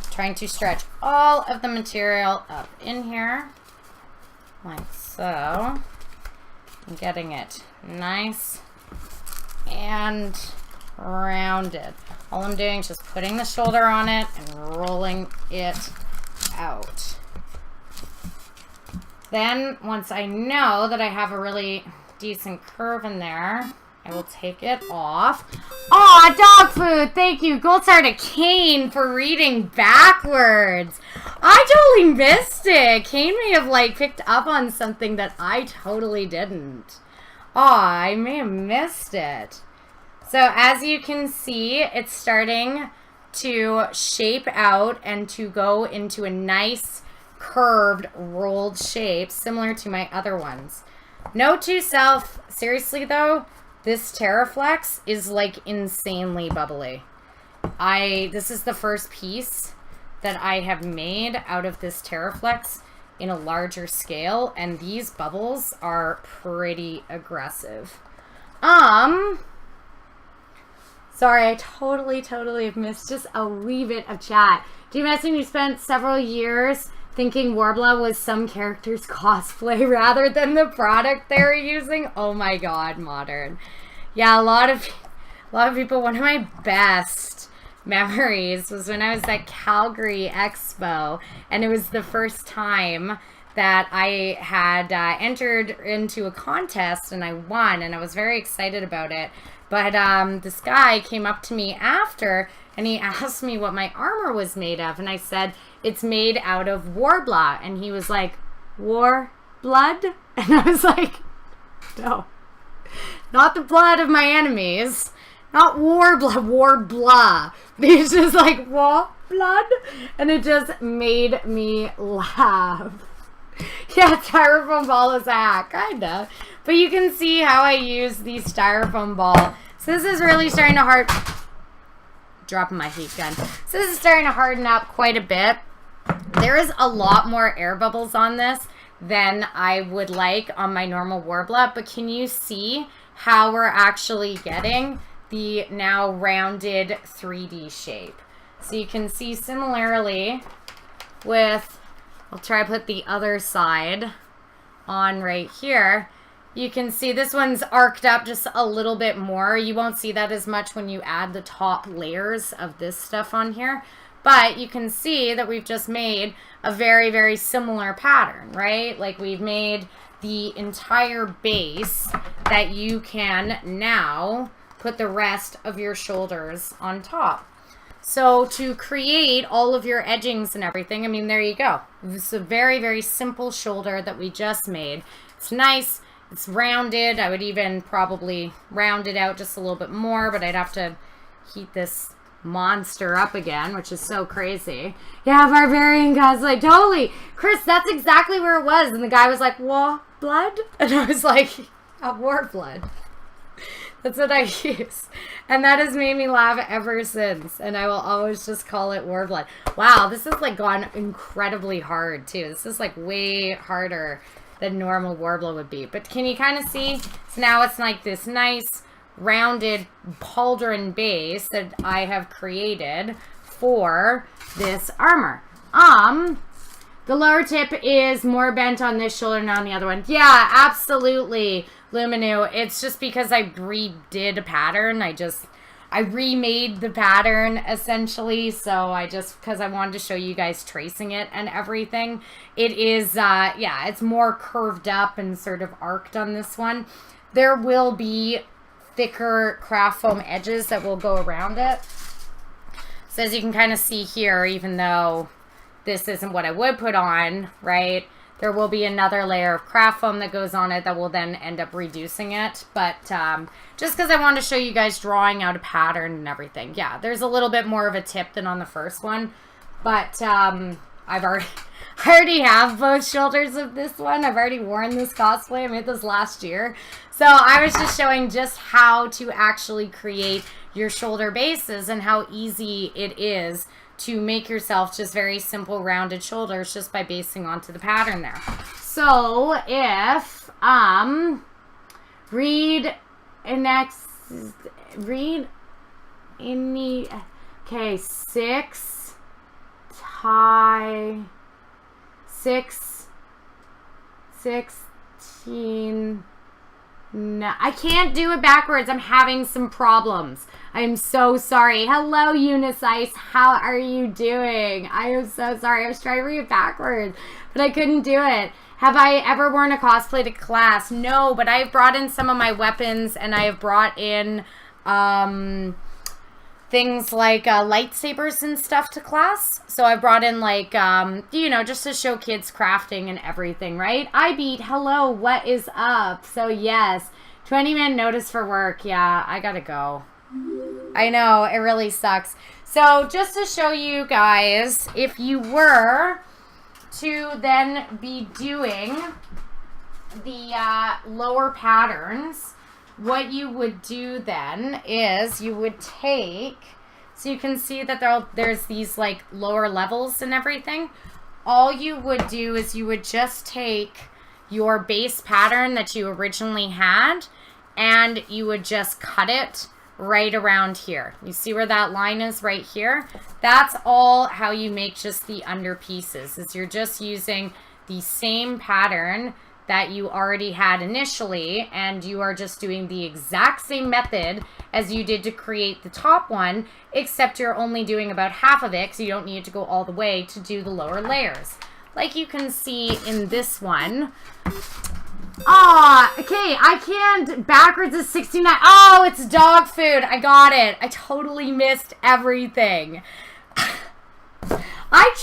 Trying to stretch all of the material up in here, like so. I'm getting it nice and rounded. All I'm doing is just putting the shoulder on it and rolling it out. Then, once I know that I have a really decent curve in there, I will take it off. Aw, dog food! Thank you, Gold Star to Kane for reading backwards. I totally missed it. Kane may have, like, picked up on something that I totally didn't. Aw, I may have missed it. So, as you can see, it's starting to shape out and to go into a nice, curved, rolled shape, similar to my other ones. Note to self, seriously though, this Terraflex is like insanely bubbly. This is the first piece that I have made out of this Terraflex in a larger scale, and these bubbles are pretty aggressive. Sorry, I totally have missed just a wee bit of chat. Do you imagine you spent several years thinking Warbler was some character's cosplay rather than the product they were using? Oh my god, Modern. Yeah, a lot of people, one of my best memories was when I was at Calgary Expo, and it was the first time that I had entered into a contest and I won, and I was very excited about it. But this guy came up to me after and he asked me what my armor was made of, and I said, it's made out of war blood. And he was like, war blood? And I was like, no, not the blood of my enemies, not war blood, war blah. He's just like, war blood? And it just made me laugh. Yeah, styrofoam ball is a hack, kinda. But you can see how I use the styrofoam ball. So this is really starting to dropping my heat gun. So this is starting to harden up quite a bit. There is a lot more air bubbles on this than I would like on my normal Warbler, but can you see how we're actually getting the now rounded 3D shape? So you can see similarly with, I'll try to put the other side on right here. You can see this one's arced up just a little bit more. You won't see that as much when you add the top layers of this stuff on here. But you can see that we've just made a very, very similar pattern, right? Like we've made the entire base that you can now put the rest of your shoulders on top. So to create all of your edgings and everything, I mean, there you go. It's a very, very simple shoulder that we just made. It's nice. It's rounded. I would even probably round it out just a little bit more, but I'd have to heat this monster up again, which is so crazy. Yeah, barbarian cosplay. Totally. Chris, that's exactly where it was. And the guy was like, war blood? And I was like, war blood. That's what I use. And that has made me laugh ever since. And I will always just call it war blood. Wow, this has like gone incredibly hard too. This is like way harder than normal Warbler would be. But can you kind of see? So now it's like this nice rounded pauldron base that I have created for this armor. The lower tip is more bent on this shoulder than on the other one. Yeah, absolutely, Luminu. It's just because I redid a pattern. I remade the pattern essentially. So because I wanted to show you guys tracing it and everything. It is, yeah, it's more curved up and sort of arced on this one. There will be thicker craft foam edges that will go around it. So as you can kind of see here, even though this isn't what I would put on, right? There will be another layer of craft foam that goes on it that will then end up reducing it. But just because I wanted to show you guys drawing out a pattern and everything. Yeah, there's a little bit more of a tip than on the first one. But I already have both shoulders of this one. I've already worn this cosplay. I made this last year. So I was just showing just how to actually create your shoulder bases and how easy it is to make yourself just very simple rounded shoulders just by basing onto the pattern there. So if read any, okay, 16. No, I can't do it backwards. I'm having some problems. I'm so sorry. Hello, Unicice. How are you doing? I am so sorry. I was trying to read it backwards, but I couldn't do it. Have I ever worn a cosplay to class? No, but I've brought in some of my weapons, and I have brought in things like lightsabers and stuff to class. So I brought in like, you know, just to show kids crafting and everything, right? I beat, hello, what is up? So yes, 20-minute notice for work. Yeah, I gotta go. I know, it really sucks. So just to show you guys, if you were to then be doing the lower patterns, what you would do then is you would take, so you can see that there's these like lower levels and everything. All you would do is you would just take your base pattern that you originally had and you would just cut it right around here. You see where that line is right here? That's all how you make just the under pieces, is you're just using the same pattern that you already had initially, and you are just doing the exact same method as you did to create the top one, except you're only doing about half of it because you don't need to go all the way to do the lower layers. like you can see in this one. Okay, I can't. Backwards is 69. Oh, it's dog food. I got it. I totally missed everything. I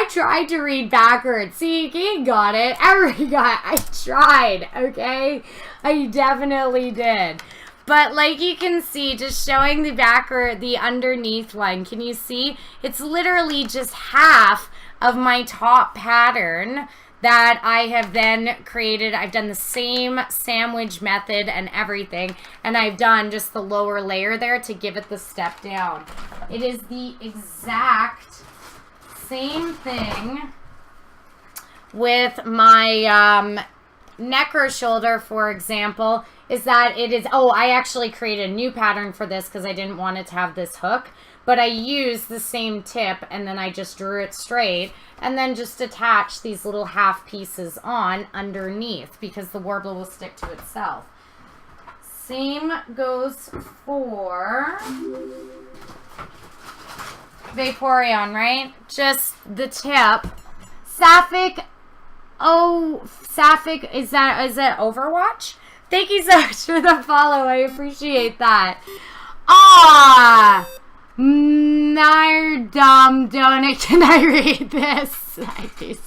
tried to read backwards. See, you got it. Everybody got it. I tried, okay? I definitely did. But like you can see, just showing the backward, the underneath one, can you see? It's literally just half of my top pattern that I have then created. I've done the same sandwich method and everything, and I've done just the lower layer there to give it the step down. It is the exact same thing with my neck or shoulder, for example, is that it is, I actually created a new pattern for this because I didn't want it to have this hook. But I used the same tip, and then I just drew it straight, and then just attached these little half pieces on underneath, because the warbler will stick to itself. Same goes for Vaporeon, right? Just the tip. Sapphic, Sapphic, is that Overwatch? Thank you so much for the follow, I appreciate that. Nardum donate. Can I read this? 96.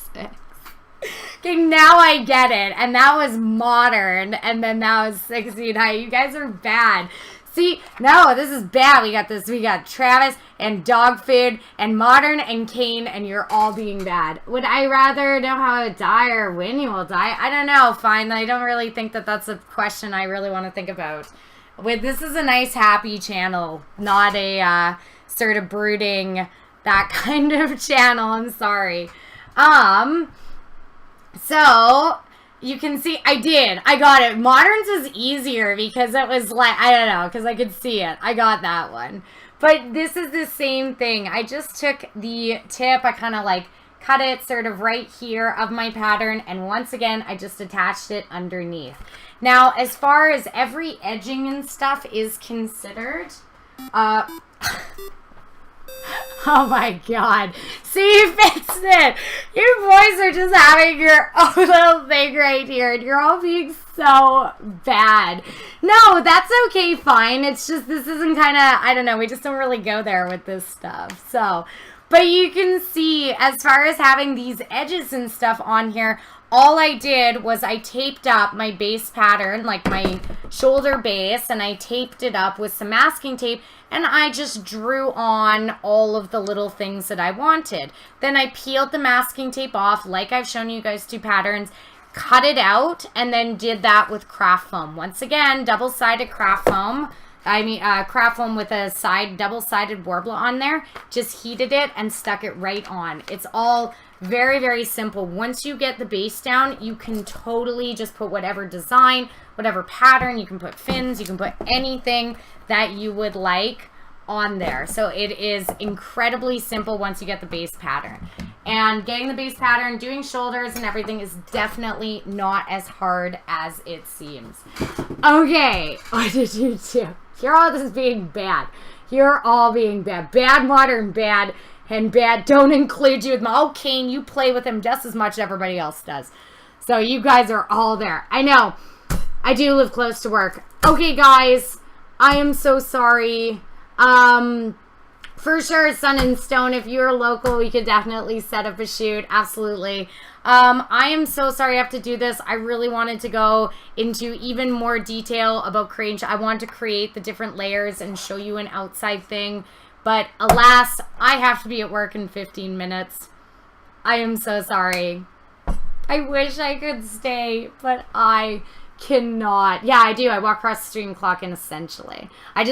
Okay, now I get it. And that was modern. And then that was 69. You guys are bad. See, no, this is bad. We got this. We got Travis and dog food and modern and Kane, and you're all being bad. Would I rather know how to die or when you will die? I don't know. Fine. I don't really think that that's a question I really want to think about. This is a nice, happy channel, not a sort of brooding, that kind of channel. I'm sorry. So you can see I got it. Moderns is easier because it was like, I don't know, because I could see it. I got that one. But this is the same thing. I just took the tip, I kind of like cut it sort of right here of my pattern, and once again, I just attached it underneath. Now, as far as every edging and stuff is considered, oh my god. See, you fixed it. You boys are just having your own little thing right here, and you're all being so bad. No, that's okay, fine. It's just, this isn't kind of, I don't know, we just don't really go there with this stuff. So, but you can see, as far as having these edges and stuff on here, all I did was I taped up my base pattern, like my shoulder base, and I taped it up with some masking tape, and I just drew on all of the little things that I wanted. Then I peeled the masking tape off, like I've shown you guys two patterns, cut it out, and then did that with craft foam. Once again, double-sided craft foam. Craft foam with a double-sided warbler on there. Just heated it and stuck it right on. It's all very, very simple. Once you get the base down, you can totally just put whatever design, whatever pattern. You can put fins. You can put anything that you would like on there. So it is incredibly simple once you get the base pattern. And getting the base pattern, doing shoulders and everything is definitely not as hard as it seems. Okay, what did you do? You're all just being bad. You're all being bad. Bad, modern, bad, and bad. Don't include you with my... Oh, Kane, you play with him just as much as everybody else does. So you guys are all there. I know. I do live close to work. Okay, guys. I am so sorry. For sure, Sun and Stone, if you're local, we could definitely set up a shoot. Absolutely. I am so sorry I have to do this. I really wanted to go into even more detail about creating. I wanted to create the different layers and show you an outside thing. But alas, I have to be at work in 15 minutes. I am so sorry. I wish I could stay, but I cannot. Yeah, I do. I walk across the street and clock in, essentially. I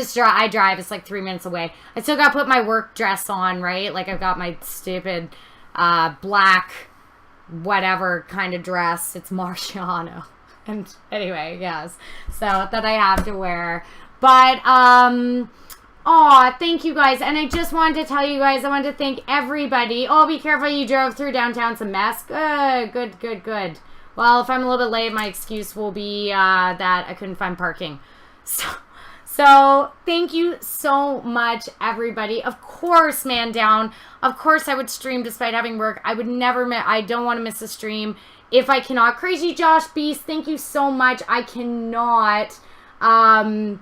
drive. It's like 3 minutes away. I still got to put my work dress on, right? Like, I've got my stupid black whatever kind of dress. It's Marciano. And anyway, yes. So, that I have to wear. But, aw, thank you guys. And I just wanted to tell you guys, I wanted to thank everybody. Oh, be careful, you drove through downtown. It's a mess. Good, good, good. Well, if I'm a little bit late, my excuse will be that I couldn't find parking. So thank you so much, everybody. Of course, man down. Of course, I would stream despite having work. I would never miss. I don't want to miss a stream if I cannot. Crazy Josh Beast, thank you so much. I cannot. I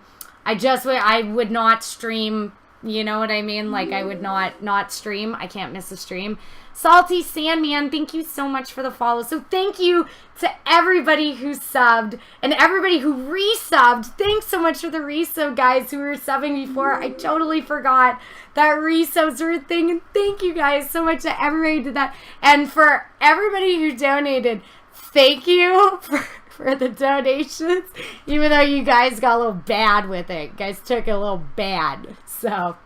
would not stream. You know what I mean? Like, I would not stream. I can't miss a stream. Salty Sandman, thank you so much for the follow. So thank you to everybody who subbed and everybody who resubbed. Thanks so much for the resub, guys, who were subbing before. I totally forgot that resubs were a thing. And thank you guys so much to everybody who did that. And for everybody who donated, thank you for the donations. Even though you guys got a little bad with it. You guys took it a little bad. So,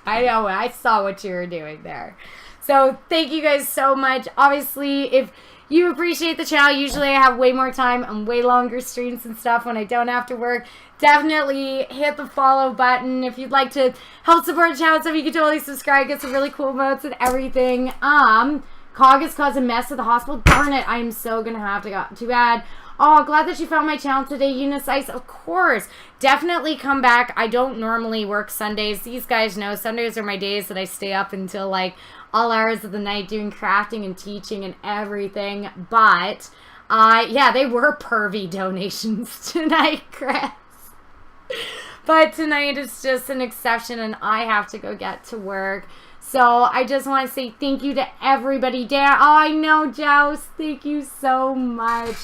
I know, I saw what you were doing there. So, thank you guys so much. Obviously, if you appreciate the channel, usually I have way more time and way longer streams and stuff when I don't have to work. Definitely hit the follow button. If you'd like to help support the channel, so you can totally subscribe, get some really cool emotes and everything. Cog has caused a mess at the hospital. Darn it, I am so gonna have to go. Too bad. Oh, glad that you found my channel today, Eunice. Of course. Definitely come back. I don't normally work Sundays. These guys know Sundays are my days that I stay up until, like, all hours of the night doing crafting and teaching and everything. But, yeah, they were pervy donations tonight, Chris. But tonight is just an exception, and I have to go get to work. So I just want to say thank you to everybody. Oh, I know, Joust. Thank you so much.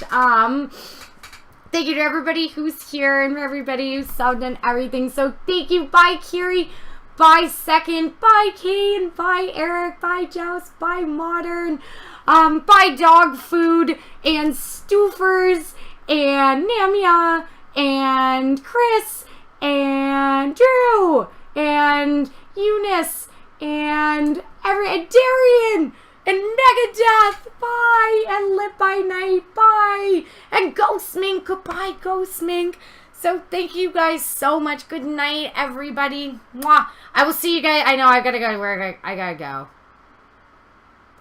Thank you to everybody who's here and everybody who's subbed and everything. So thank you. Bye, Kiri. Bye, Second. Bye, Kane. Bye, Eric. Bye, Joust. Bye, Modern. Bye, Dog Food and Stoofers and Namia and Chris and Drew and Eunice and Darian and Megadeath, bye, and Lit by Night, bye, and Ghost Mink, goodbye, Ghost Mink. So thank you guys so much. Good night, everybody. Mwah. I will see you guys. I know I gotta go to work. I gotta go.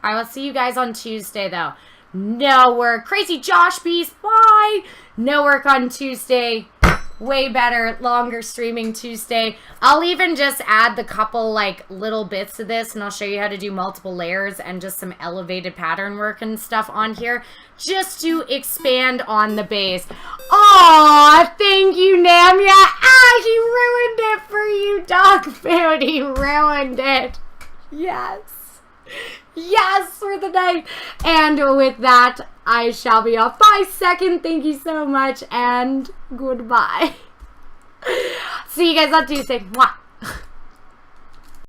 I will see you guys on Tuesday, though. No work. Crazy Josh Beast, bye. No work on Tuesday. Way better, longer streaming Tuesday. I'll even just add the couple, like, little bits of this, and I'll show you how to do multiple layers and just some elevated pattern work and stuff on here, just to expand on the base. Aw, thank you, Namia. He ruined it for you, Dog Food. He ruined it. Yes. Yes, for the night. And with that, I shall be off. Bye, Second. Thank you so much, and goodbye. See you guys on Tuesday. Mwah.